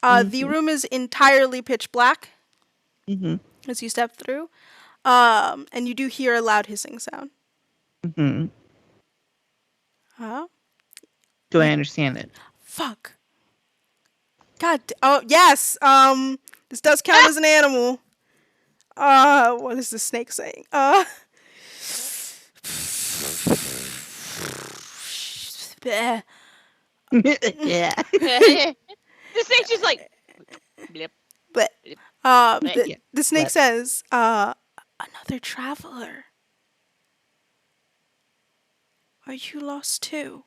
The Mhm. room is entirely pitch black Mm-hmm. as you step through. And you do hear a loud hissing sound. Mm-hmm. Huh? Do I understand it? Fuck. Oh, yes. This does count as an animal. What is the snake saying? Bleh. Yeah. The snake's just like, blip. But Bleh. Yeah. the snake Let- says, another traveler. Are you lost too?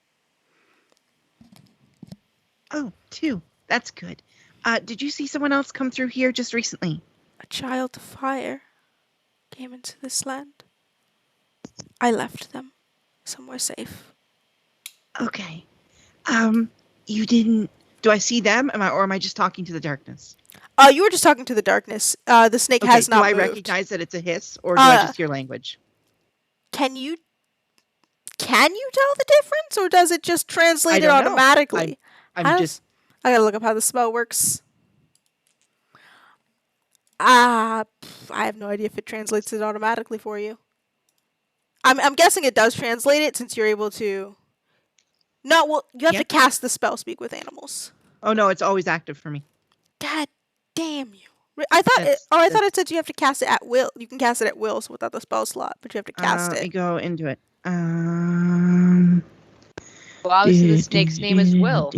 Oh, two. That's good. Did you see someone else come through here just recently? A child of fire came into this land. I left them somewhere safe. Okay. You didn't. Do I see them? Or am I just talking to the darkness? You were just talking to the darkness. The snake Okay. has Do not I moved. recognize that it's a hiss, or do I just hear language? Can you tell the difference, or does it just translate it don't know. automatically? I'm How just. I gotta look up how the spell works. I have no idea if it translates it automatically for you. I'm guessing it does translate it since you're able to. No, well, you have Yeah. to cast the spell Speak with Animals. Oh no, it's always active for me. God damn you! I thought I thought it said you have to cast it at will. You can cast it at will, so without the spell slot, but you have to cast Let me it. go into it. Well, obviously the snake's name is Will.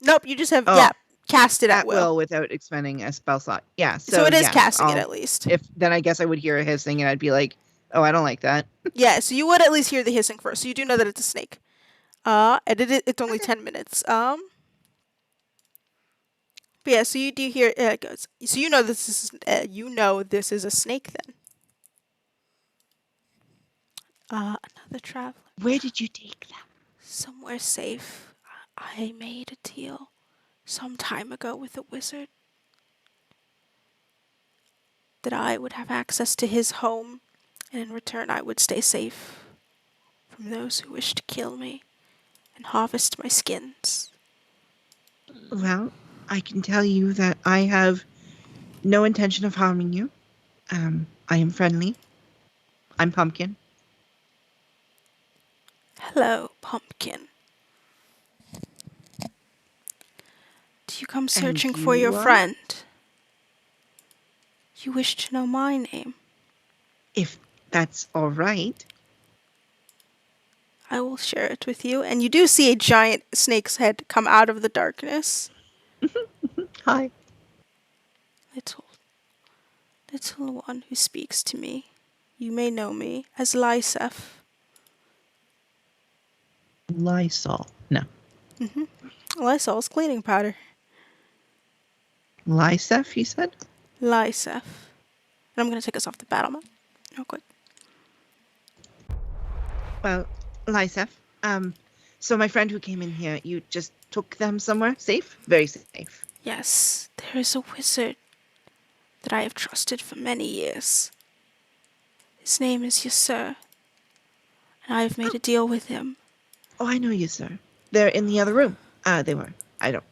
Nope, you just have Oh. cast it at At will. will without expending a spell slot. Yeah. So it is yes, casting it at least. If then I guess I would hear a hissing and I'd be like, oh, I don't like that. Yeah, so you would at least hear the hissing first. So you do know that it's a snake. It's only 10 minutes. But yeah, so you do hear it goes. So you know this is a snake then. Another traveler. Where did you take them? Somewhere safe. I made a deal some time ago with a wizard that I would have access to his home, and in return I would stay safe from those who wish to kill me and harvest my skins. Well, I can tell you that I have no intention of harming you. I am friendly. I'm Pumpkin. Hello, Pumpkin. Do you come searching for your you are? friend? You wish to know my name? If that's all right. I will share it with you. And you do see a giant snake's head come out of the darkness. Hi. Little one who speaks to me. You may know me as Laisef. Lysol. No. Lysol's cleaning powder. Laisef, you said? Laisef. And I'm going to take us off the battle map real quick. Well, Laisef. So my friend who came in here, you just took them somewhere safe? Very safe. Yes, there is a wizard that I have trusted for many years. His name is Yasser, and I have made a deal with him. Oh, I know you, sir. They're in the other room. They were. I don't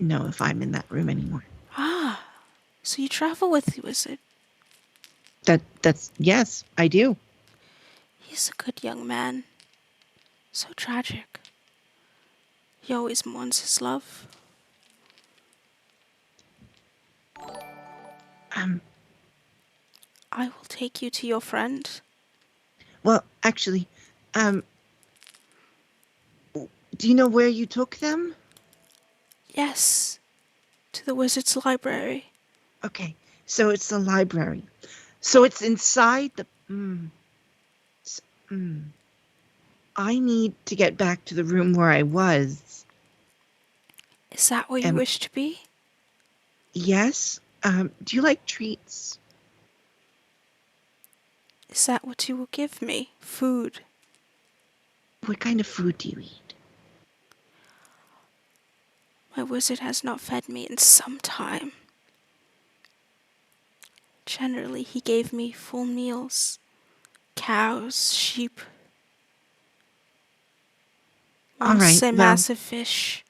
know if I'm in that room anymore. Ah, so you travel with the wizard. That's yes, I do. He's a good young man. So tragic. He always mourns his love. I will take you to your friend. Well, actually, do you know where you took them? Yes, to the wizard's library. Okay, so it's the library. So it's inside the. I need to get back to the room where I was. Is that where you wish to be? Yes. Do you like treats? Is that what you will give me? Food? What kind of food do you eat? My wizard has not fed me in some time. Generally, he gave me full meals. Cows, sheep. All right, Once a well, massive fish.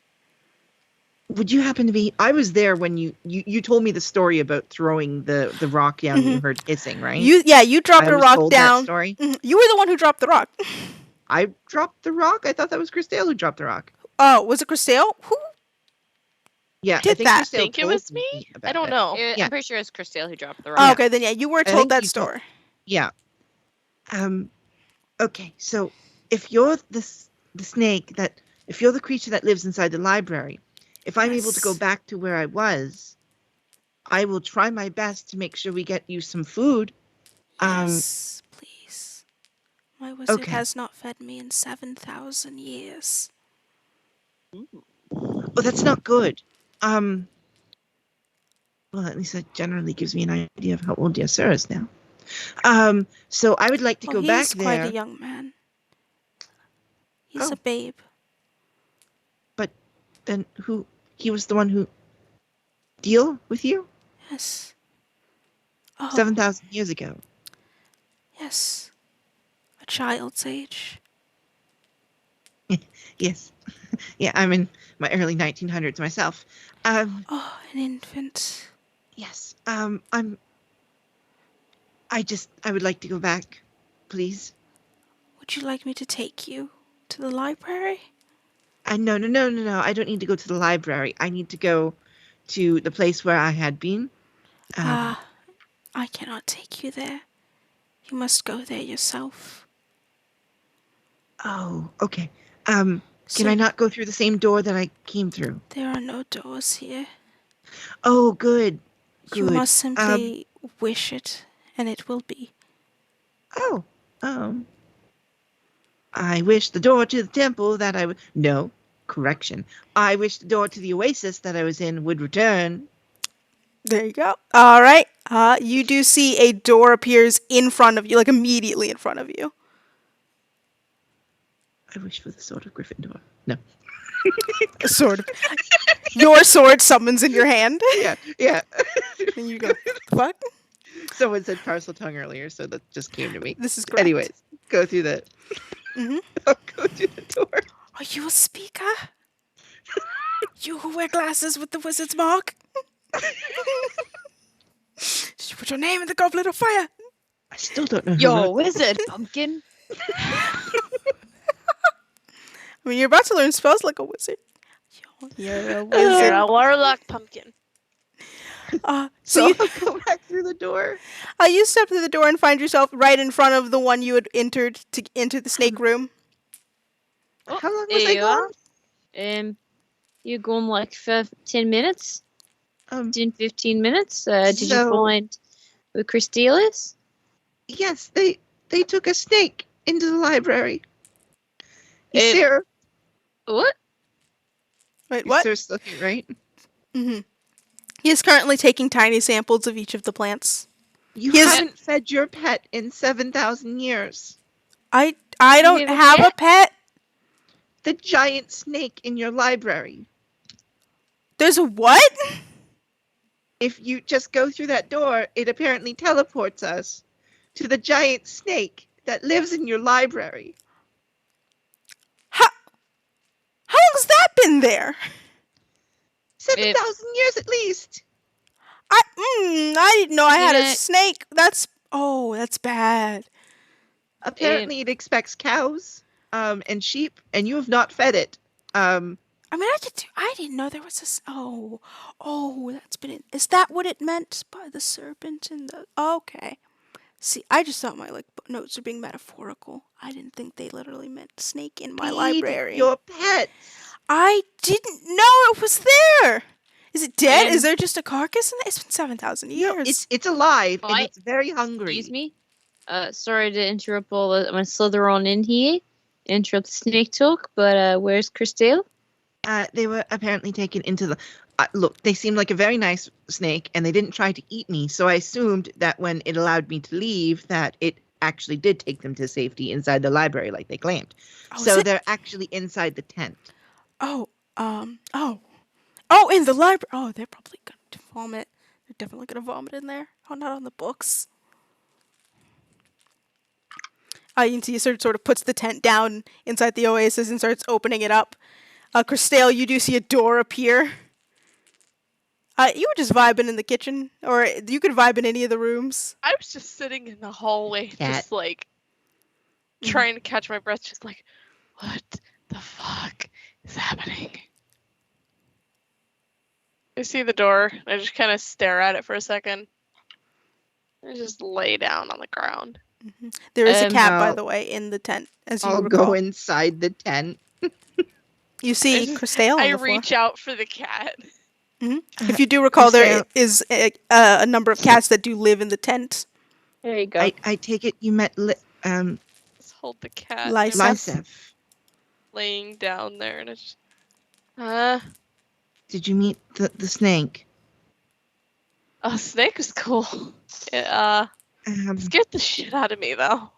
Would you happen to be... I was there when you told me the story about throwing the rock down and you heard hissing, right? You dropped I a was rock told down. that story. You were the one who dropped the rock. I dropped the rock? I thought that was Christelle who dropped the rock. Oh, was it Christelle? Who? Yeah, Did I think that? I Christelle think it told was me. about I don't it. know. Yeah. I'm pretty sure it's Christelle who dropped the Oh, rock. okay, then yeah, you were I told think that you told- story. Yeah. Okay, so if you're the snake that... If you're the creature that lives inside the library, if I'm able to go Yes. back to where I was, I will try my best to make sure we get you some food. Yes, please. My wizard Okay. has not fed me in 7,000 years. Oh, that's not good. Well, at least that generally gives me an idea of how old Yasser is now. So I would like to go he back is quite there. a young man. He's Oh. a babe. But then who? He was the one who deal with you Yes. Oh, 7,000 years ago. yes. A child's age. Yes. Yeah, I'm in my early 1900s myself. Oh, an infant. Yes. I would like to go back, please. Would you like me to take you to the library? No. I don't need to go to the library. I need to go to the place where I had been. I cannot take you there. You must go there yourself. Oh, okay. So Can I not go through the same door that I came through? there are no doors here. Oh, good. You Good. must simply wish it, and it will be. Oh, I wish the door to the temple that I would... No, correction. I wish the door to the oasis that I was in would return. There you go. All right. You do see a door appears in front of you, like immediately in front of you. I wish for the sword of Gryffindor. No. A sword. Your sword summons in your hand. Yeah. And you go, what? Someone said parcel tongue earlier, so that just came to me. This is correct. Anyways, go through the... Mhm. I'll go through the door. Are you a speaker? You who wear glasses with the wizard's mark? Did you put your name in the goblet of fire? I still don't know who Yo, wrote... wizard pumpkin. I mean, you're about to learn spells like a wizard. You're a You're wizard. a warlock pumpkin. So you, I'll go back through the door. you step through the door and find yourself right in front of the one you had entered to enter the snake room. Oh, How long was I there you are. gone? You're gone like for 10 minutes, Um, 10, 15 minutes. Did you So- find where Christelle is? yes, they took a snake into the library. It- Sarah, What? Wait, what? Sarah's still here, right? Mm-hmm. He is currently taking tiny samples of each of the plants. You Yes. haven't fed your pet in 7,000 years. I don't have a have a pet. The giant snake in your library. There's a what? If you just go through that door, it apparently teleports us to the giant snake that lives in your library. How long's that been there? 7,000 years at least. I didn't know I had a Yeah. snake. That's bad. Apparently, it expects cows and sheep, and you have not fed it. I mean, I didn't know there was that's been it. Is that what it meant by the serpent and the? Okay. See, I just thought my notes were being metaphorical. I didn't think they literally meant snake in my Feed library. your pet. I didn't know it was there. Is it dead? And- Is there just a carcass in there? It's been 7,000 years. No, it's alive Oh, and I- it's very hungry. Excuse me? Sorry to interrupt I'm gonna slither on in here, interrupt the snake talk, but where's Christelle? They were apparently taken into the. Look, they seemed like a very nice snake, and they didn't try to eat me. So I assumed that when it allowed me to leave, that it actually did take them to safety inside the library, like they claimed. Oh, So they're actually inside the tent. Oh, in the library. Oh, they're probably going to vomit. They're definitely going to vomit in there. Oh, not on the books. You can see sort of puts the tent down inside the oasis and starts opening it up. Christelle, you do see a door appear. You were just vibing in the kitchen, or you could vibe in any of the rooms. I was just sitting in the hallway, Cat. just like trying to catch my breath, just like, what the fuck is happening? I see the door. I just kind of stare at it for a second. I just lay down on the ground. There is a cat, by I'll- the way, in the tent, as you I'll recall. go inside the tent. You see Christelle on I the floor. reach out for the cat. If you do recall, there Christelle- is a number of cats that do live in the tent. There you go. I take it you met Just hold the cat. Laisef. Laisef. Laying down there, and it's Did you meet the snake? oh, snake was cool. It scared the shit out of me though.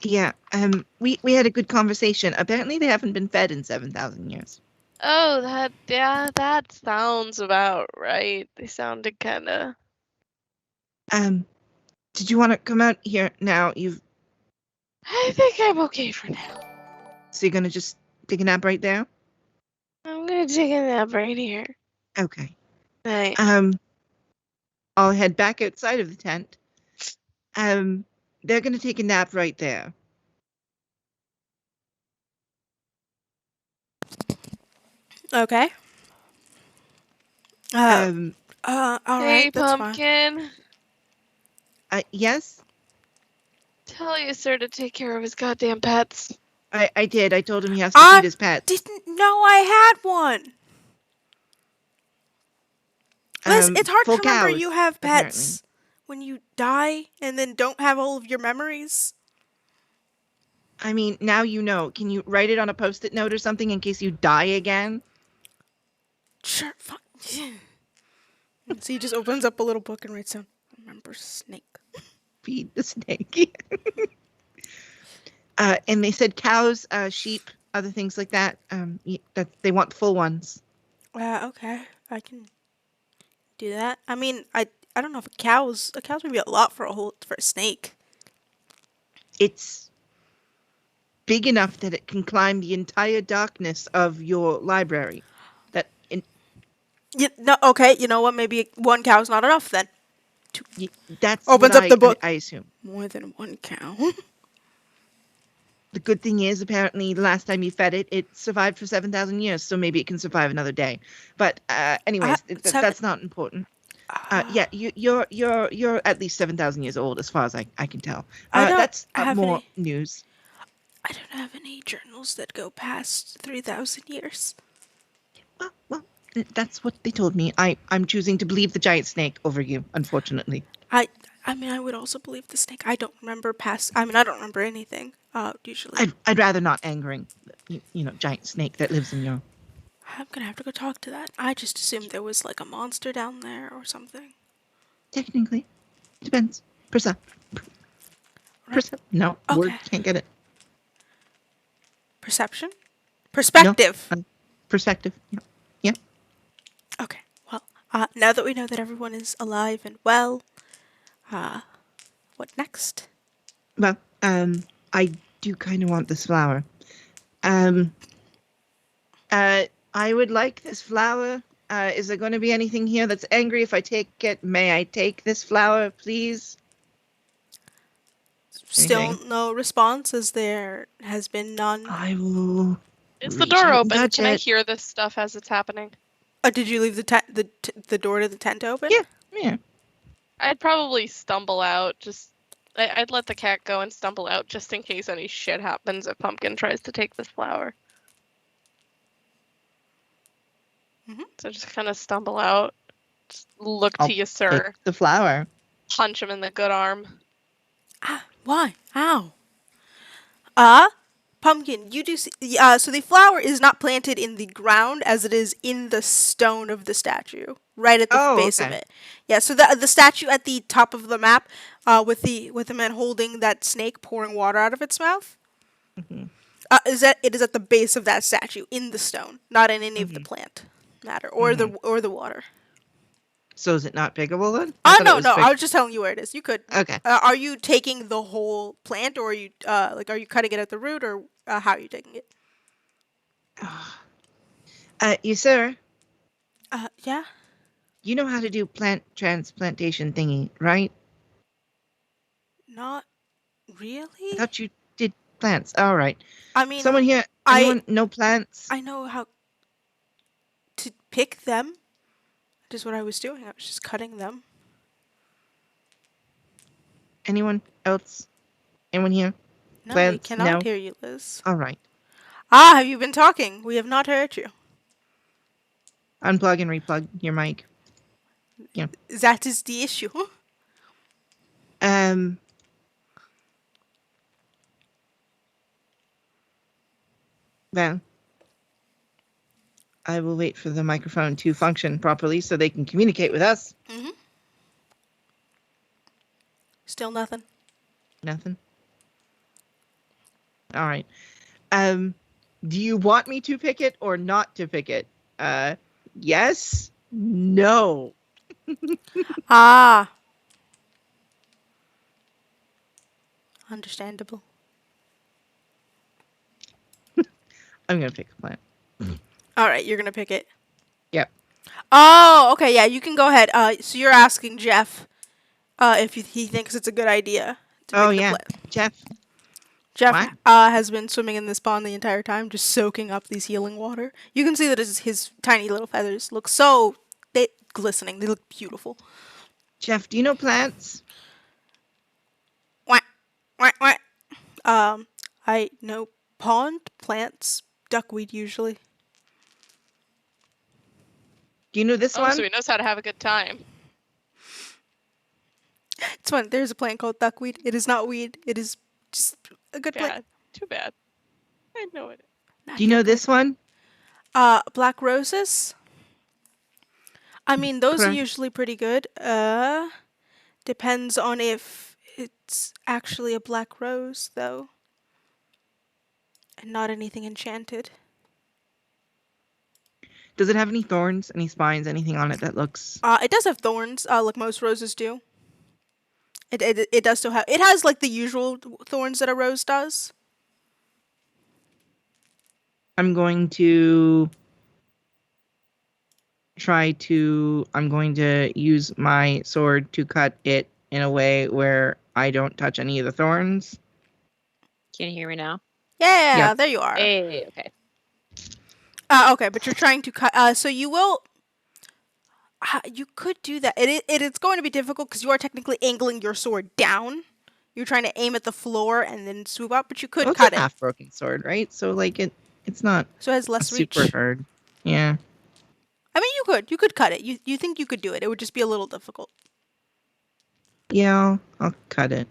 Yeah. We had a good conversation. Apparently, they haven't been fed in 7,000 years. Oh, that sounds about right. They sounded kind of. Did you want to come out here now? I think I'm okay for now. So you're gonna just take a nap right there? I'm gonna take a nap right here. Okay. Night. I'll head back outside of the tent. They're gonna take a nap right there. Okay. All right, Hey, that's fine. Pumpkin. Yes? Tell you, sir, to take care of his goddamn pets. I did. I told him he has to I feed his pets. Didn't know I had one. Liz, it's hard to full remember cows, you have apparently. pets when you die and then don't have all of your memories. I mean, now you know. Can you write it on a post-it note or something in case you die again? Sure, fine. So he just opens up a little book and writes down, remember snake. Feed the snake. And they said cows, sheep, other things like that. That they want the full ones. Okay, I can do that. I mean, I don't know if a cow's maybe a lot for a snake. It's big enough that it can climb the entire darkness of your library. Okay, you know what? Maybe one cow's not enough then. That's Opens what up the book. I assume. More than one cow. The good thing is, apparently, the last time you fed it, it survived for 7,000 years, so maybe it can survive another day. But anyways, that's not important. Yeah, you're at least 7,000 years old, as far as I can tell. That's more news. I don't have any journals that go past 3,000 years. Well, that's what they told me. I'm choosing to believe the giant snake over you, unfortunately. I mean, I would also believe the snake. I don't remember I don't remember anything. Usually. I'd rather not angering, giant snake that lives in your. I'm gonna have to go talk to that. I just assumed there was like a monster down there or something. Technically, depends. No, Okay. word can't get it. Perception? Perspective. No, perspective. Yeah. Okay. Well, now that we know that everyone is alive and well, what next? Well, I do kind of want this flower. I would like this flower. Is there going to be anything here that's angry if I take it? May I take this flower, please? Still no response, as there has been none. I will. Is the reach door out and open? touch Can I it. hear this stuff as it's happening? Did you leave the door to the tent open? Yeah. I'd probably stumble out. I'd let the cat go and stumble out just in case any shit happens if Pumpkin tries to take this flower. So just kind of stumble out. Just look I'll to you, sir. Take the flower. Punch him in the good arm. Why? How? Pumpkin, you do see, so the flower is not planted in the ground as it is in the stone of the statue, right at the base of okay. it. Yeah, so the statue at the top of the map, with the man holding that snake pouring water out of its mouth, Mhm, it is at the base of that statue in the stone, not in any of the mhm, plant matter mhm. or the water. So is it not pickable then? I thought it No, was no, I pick. was just telling you where it is. You could. Okay. Are you taking the whole plant, or are you are you cutting it at the root, or how are you taking it? You sir, Yeah. you know how to do plant transplantation thingy, right? Not I really. thought you did plants. All right. I mean, Someone here, I anyone know plants? I know how to pick them. That is what I was doing. I was just cutting them. Anyone else? Anyone here? No, we Plants? cannot No? hear you, Liz. All right. Have you been talking? We have not heard you. Unplug and replug your mic. Yeah. That is the issue. Um. Well, I will wait for the microphone to function properly so they can communicate with us. Mhm. Still nothing. Nothing. All right. Do you want me to pick it or not to pick it? Yes. No. Ah, understandable. I'm gonna pick a plant. All right, you're gonna pick it. Yep. Oh, okay, yeah, you can go ahead. So you're asking Jeff, if he thinks it's a good idea to Oh pick the yeah, plant. Jeff. Jeff What? has been swimming in this pond the entire time, just soaking up these healing water. You can see that his tiny little feathers look glistening. They look beautiful. Jeff, do you know plants? Wah, wah, wah. I know pond plants, duckweed usually. Do you know this Oh, one? so he knows how to have a good time. It's fun. There's a plant called duckweed. It is not weed. It is just a good plant. Bad. Too bad. I know it. Nah, Do you you're know good. this one? Black roses. I mean, those are Correct. usually pretty good. Depends on if it's actually a black rose, though, and not anything enchanted. Does it have any thorns, any spines, anything on it that looks? It does have thorns, like most roses do. It does still have. It has like the usual thorns that a rose does. I'm going to I'm going to use my sword to cut it in a way where I don't touch any of the thorns. Can you hear me now? Yeah, Yep. there you are. Hey, okay. Okay, but you're trying to cut. So you will. You could do that. It's going to be difficult because you are technically angling your sword down. You're trying to aim at the floor and then swoop up, but you could Well, it's cut a it. half broken sword, right? So like it's not So it has less super reach. hard. Yeah. I mean, you could cut it. You think you could do it? It would just be a little difficult. Yeah, I'll cut it.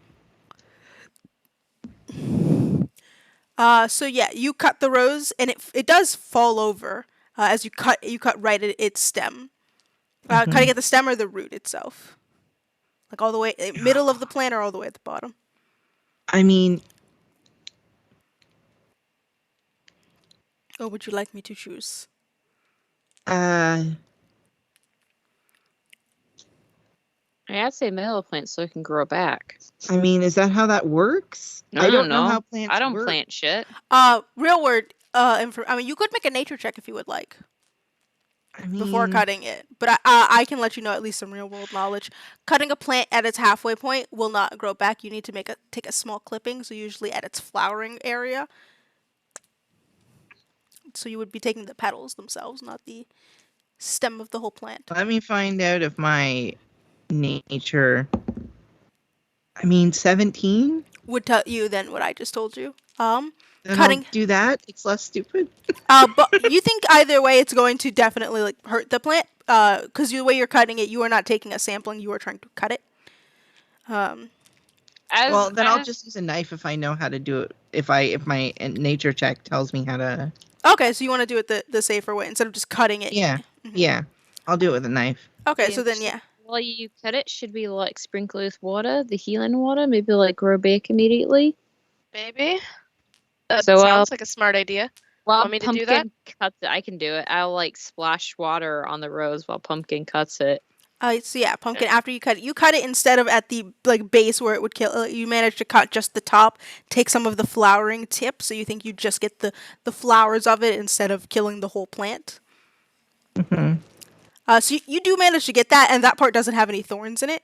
So yeah, you cut the rose, and it does fall over as you cut. You cut right at its stem. Cutting at the stem or the root itself, like all the way middle of the plant or all the way at the bottom. I mean, Or would you like me to choose? I'd say middle of plant so it can grow back. I mean, is that how that works? I don't know how plants I don't work. plant shit. Real word. I mean, you could make a nature check if you would like I mean, before cutting it, but I can let you know at least some real world knowledge. Cutting a plant at its halfway point will not grow back. You need to take a small clipping, so usually at its flowering area. So you would be taking the petals themselves, not the stem of the whole plant. let me find out if my nature. I mean, 17. Would tell you then what I just told you. Then Cutting. I'll do that. It's less stupid. But you think either way it's going to definitely like hurt the plant. Because the way you're cutting it, you are not taking a sampling. You are trying to cut it. Well, then I'll just use a knife if I know how to do it. If my nature check tells me how to. Okay, so you want to do it the safer way instead of just cutting it. Yeah. Yeah. I'll do it with a knife. Okay, so then yeah. While you cut it, should we like sprinkle it with water, the healing water, maybe like grow back immediately? Maybe. That So, sounds like a smart idea. While Want me to do that? Pumpkin cuts it, I can do it. I'll like splash water on the rose while Pumpkin cuts it. So yeah, Pumpkin. After you cut it instead of at the like base where it would kill. You managed to cut just the top, take some of the flowering tip, so you think you just get the flowers of it instead of killing the whole plant. Mm-hmm. So you do manage to get that, and that part doesn't have any thorns in it.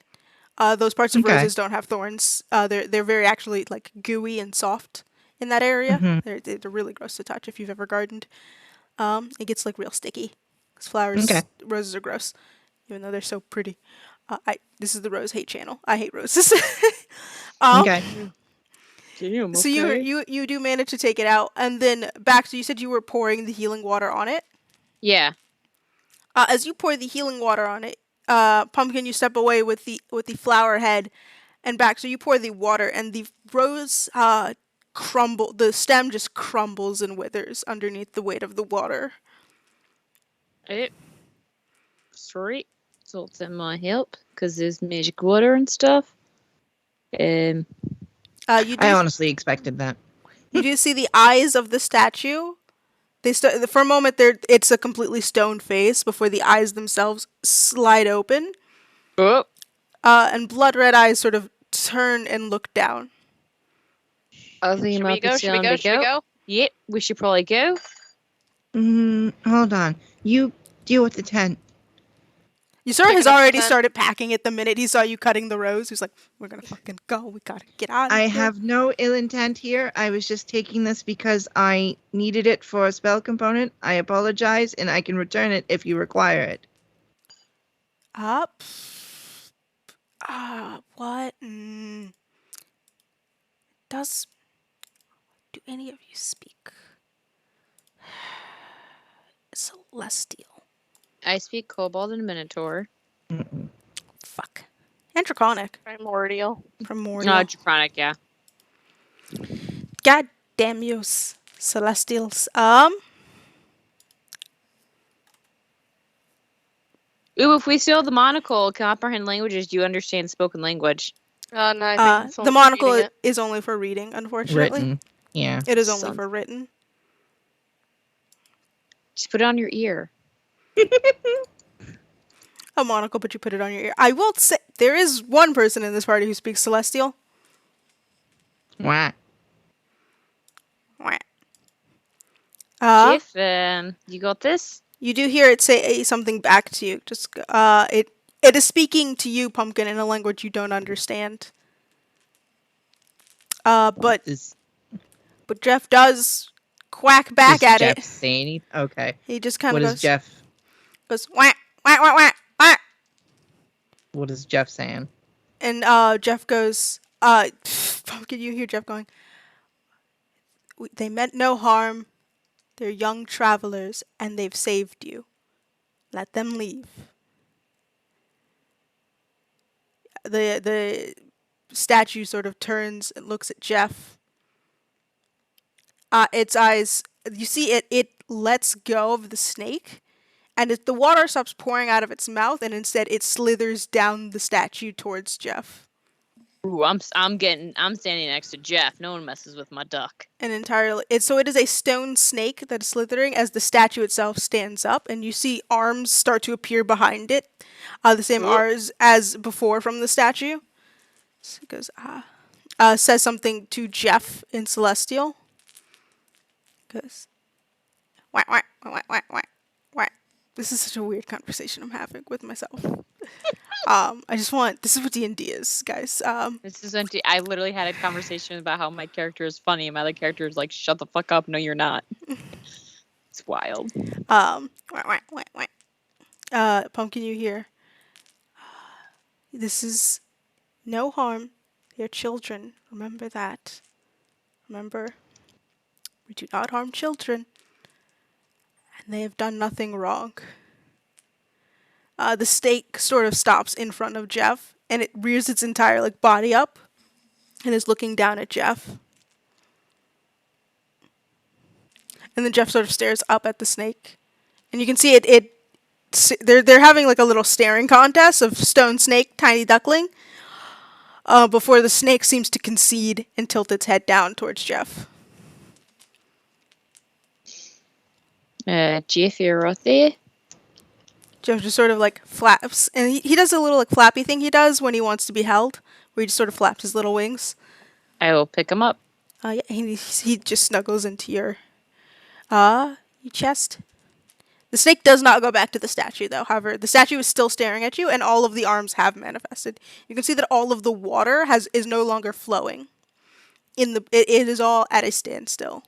Those parts of roses don't have thorns. They're very actually like gooey and soft in that area. Mm-hmm. They're really gross to touch if you've ever gardened. It gets like real sticky. 'Cause roses are gross, even though they're so pretty. This is the Rose Hate channel. I hate roses. Okay. Damn, So you do manage to take it out, and then back. So you said you were pouring the healing water on it. Yeah. As you pour the healing water on it, Pumpkin, you step away with the flower head, and back. So you pour the water, and the rose crumble. The stem just crumbles and withers underneath the weight of the water. Sorry. Salt in my help because there's magic water and stuff. I honestly expected that. You do see the eyes of the statue. For a moment, it's a completely stone face before the eyes themselves slide open. Oh. And blood red eyes sort of turn and look down. Should we go? Yep, we should probably go. Hold on. You deal with the tent. Ysura has already started packing it the minute he saw you cutting the rose. He was like, we're gonna fucking go. We gotta get out of here. I have no ill intent here. I was just taking this because I needed it for a spell component. I apologize, and I can return it if you require it. What? Do any of you speak Celestial? I speak Kobold and Minotaur. Mm-mm. Fuck. And Draconic. Primordial. No, Draconic, yeah. God damn you, Celestials. Ooh, if we steal the monocle, comprehend languages, do you understand spoken language? No, I think the monocle is only for reading, unfortunately. Written. Yeah. It is only for written. Just put it on your ear. A monocle, but you put it on your ear. I will say, there is one person in this party who speaks Celestial. Wah. Jeff, you got this? You do hear it say something back to you. Just it is speaking to you, Pumpkin, in a language you don't understand. But Jeff does quack back at Jeff it. Say anything? Okay. He just kind of goes. What does Jeff? Goes wah wah wah wah wah. What is Jeff saying? And Jeff goes, Pumpkin, you hear Jeff going, they meant no harm. They're young travelers, and they've saved you. Let them leave. The statue sort of turns and looks at Jeff. Its eyes, you see it lets go of the snake, and the water stops pouring out of its mouth, and instead it slithers down the statue towards Jeff. Ooh, I'm standing next to Jeff. No one messes with my duck. And entirely, it is a stone snake that is slithering as the statue itself stands up, and you see arms start to appear behind it, the same arms as before from the statue. So it goes, says something to Jeff in Celestial. Goes, wah, wah, wah, wah, wah, wah. This is such a weird conversation I'm having with myself. This is what D&D is, guys. This is empty. I literally had a conversation about how my character is funny, and my other character is like, shut the fuck up. No, you're not. It's wild. Pumpkin, you hear, this is no harm. They're children. Remember that. Remember, we do not harm children. And they have done nothing wrong. The snake sort of stops in front of Jeff, and it rears its entire body up, and is looking down at Jeff. And then Jeff sort of stares up at the snake, and you can see they're having like a little staring contest of stone snake, tiny duckling. Before the snake seems to concede and tilt its head down towards Jeff. Jeff, you're right there. Jeff just sort of like flaps, and he does a little like flappy thing he does when he wants to be held, where he just sort of flaps his little wings. I will pick him up. Yeah, he just snuggles into your chest. The snake does not go back to the statue, though. However, the statue is still staring at you, and all of the arms have manifested. You can see that all of the water is no longer flowing. It is all at a standstill,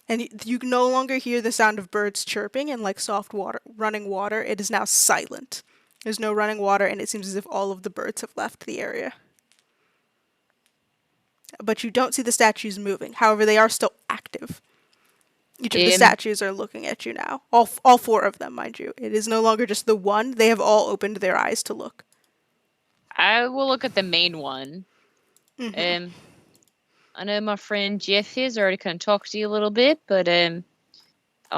and you can no longer hear the sound of birds chirping and like soft water, running water. It is now silent. There's no running water, and it seems as if all of the birds have left the area. But you don't see the statues moving. However, they are still active. Each of the statues are looking at you now. All four of them, mind you. It is no longer just the one. They have all opened their eyes to look. I will look at the main one. Mm-hmm. I know my friend Jeff has already kind of talked to you a little bit, but I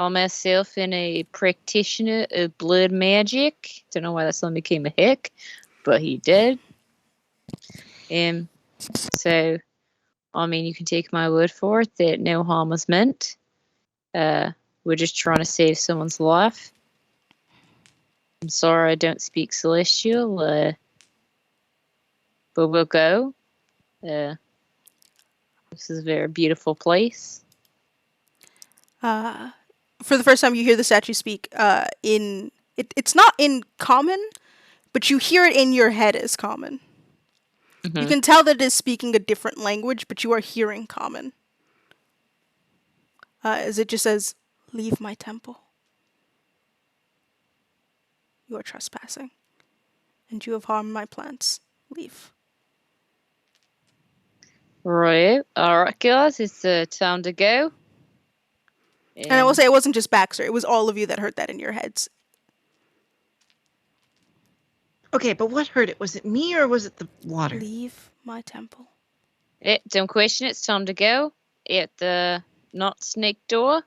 myself am a practitioner of blood magic. Don't know why that suddenly became a hick, but he did. So, I mean, you can take my word for it that no harm was meant. We're just trying to save someone's life. I'm sorry I don't speak Celestial, but we'll go. This is a very beautiful place. For the first time, you hear the statue speak it's not in common, but you hear it in your head as common. Mm-hmm. You can tell that it is speaking a different language, but you are hearing common. As it just says, "Leave my temple. You are trespassing, and you have harmed my plants. Leave." Right. All right, guys. It's time to go. And I will say it wasn't just Baxter. It was all of you that heard that in your heads. Okay, but what heard it? Was it me or was it the water? Leave my temple. Don't question it. It's time to go. At the not snake door.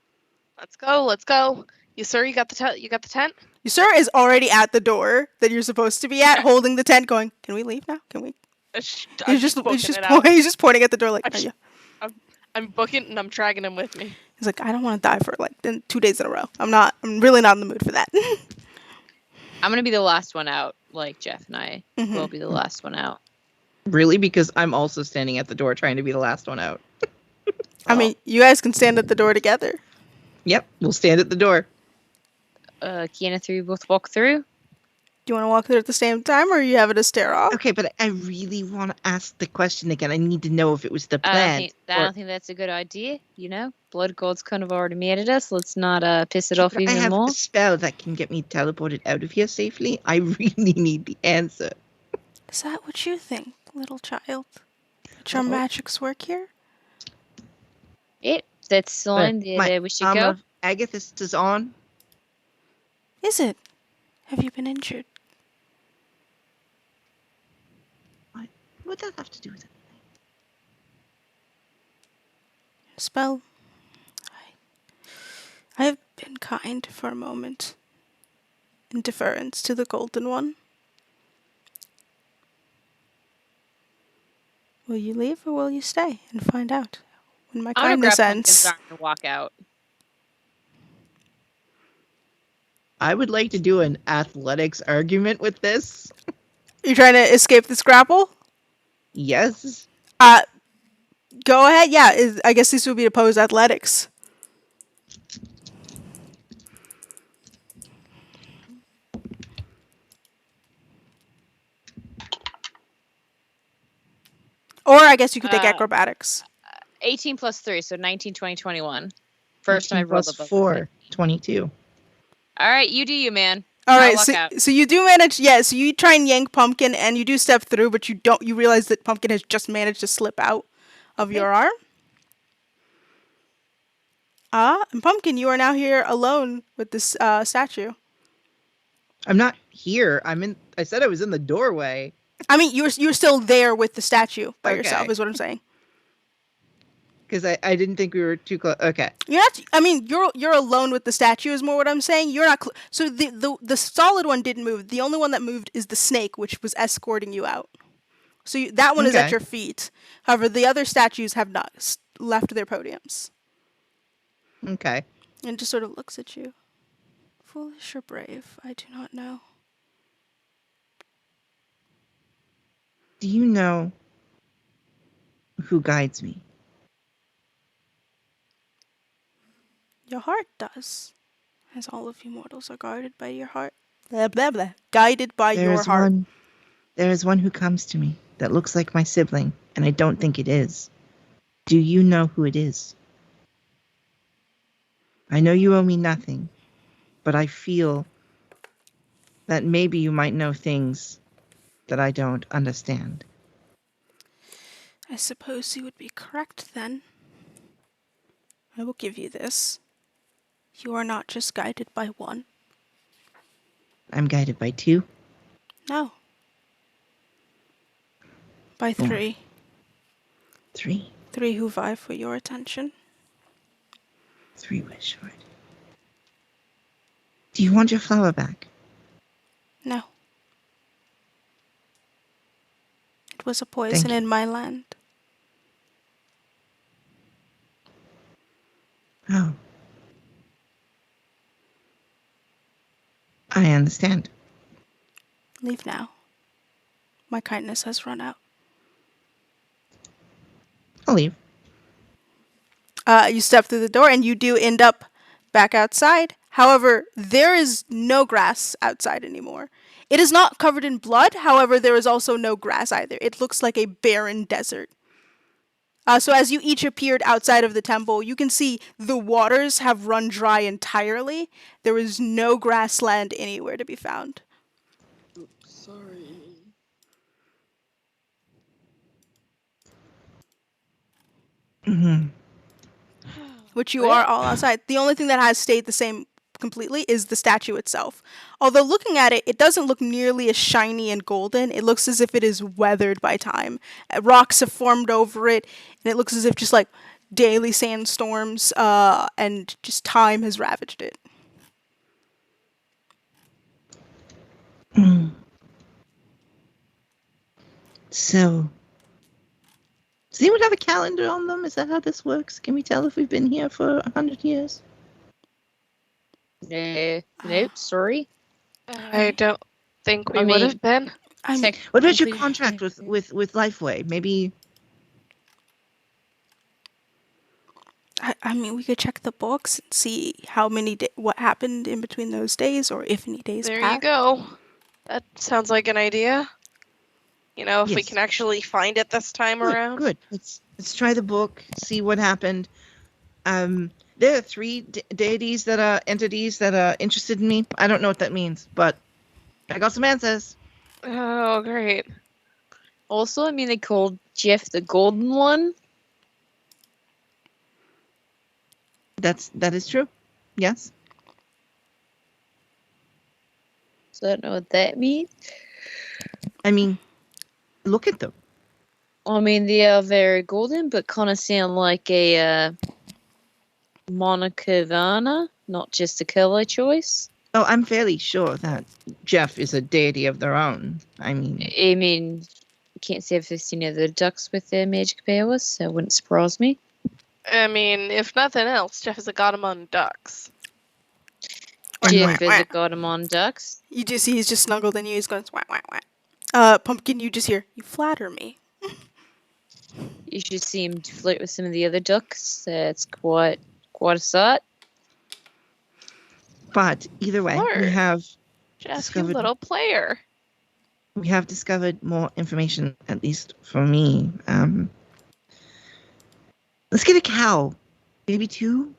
Let's go. Let's go. You got the tent. You got the tent. You sir is already at the door that you're supposed to be at, holding the tent, going, "Can we leave now? Can we?" He's just pointing at the door like, I'm booking and I'm dragging him with me. He's like, "I don't want to die for like 2 days in a row. I'm really not in the mood for that." I'm gonna be the last one out. Like Jeff and I will be the last one out. Really? Because I'm also standing at the door trying to be the last one out. I mean, you guys can stand at the door together. Yep, we'll stand at the door. Can the three both walk through? Do you want to walk through at the same time, or are you having a stare off? Okay, but I really want to ask the question again. I need to know if it was the plan. I don't think that's a good idea. You know, blood gods kind of already mad at us. Let's not piss it off even I have more. a spell that can get me teleported out of here safely. I really need the answer. Is that what you think, little child? That your magics work here? That's the sign that we should go. Of Agathis is on. Is it? Have you been injured? What would that have to do with it? Spell. I have been kind for a moment. In deference to the Golden One. Will you leave or will you stay and find out when my kindness ends? I'm gonna walk out. I would like to do an athletics argument with this. You're trying to escape this grapple? Yes. Go ahead. Yeah, I guess this would be opposed athletics. Or I guess you could take acrobatics. 18 plus 3, so 19, 20, 21. First time I rolled above 4, 22. All right, you do you, man. All right, so you do manage. Yeah, so you try and yank Pumpkin, and you do step through, but you don't. You realize that Pumpkin has just managed to slip out of your arm. And Pumpkin, you are now here alone with this statue. I'm not here. I said I was in the doorway. I mean, you're still there with the statue by yourself, Okay. is what I'm saying. Because I didn't think we were too close. Okay. You're not. I mean, you're alone with the statue. Is more what I'm saying. You're not. So the solid one didn't move. The only one that moved is the snake, which was escorting you out. So that one is at Okay. your feet. However, the other statues have not left their podiums. Okay. And just sort of looks at you. Foolish or brave, I do not know. Do you know who guides me? Your heart does, as all of you mortals are guarded by your heart. Blah blah blah. Guided by your heart. There is one who comes to me that looks like my sibling, and I don't think it is. Do you know who it is? I know you owe me nothing, but I feel that maybe you might know things that I don't understand. I suppose you would be correct then. I will give you this. You are not just guided by one. I'm guided by two. No. By Four. three. Three. Three who vie for your attention. Three wish for it. Do you want your flower back? No. It was a poison in my land. Oh. I understand. Leave now. My kindness has run out. I'll leave. You step through the door and you do end up back outside. However, there is no grass outside anymore. It is not covered in blood. However, there is also no grass either. It looks like a barren desert. So as you each appeared outside of the temple, you can see the waters have run dry entirely. There is no grassland anywhere to be found. Oops, sorry. Mm-hmm. Which you are all outside. The only thing that has stayed the same completely is the statue itself. Although looking at it, it doesn't look nearly as shiny and golden. It looks as if it is weathered by time. Rocks have formed over it, and it looks as if just like daily sandstorms and just time has ravaged it. So, does anyone have a calendar on them? Is that how this works? Can we tell if we've been here for 100 years? Nope, sorry. I don't think we I would mean, have been. What about your contract with Lifeway? Maybe. I mean, we could check the books and see how many what happened in between those days, or if any days There passed. you go. That sounds like an idea. You know, if we Yes. can actually find it this time around. Good. Let's try the book. See what happened. There are three deities that are entities that are interested in me. I don't know what that means, but I got some answers. Oh, great. Also, I mean, they called Jeff the Golden One. That is true. Yes. So I don't know what that means. I mean, look at them. I mean, they are very golden, but kind of sound like a Monocavana, not just a color choice. Oh, I'm fairly sure that Jeff is a deity of their own. I mean, You can't say if there's seen other ducks with their magic powers, so it wouldn't surprise me. I mean, if nothing else, Jeff is a god among ducks. Jeff is a god among ducks. You just see he's just snuggled in you. He's going wah wah wah. Pumpkin, you just hear, you flatter me. You should see him flirt with some of the other ducks. It's quite a sight. but either way, we Flirt. have Jeff, you discovered little player. more information, at least for me. Let's get a cow, maybe two.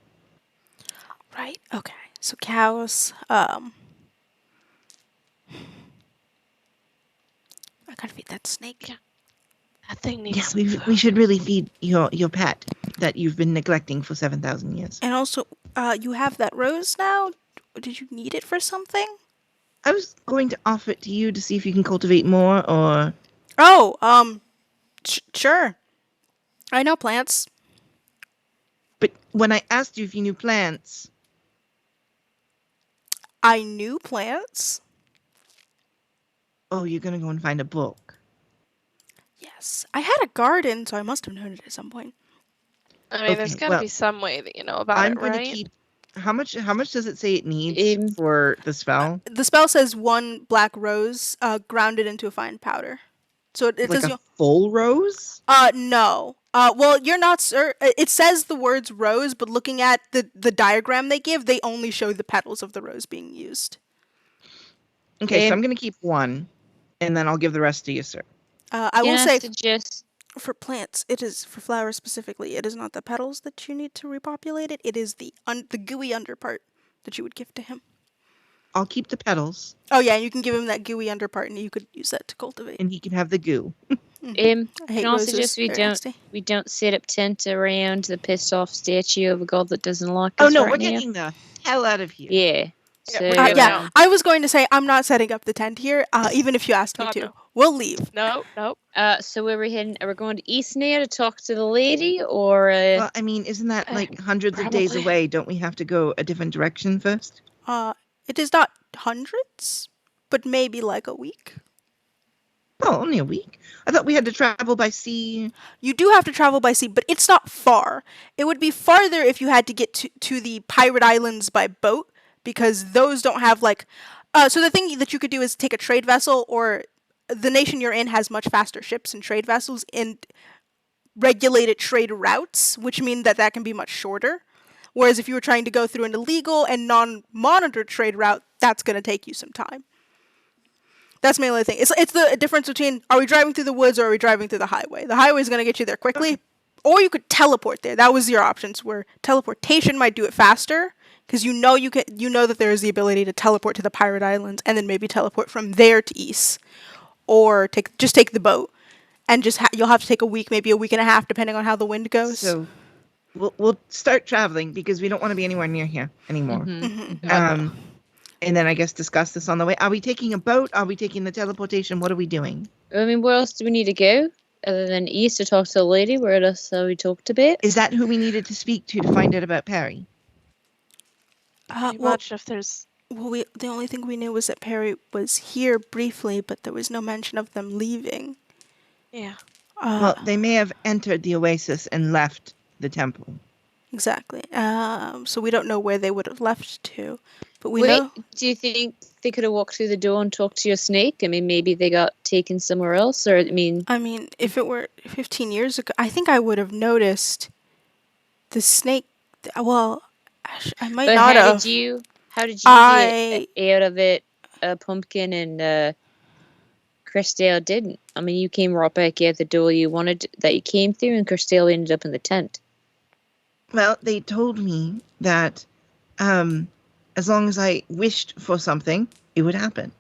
Right. Okay. So cows. I gotta feed that snake. Yeah. That thing needs Yeah, some we food. should really feed your pet that you've been neglecting for 7,000 years. And also, you have that rose now. Did you need it for something? I was going to offer it to you to see if you can cultivate more, or Oh, sure. I know plants. But when I asked you if you knew plants, I knew plants. oh, you're gonna go and find a book. Yes. I had a garden, so I must have known it at some point. I mean, there's Okay, got to well, be some way that you know about I'm it, gonna right? keep. How much does it say it needs for the spell? The spell says 1 black rose grounded into a fine powder. So it Like says a full rose? no. Well, you're not it says the words rose, but looking at the diagram they give, they only show the petals of the rose being used. Okay, so I'm gonna keep 1, and then I'll give the rest to you, sir. I will say suggest for plants, it is for flowers specifically. It is not the petals that you need to repopulate it. It is the gooey underpart that you would give to him. I'll keep the petals, Oh yeah, and you can give him that gooey underpart, and you could use that to cultivate. and he can have the goo. I hate can also roses. just They're nasty. we don't set up tent around the pissed off statue of a god that doesn't like Oh us no, right we're now. getting the hell out of here. Yeah. Yeah, So we're getting Yeah, out. I was going to say I'm not setting up the tent here, even if you asked me Oh, to. no. We'll leave. Nope. so where we heading? Are we going to East now to talk to the lady, or Well, I mean, isn't that like hundreds of days probably. away? Don't we have to go a different direction first? It is not hundreds, but maybe like a week. Oh, only a week. I thought we had to travel by sea. You do have to travel by sea, but it's not far. It would be farther if you had to get to the Pirate Islands by boat, because those don't have like. So the thing that you could do is take a trade vessel, or the nation you're in has much faster ships and trade vessels and regulated trade routes, which mean that can be much shorter. Whereas if you were trying to go through an illegal and non-monitored trade route, that's going to take you some time. That's mainly the thing. It's the difference between, are we driving through the woods or are we driving through the highway? The highway is going to get you there quickly, or you could teleport there. That was your options, where teleportation might do it faster, because you know that there is the ability to teleport to the Pirate Islands and then maybe teleport from there to East, or just take the boat, and you'll have to take a week, maybe a week and a half, depending on how the wind goes. So we'll start traveling because we don't want to be anywhere near here anymore. And then I guess discuss this on the way. Are we taking a boat? Are we taking the teleportation? What are we doing? I mean, where else do we need to go other than East to talk to the lady? Where else have we talked about? Is that who we needed to speak to find out about Perry? Pretty much if there's. Well, the only thing we knew was that Perry was here briefly, but there was no mention of them leaving. Yeah. Well, they may have entered the Oasis and left the temple. Exactly. So we don't know where they would have left to, but we know. Do you think they could have walked through the door and talked to your snake? I mean, maybe they got taken somewhere else, or I mean, if it were 15 years ago, I think I would have noticed the snake. Well, I might not have. How did you get out of it? Pumpkin and Christelle didn't. I mean, you came right back out the door you came through, and Christelle ended up in the tent. Well, they told me that as long as I wished for something, it would happen.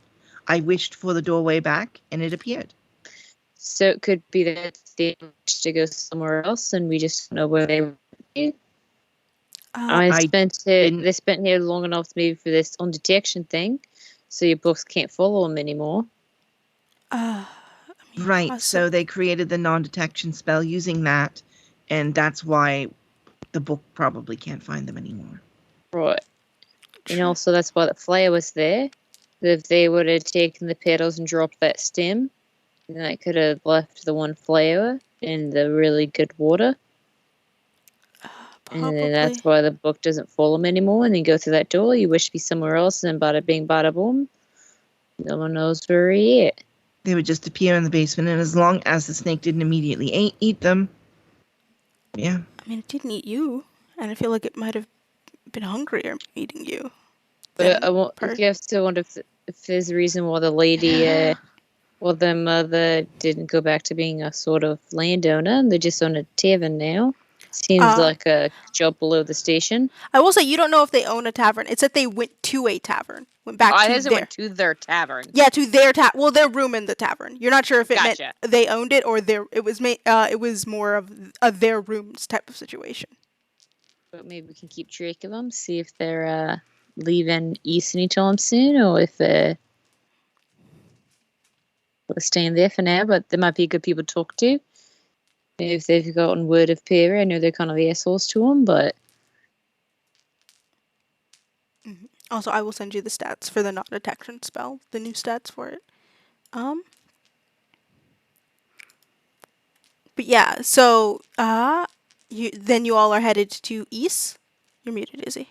I wished for the doorway back, and it appeared. So it could be that they wished to go somewhere else, and we just don't know where they went. They spent here long enough maybe for this undetection thing, so your books can't follow them anymore. Right, so they created the non-detection spell using that, and that's why the book probably can't find them anymore. Right. And also that's why the flare was there. If they would have taken the petals and dropped that stem, then that could have left the one flower in the really good water. And then that's why the book doesn't follow them anymore. And then go through that door, you wish to be somewhere else, and bada bing, bada boom. No one knows where he is. They would just appear in the basement, and as long as the snake didn't immediately eat them, yeah. I mean, it didn't eat you, and I feel like it might have been hungrier eating you. But you have to wonder if there's a reason why the lady, the mother didn't go back to being a sort of landowner, and they're just on a tavern now. Seems like a job below the station. I will say, you don't know if they own a tavern. It said they went to a tavern. Went back went to their tavern. Yeah, to their well, their room in the tavern. You're not sure if it meant they owned it or it was more of their rooms type of situation. But maybe we can keep track of them, see if they're leaving East anytime soon, or if We're staying there for now, but they might be good people to talk to. If they've gotten word of Perry, I know they're kind of the assholes to him, but Also, I will send you the stats for the not detection spell, the new stats for it. But yeah, so you all are headed to east. You're muted, Izzy.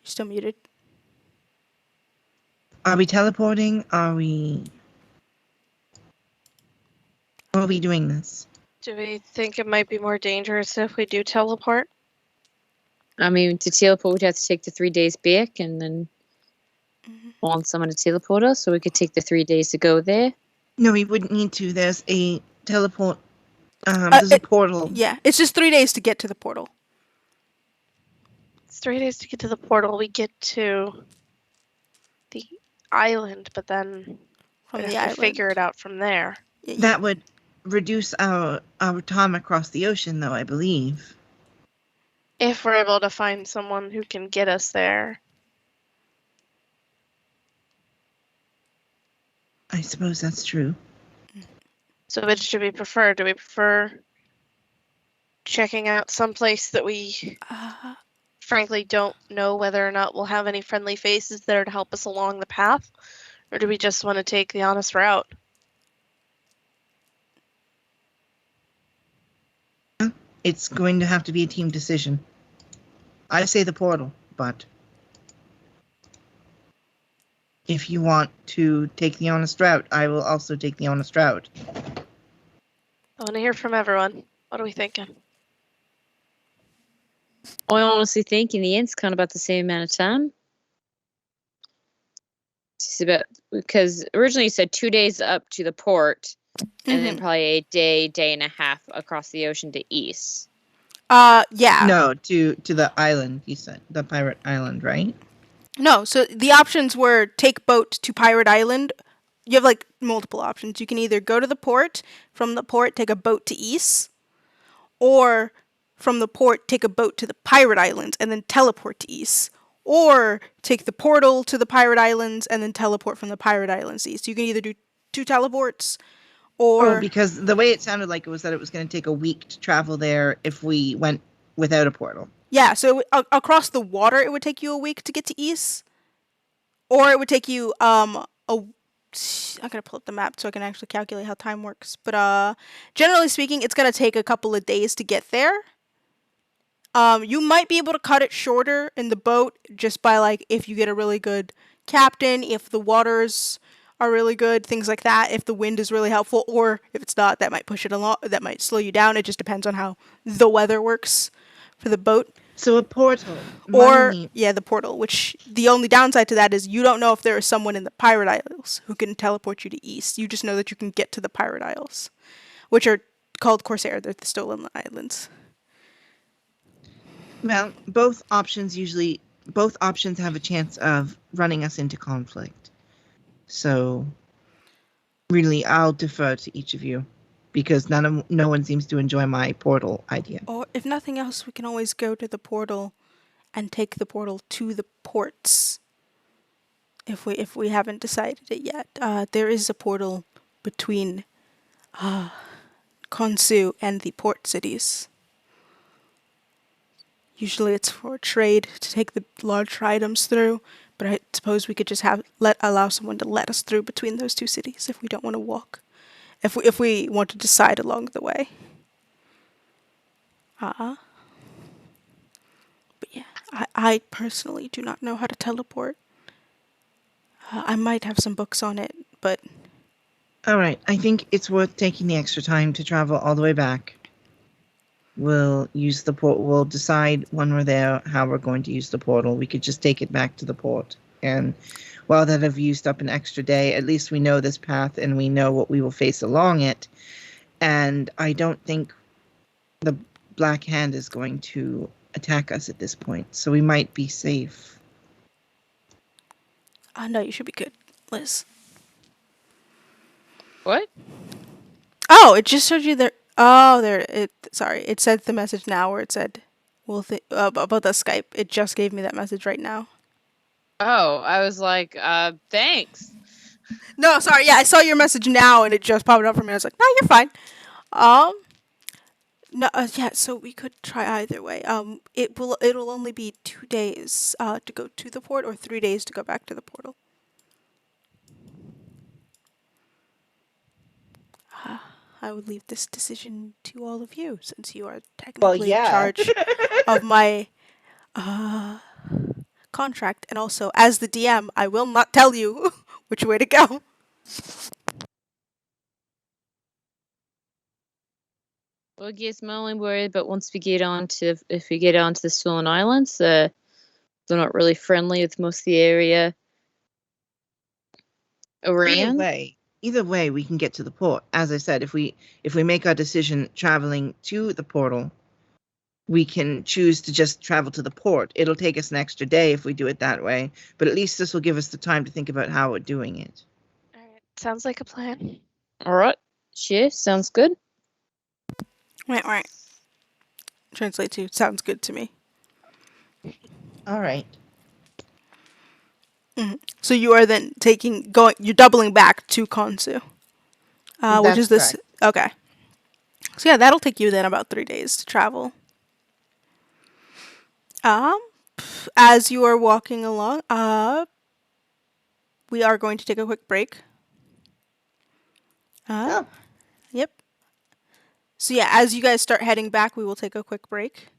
You're still muted. Are we teleporting? Are we doing this? Do we think it might be more dangerous if we do teleport? I mean, to teleport, we'd have to take the 3 days back and then want someone to teleport us, so we could take the 3 days to go there. No, we wouldn't need to. There's a teleport. There's a portal. Yeah, it's just 3 days to get to the portal. It's 3 days to get to the portal. We get to the island, but then From we the have to island. figure it out from there. Yeah, That would reduce our time across the ocean, though, I believe. If we're able to find someone who can get us there. I suppose that's true. So which do we prefer? Do we prefer checking out some place that we frankly don't know whether or not we'll have any friendly faces there to help us along the path? Or do we just want to take the honest route? It's going to have to be a team decision. I say the portal, but if you want to take the honest route, I will also take the honest route. I want to hear from everyone. What are we thinking? I honestly think in the end it's kind of about the same amount of time. It's about, because originally you said 2 days up to the port, and then probably a day and a half across the ocean to east. Yeah. No, to the island, you said. The pirate island, right? No, so the options were take boat to Pirate Island. You have like multiple options. You can either go to the port, from the port take a boat to east, or from the port take a boat to the Pirate Islands and then teleport to east, or take the portal to the Pirate Islands and then teleport from the Pirate Islands east. You can either do 2 teleports or because the way it sounded like it was that it was going to take a week to travel there if we went without a portal. yeah, so across the water it would take you a week to get to east, or it would take you I gotta pull up the map so I can actually calculate how time works. But generally speaking, it's gonna take a couple of days to get there. You might be able to cut it shorter in the boat just by like if you get a really good captain, if the waters are really good, things like that. If the wind is really helpful, or if it's not, that might push it along. That might slow you down. It just depends on how the weather works for the boat. So a portal. Or, yeah, the portal, which the only downside to that is you don't know if there is someone in the Pirate Isles who can teleport you to east. You just know that you can get to the Pirate Isles, which are called Corsair. They're the stolen islands. Well, both options have a chance of running us into conflict. So, really, I'll defer to each of you because no one seems to enjoy my portal idea. Or if nothing else, we can always go to the portal and take the portal to the ports. If we haven't decided it yet, there is a portal between Khonsu and the port cities. Usually it's for trade to take the large items through, but I suppose we could just allow someone to let us through between those 2 cities if we don't want to walk. If we want to decide along the way. But yeah, I personally do not know how to teleport. I might have some books on it, but... Alright, I think it's worth taking the extra time to travel all the way back. We'll use the port. We'll decide when we're there how we're going to use the portal. We could just take it back to the port. And while that have used up an extra day, at least we know this path and we know what we will face along it. And I don't think the Black Hand is going to attack us at this point. So we might be safe. No, you should be good, Liz. What? Oh, it just showed you there. Oh, there. Sorry, it said the message now where it said, about the Skype. It just gave me that message right now. Oh, I was like, thanks. No, sorry. Yeah, I saw your message now, and it just popped up for me. I was like, no, you're fine. No, yeah. So we could try either way. It'll only be 2 days to go to the port, or 3 days to go back to the portal. I would leave this decision to all of you, since you are technically in charge of my contract, and also as the DM, I will not tell you which way to go. Well, I guess my only worry about if we get onto the Stolen Islands, they're not really friendly with most of the area around. Either way, we can get to the port. As I said, if we make our decision traveling to the portal, we can choose to just travel to the port. It'll take us an extra day if we do it that way, but at least this will give us the time to think about how we're doing it. All right. Sounds like a plan. All right, sure, sounds good. Right. Translate to sounds good to me. All right. So you are then you're doubling back to Konsu. Which is this? Correct. Okay. So yeah, that'll take you then about 3 days to travel. As you are walking along, we are going to take a quick break. Oh. Yep. So yeah, as you guys start heading back, we will take a quick break.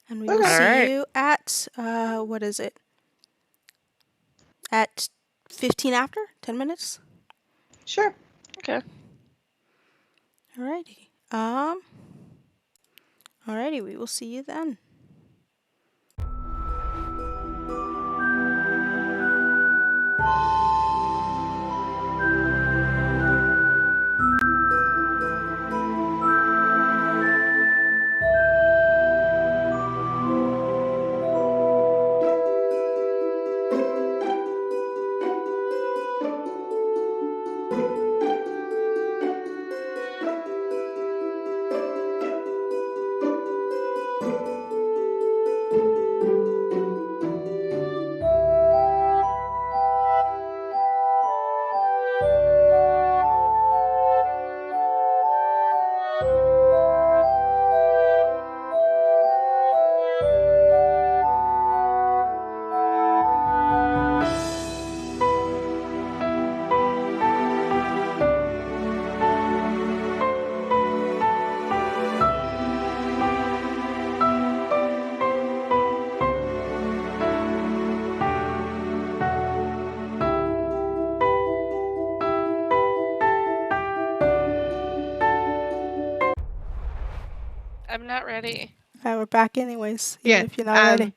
And we will Okay. see Alright. you at, what is it? At 15 after? 10 minutes? Sure. Okay. Alrighty. Alrighty, we will see you then. I'm not ready. We're back anyways, Yeah. even if you're not ready.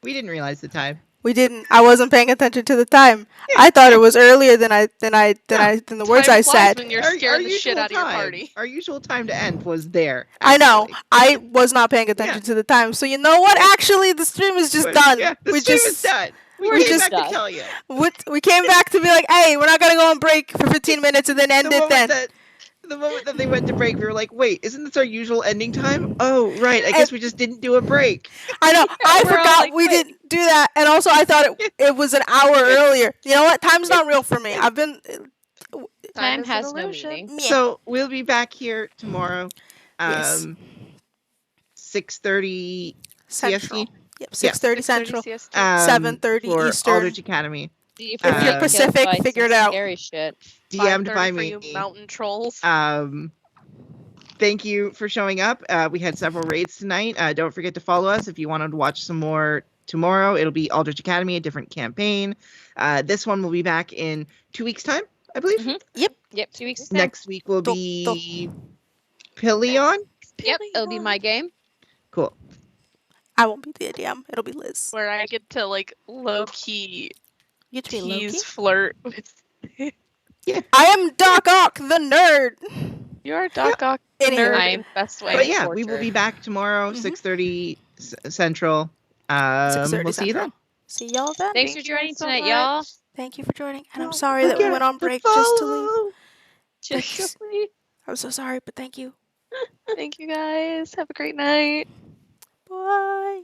We didn't realize the time. We didn't. I wasn't paying attention to the time. Yeah. I thought it was earlier than the words Time I flies said. when you're scaring the shit usual out of your time- party. Our usual time to end was there. I know. actually. I was not paying attention to the time. So you know what? Actually, the stream is just But, done. Yeah, the we stream just is done. We're We came just back done. to tell you. we came back to be like, hey, we're not gonna go on break for 15 minutes and then end it then. The moment that they went to break, we were like, wait, isn't this our usual ending time? Oh, right. I guess we just didn't do a break. I know. I we're all forgot like, we wait. didn't do that, and also I thought it was an hour earlier. You know what? Time's not real for me. I've been. Time is an has no illusion. meaning. Yeah. So we'll be back here tomorrow. Yes. 6:30 Central. CST. Yep. 6:30 6:30 Central. CST. 7:30 for Eastern. Aldrich Academy. See if If we you're get killed Pacific, by figure some it out. Scary shit. DM'd 5:30 by for me. you mountain trolls. Thank you for showing up. We had several raids tonight. Don't forget to follow us if you wanted to watch some more tomorrow. It'll be Aldrich Academy, a different campaign. This one will be back in 2 weeks' time, I believe. Mhm. Yep. Yep, 2 weeks. time. Next week will be Pillion. Yep, it'll be my game. Cool. I won't be the DM. It'll be Liz. Where I get to like low key You get to be Loki. tease flirt with. I am Doc Ock, the nerd. You're Doc Ock Anywho. nerd I'm- in the best way. But yeah, we will torture. be back tomorrow, Mhm. 6:30 Central. 6:30 We'll see you then. Central. See y'all then. Thanks Thank for you joining so tonight, much. y'all. Thank you for joining, and I'm Don't sorry that we forget went on to break just to leave. follow. Thanks. I'm so sorry, but thank you. Thank you guys. Have a great night. Bye.